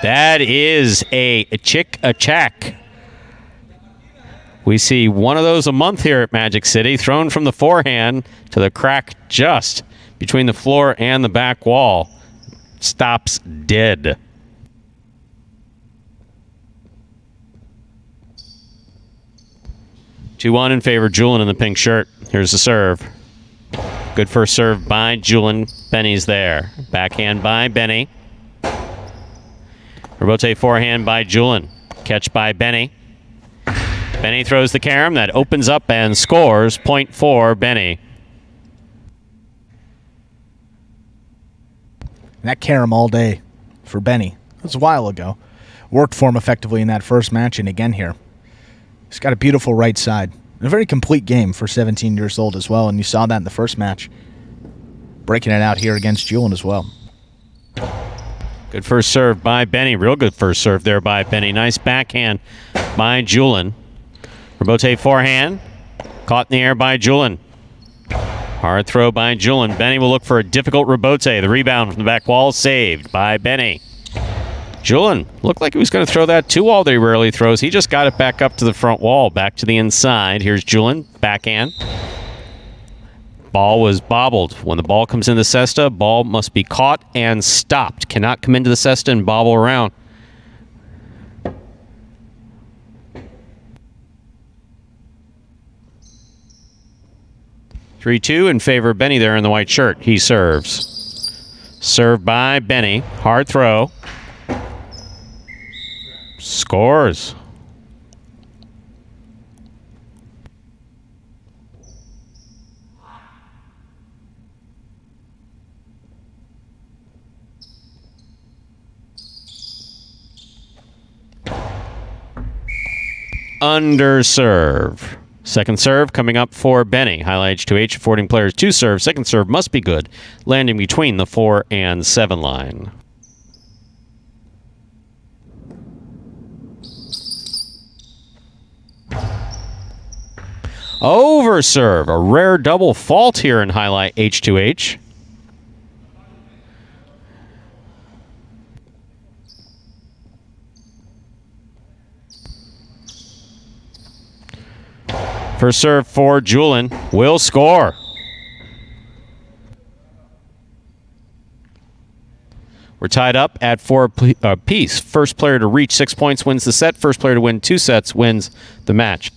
That is a check. We see one of those a month here at Magic City, thrown from the forehand to the crack just between the floor and the back wall. Stops dead. Two one in favor of Julian in the pink shirt. Here's the serve. Good first serve by Julian. Benny's there. Backhand by Benny. Rebote forehand by Julian. Catch by Benny. Benny throws the carom. That opens up and scores. Point for Benny. And that carom all day for Benny. That was a while ago. Worked for him effectively in that first match and again here. He's got a beautiful right side. And a very complete game for 17 years old as well, and you saw that in the first match. Breaking it out here against Julian as well. Good first serve by Benny. Real good first serve there by Benny. Nice backhand by Julian. Rebote forehand. Caught in the air by Julian. Hard throw by Julian. Benny will look for a difficult rebote. The rebound from the back wall saved by Benny. Julian looked like he was going to throw that 2-wall that he rarely throws. He just got it back up to the front wall, back to the inside. Here's Julian, backhand. Ball was bobbled. When the ball comes into the cesta, ball must be caught and stopped. Cannot come into the cesta and bobble around. (3-2) in favor of Benny there in the white shirt. He serves. Served by Benny. Hard throw. Scores. Underserve. Second serve coming up for Benny. Jai-Alai H2H affording players 2 serves. Second serve must be good, landing between the 4 and 7 line. Overserve. A rare double fault here in Jai-Alai H2H. First serve for Julian. Will score. We're tied up at 4 apiece. First player to reach 6 points wins the set. First player to win 2 sets wins the match.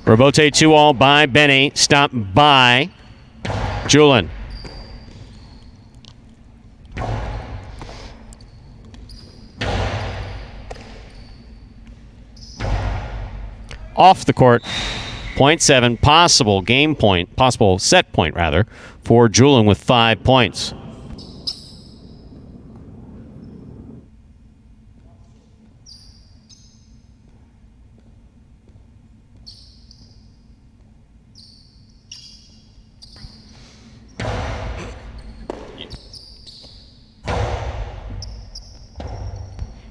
Rebote 2-all by Benny. Stopped by Julian. Off the court. 0.7 possible game point, possible set point rather, for Julian with 5 points.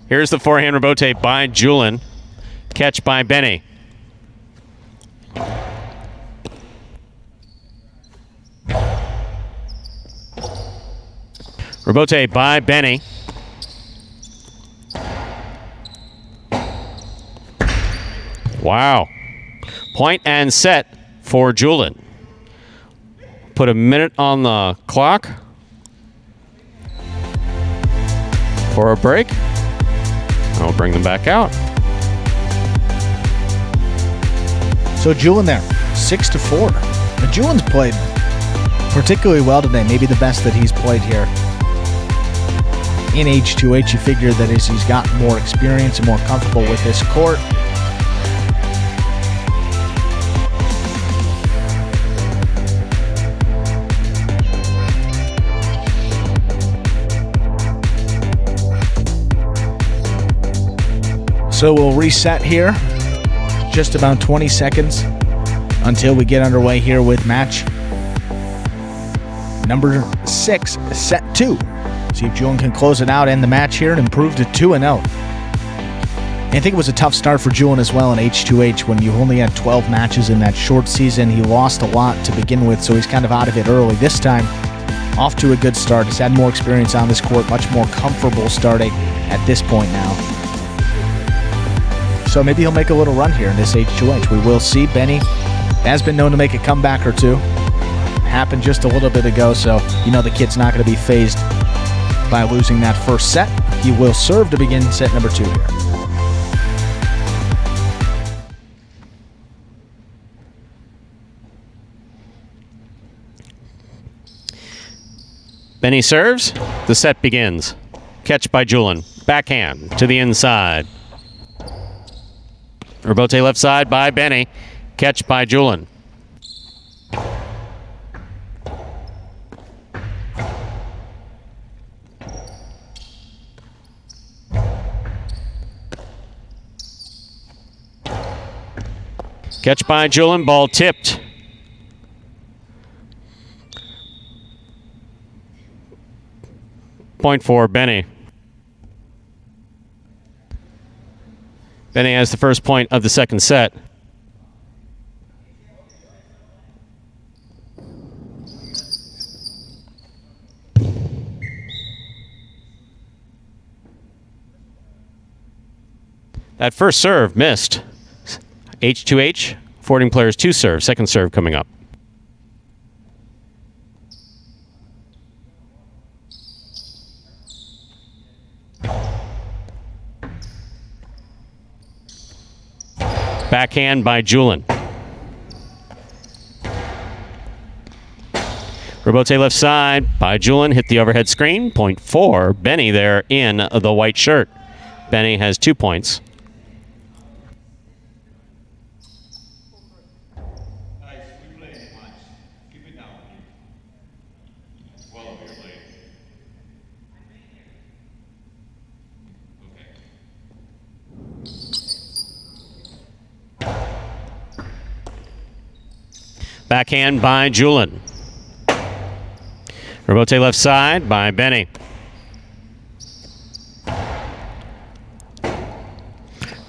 Here's the forehand rebote by Julian. Catch by Benny. Rebote by Benny. Wow. Point and set for Julian. Put a minute on the clock for a break. I'll bring them back out. So Julian there, 6-4. Now Julian's played particularly well today. Maybe the best that he's played here. In H2H, you figure that as he's gotten more experience and more comfortable with this court, so we'll reset here. Just about 20 seconds until we get underway here with match number 6, set 2. See if Julian can close it out, end the match here, and improve to 2-0. I think it was a tough start for Julian as well in H2H when you only had 12 matches in that short season. He lost a lot to begin with, so he's kind of out of it early. This time, off to a good start. He's had more experience on this court, much more comfortable starting at this point now. So maybe he'll make a little run here in this H2H. We will see. Benny has been known to make a comeback or two. Happened just a little bit ago, so you know the kid's not going to be phased by losing that first set. He will serve to begin set number 2 here. Benny serves. The set begins. Catch by Julian. Backhand to the inside. Rebote left side by Benny. Catch by Julian. Catch by Julian. Ball tipped. Point for Benny. Benny has the first point of the second set. That first serve missed. H2H, affording players 2 serves. Second serve coming up. Backhand by Julian. Rebote left side by Julian. Hit the overhead screen. Point for Benny there in the white shirt. Benny has 2 points. Backhand by Julian. Rebote left side by Benny.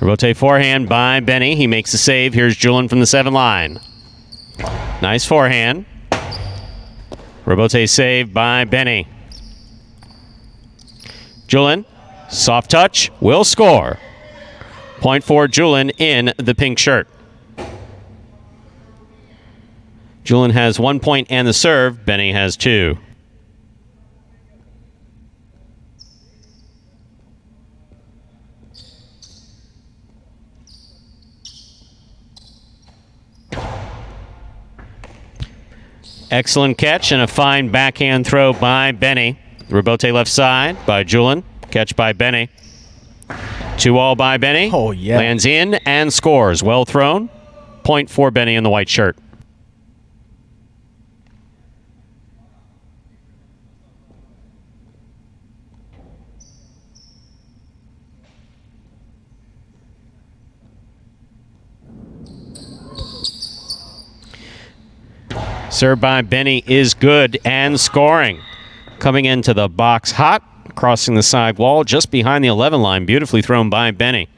Rebote forehand by Benny. He makes the save. Here's Julian from the 7 line. Nice forehand. Rebote save by Benny. Julian, soft touch, will score. Point for Julian in the pink shirt. Julian has 1 point and the serve. Benny has 2. Excellent catch and a fine backhand throw by Benny. Rebote left side by Julian. Catch by Benny. 2-all by Benny. Oh, yeah. Lands in and scores. Well thrown. Point for Benny in the white shirt. Serve by Benny is good and scoring. Coming into the box hot, crossing the side wall just behind the 11 line. Beautifully thrown by Benny.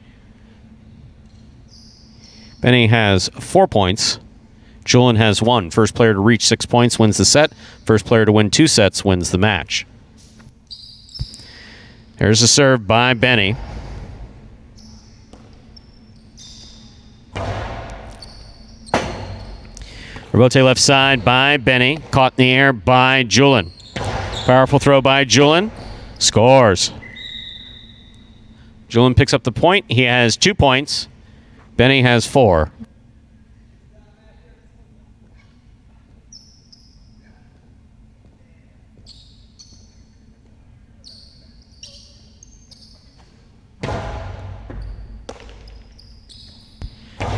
Benny has 4 points. Julian has 1. First player to reach 6 points wins the set. First player to win 2 sets wins the match. There's a serve by Benny. Rebote left side by Benny. Caught in the air by Julian. Powerful throw by Julian. Scores. Julian picks up the point. He has 2 points. Benny has 4.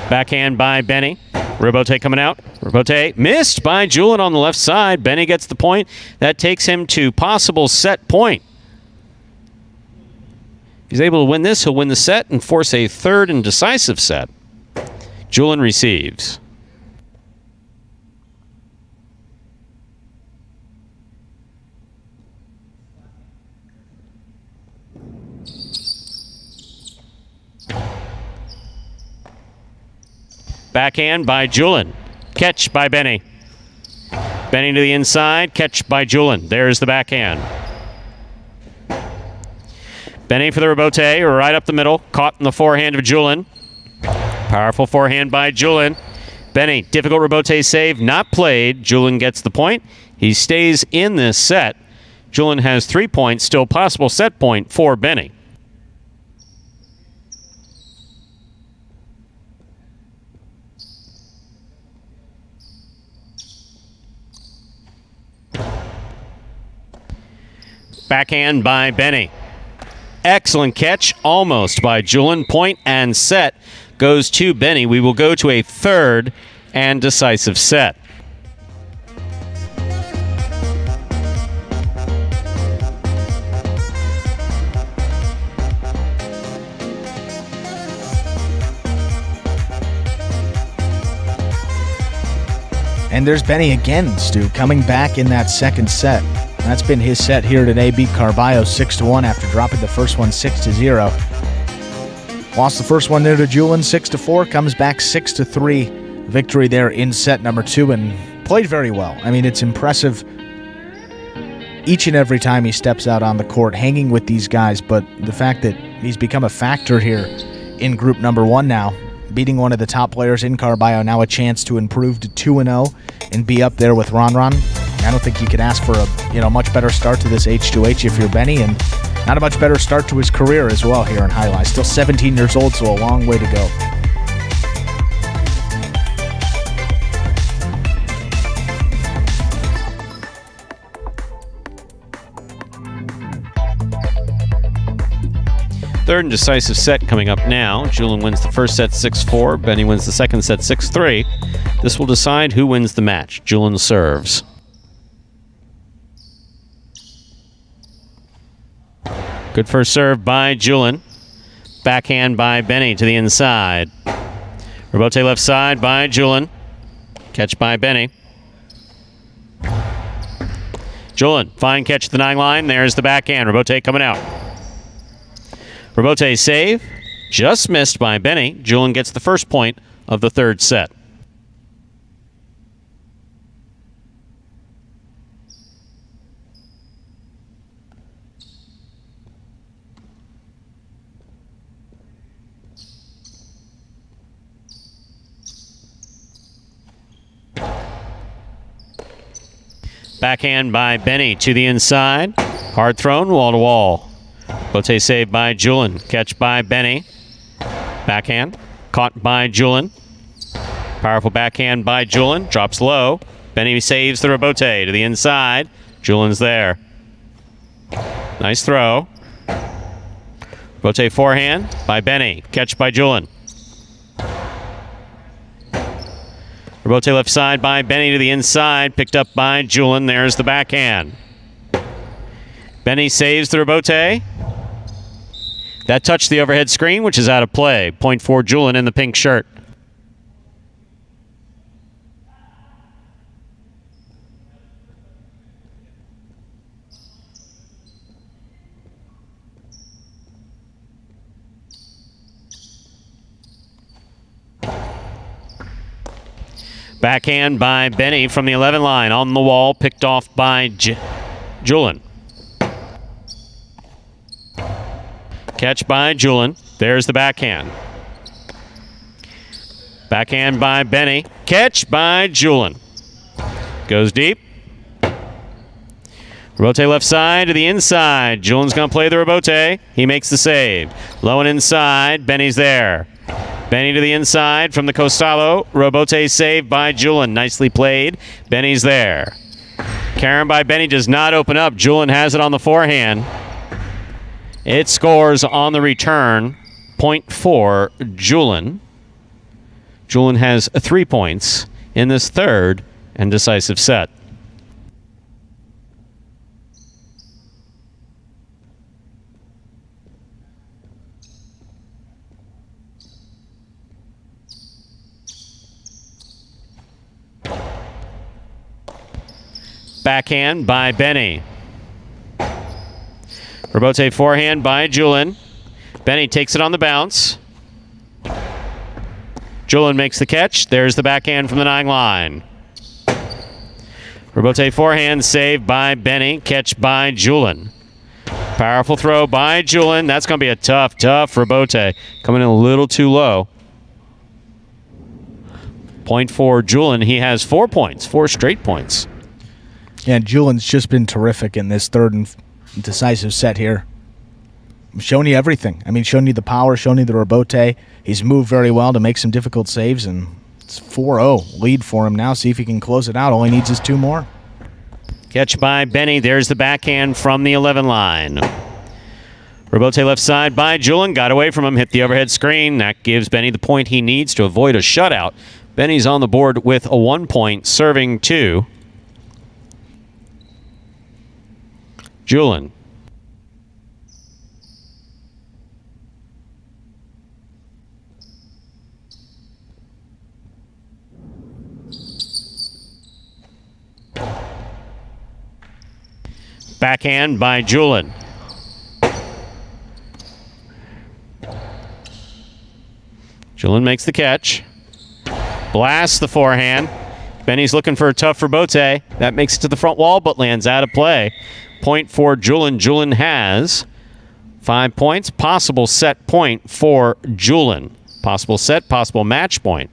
Backhand by Benny. Robote coming out. Robote missed by Julian on the left side. Benny gets the point. That takes him to possible set point. He's able to win this. He'll win the set and force a third and decisive set. Julian receives. Backhand by Julian. Catch by Benny. Benny to the inside. Catch by Julian. There's the backhand. Benny for the rebote, right up the middle. Caught in the forehand of Julian. Powerful forehand by Julian. Benny, difficult rebote save, not played. Julian gets the point. He stays in this set. Julian has 3 points, still possible set point for Benny. Backhand by Benny. Excellent catch, almost by Julian. Point and set goes to Benny. We will go to a third and decisive set. And there's Benny again, Stu, coming back in that second set. That's been his set here today. Beat Carballo 6-1 after dropping the first one 6-0. Lost the first one there to Julian 6-4. Comes back 6-3. Victory there in set number 2 and played very well. I mean, it's impressive each and every time he steps out on the court, hanging with these guys. But the fact that he's become a factor here in group number 1 now, beating one of the top players in Carballo, now a chance to improve to 2-0 and be up there with Ron. I don't think you could ask for a much better start to this H2H if you're Benny, and not a much better start to his career as well here in Jai-Alai. Still 17 years old, so a long way to go. Third and decisive set coming up now. Julian wins the first set 6-4. Benny wins the second set 6-3. This will decide who wins the match. Julian serves. Good first serve by Julian. Backhand by Benny to the inside. Rebote left side by Julian. Catch by Benny. Julian, fine catch at the 9 line. There's the backhand. Rebote coming out. Rebote save. Just missed by Benny. Julian gets the first point of the third set. Backhand by Benny to the inside. Hard thrown, wall to wall. Bote saved by Julian. Catch by Benny. Backhand. Caught by Julian. Powerful backhand by Julian. Drops low. Benny saves the rebote to the inside. Julian's there. Nice throw. Rebote forehand by Benny. Catch by Julian. Rebote left side by Benny to the inside. Picked up by Julian. There's the backhand. Benny saves the rebote. That touched the overhead screen, which is out of play. Point for Julian in the pink shirt. Backhand by Benny from the 11 line. On the wall, picked off by Julian. Catch by Julian. There's the backhand. Backhand by Benny. Catch by Julian. Goes deep. Rebote left side to the inside. Julian's going to play the rebote. He makes the save. Low and inside. Benny's there. Benny to the inside from the Costallo. Rebote saved by Julian. Nicely played. Benny's there. Karen by Benny does not open up. Julian has it on the forehand. It scores on the return. Point for Julian. Julian has 3 points in this third and decisive set. Backhand by Benny. Rebote forehand by Julian. Benny takes it on the bounce. Julian makes the catch. There's the backhand from the 9 line. Rebote forehand saved by Benny. Catch by Julian. Powerful throw by Julian. That's going to be a tough rebote. Coming in a little too low. Point for Julian. He has 4 points, 4 straight points. Yeah, Julian's just been terrific in this third and decisive set here. Showing you everything. I mean, showing you the power, showing you the rebote. He's moved very well to make some difficult saves, and it's 4-0 lead for him now. See if he can close it out. All he needs is 2 more. Catch by Benny. There's the backhand from the 11 line. Rebote left side by Julian. Got away from him. Hit the overhead screen. That gives Benny the point he needs to avoid a shutout. Benny's on the board with a 1 point, serving 2. Julian. Backhand by Julian. Julian makes the catch. Blasts the forehand. Benny's looking for a tough rebote. That makes it to the front wall, but lands out of play. Point for Julian. Julian has 5 points. Possible set point for Julian. Possible set, possible match point.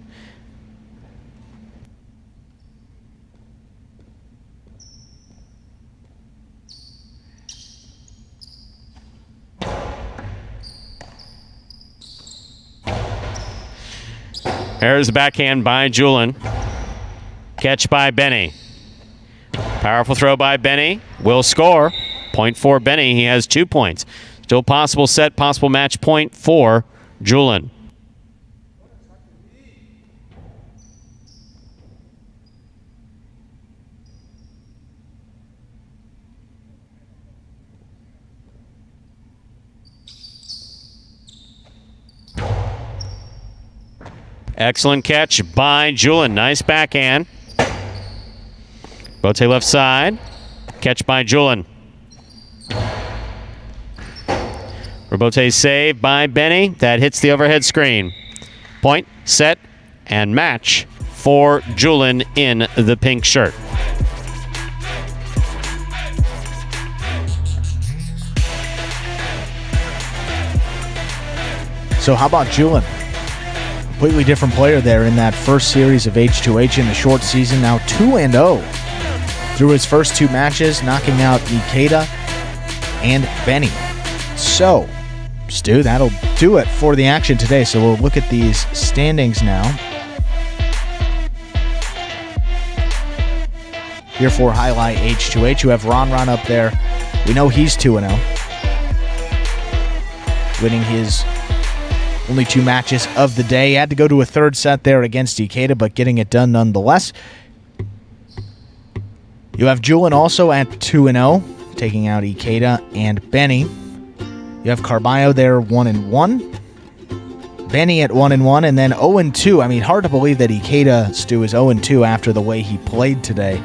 There's the backhand by Julian. Catch by Benny. Powerful throw by Benny. Will score. Point for Benny. He has 2 points. Still possible set, possible match point for Julian. Excellent catch by Julian. Nice backhand. Bote left side. Catch by Julian. Rebote save by Benny. That hits the overhead screen. Point, set, and match for Julian in the pink shirt. So how about Julian? Completely different player there in that first series of H2H in the short season. Now 2-0 through his first 2 matches, knocking out Ikeda and Benny. So, Stu, that'll do it for the action today. So we'll look at these standings now. Here for Jai-Alai H2H, you have Ron up there. We know he's 2-0. Winning his only 2 matches of the day. He had to go to a third set there against Ikeda, but getting it done nonetheless. You have Julian also at 2-0, taking out Ikeda and Benny. You have Carballo there 1-1. Benny at 1-1, and then 0-2. I mean, hard to believe that Ikeda, Stu, is 0-2 after the way he played today.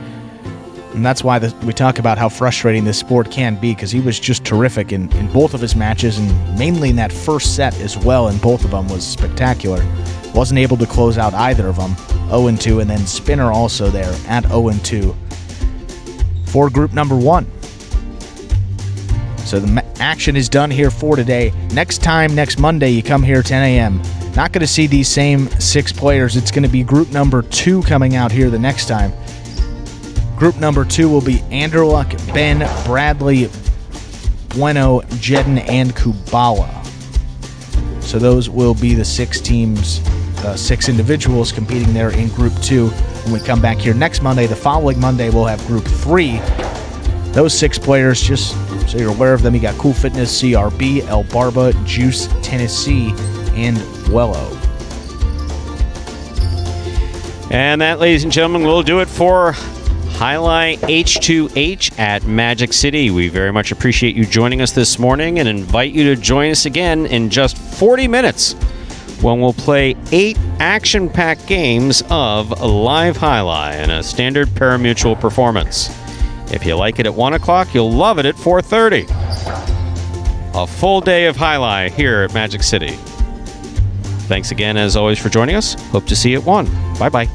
And that's why we talk about how frustrating this sport can be, because he was just terrific in both of his matches, and mainly in that first set as well, and both of them was spectacular. Wasn't able to close out either of them. 0-2, and then Spinner also there at 0-2 for group number 1. So the action is done here for today. Next time, next Monday, you come here 10 a.m. Not going to see these same 6 players. It's going to be group number 2 coming out here the next time. Group number 2 will be Anderluck, Ben, Bradley, Bueno, Jedden, and Kubala. So those will be the 6 teams, 6 individuals competing there in Group 2. When we come back here next Monday, the following Monday, we'll have Group 3. Those 6 players, just so you're aware of them, you got Cool Fitness, CRB, El Barba, Juice, Tennessee, and Wello. And that, ladies and gentlemen, will do it for Jai-Alai H2H at Magic City. We very much appreciate you joining us this morning and invite you to join us again in just 40 minutes when we'll play 8 action-packed games of live Jai-Alai in a standard parimutuel performance. If you like it at 1 o'clock, you'll love it at 4:30. A full day of Jai-Alai here at Magic City. Thanks again, as always, for joining us. Hope to see you at 1. Bye-bye.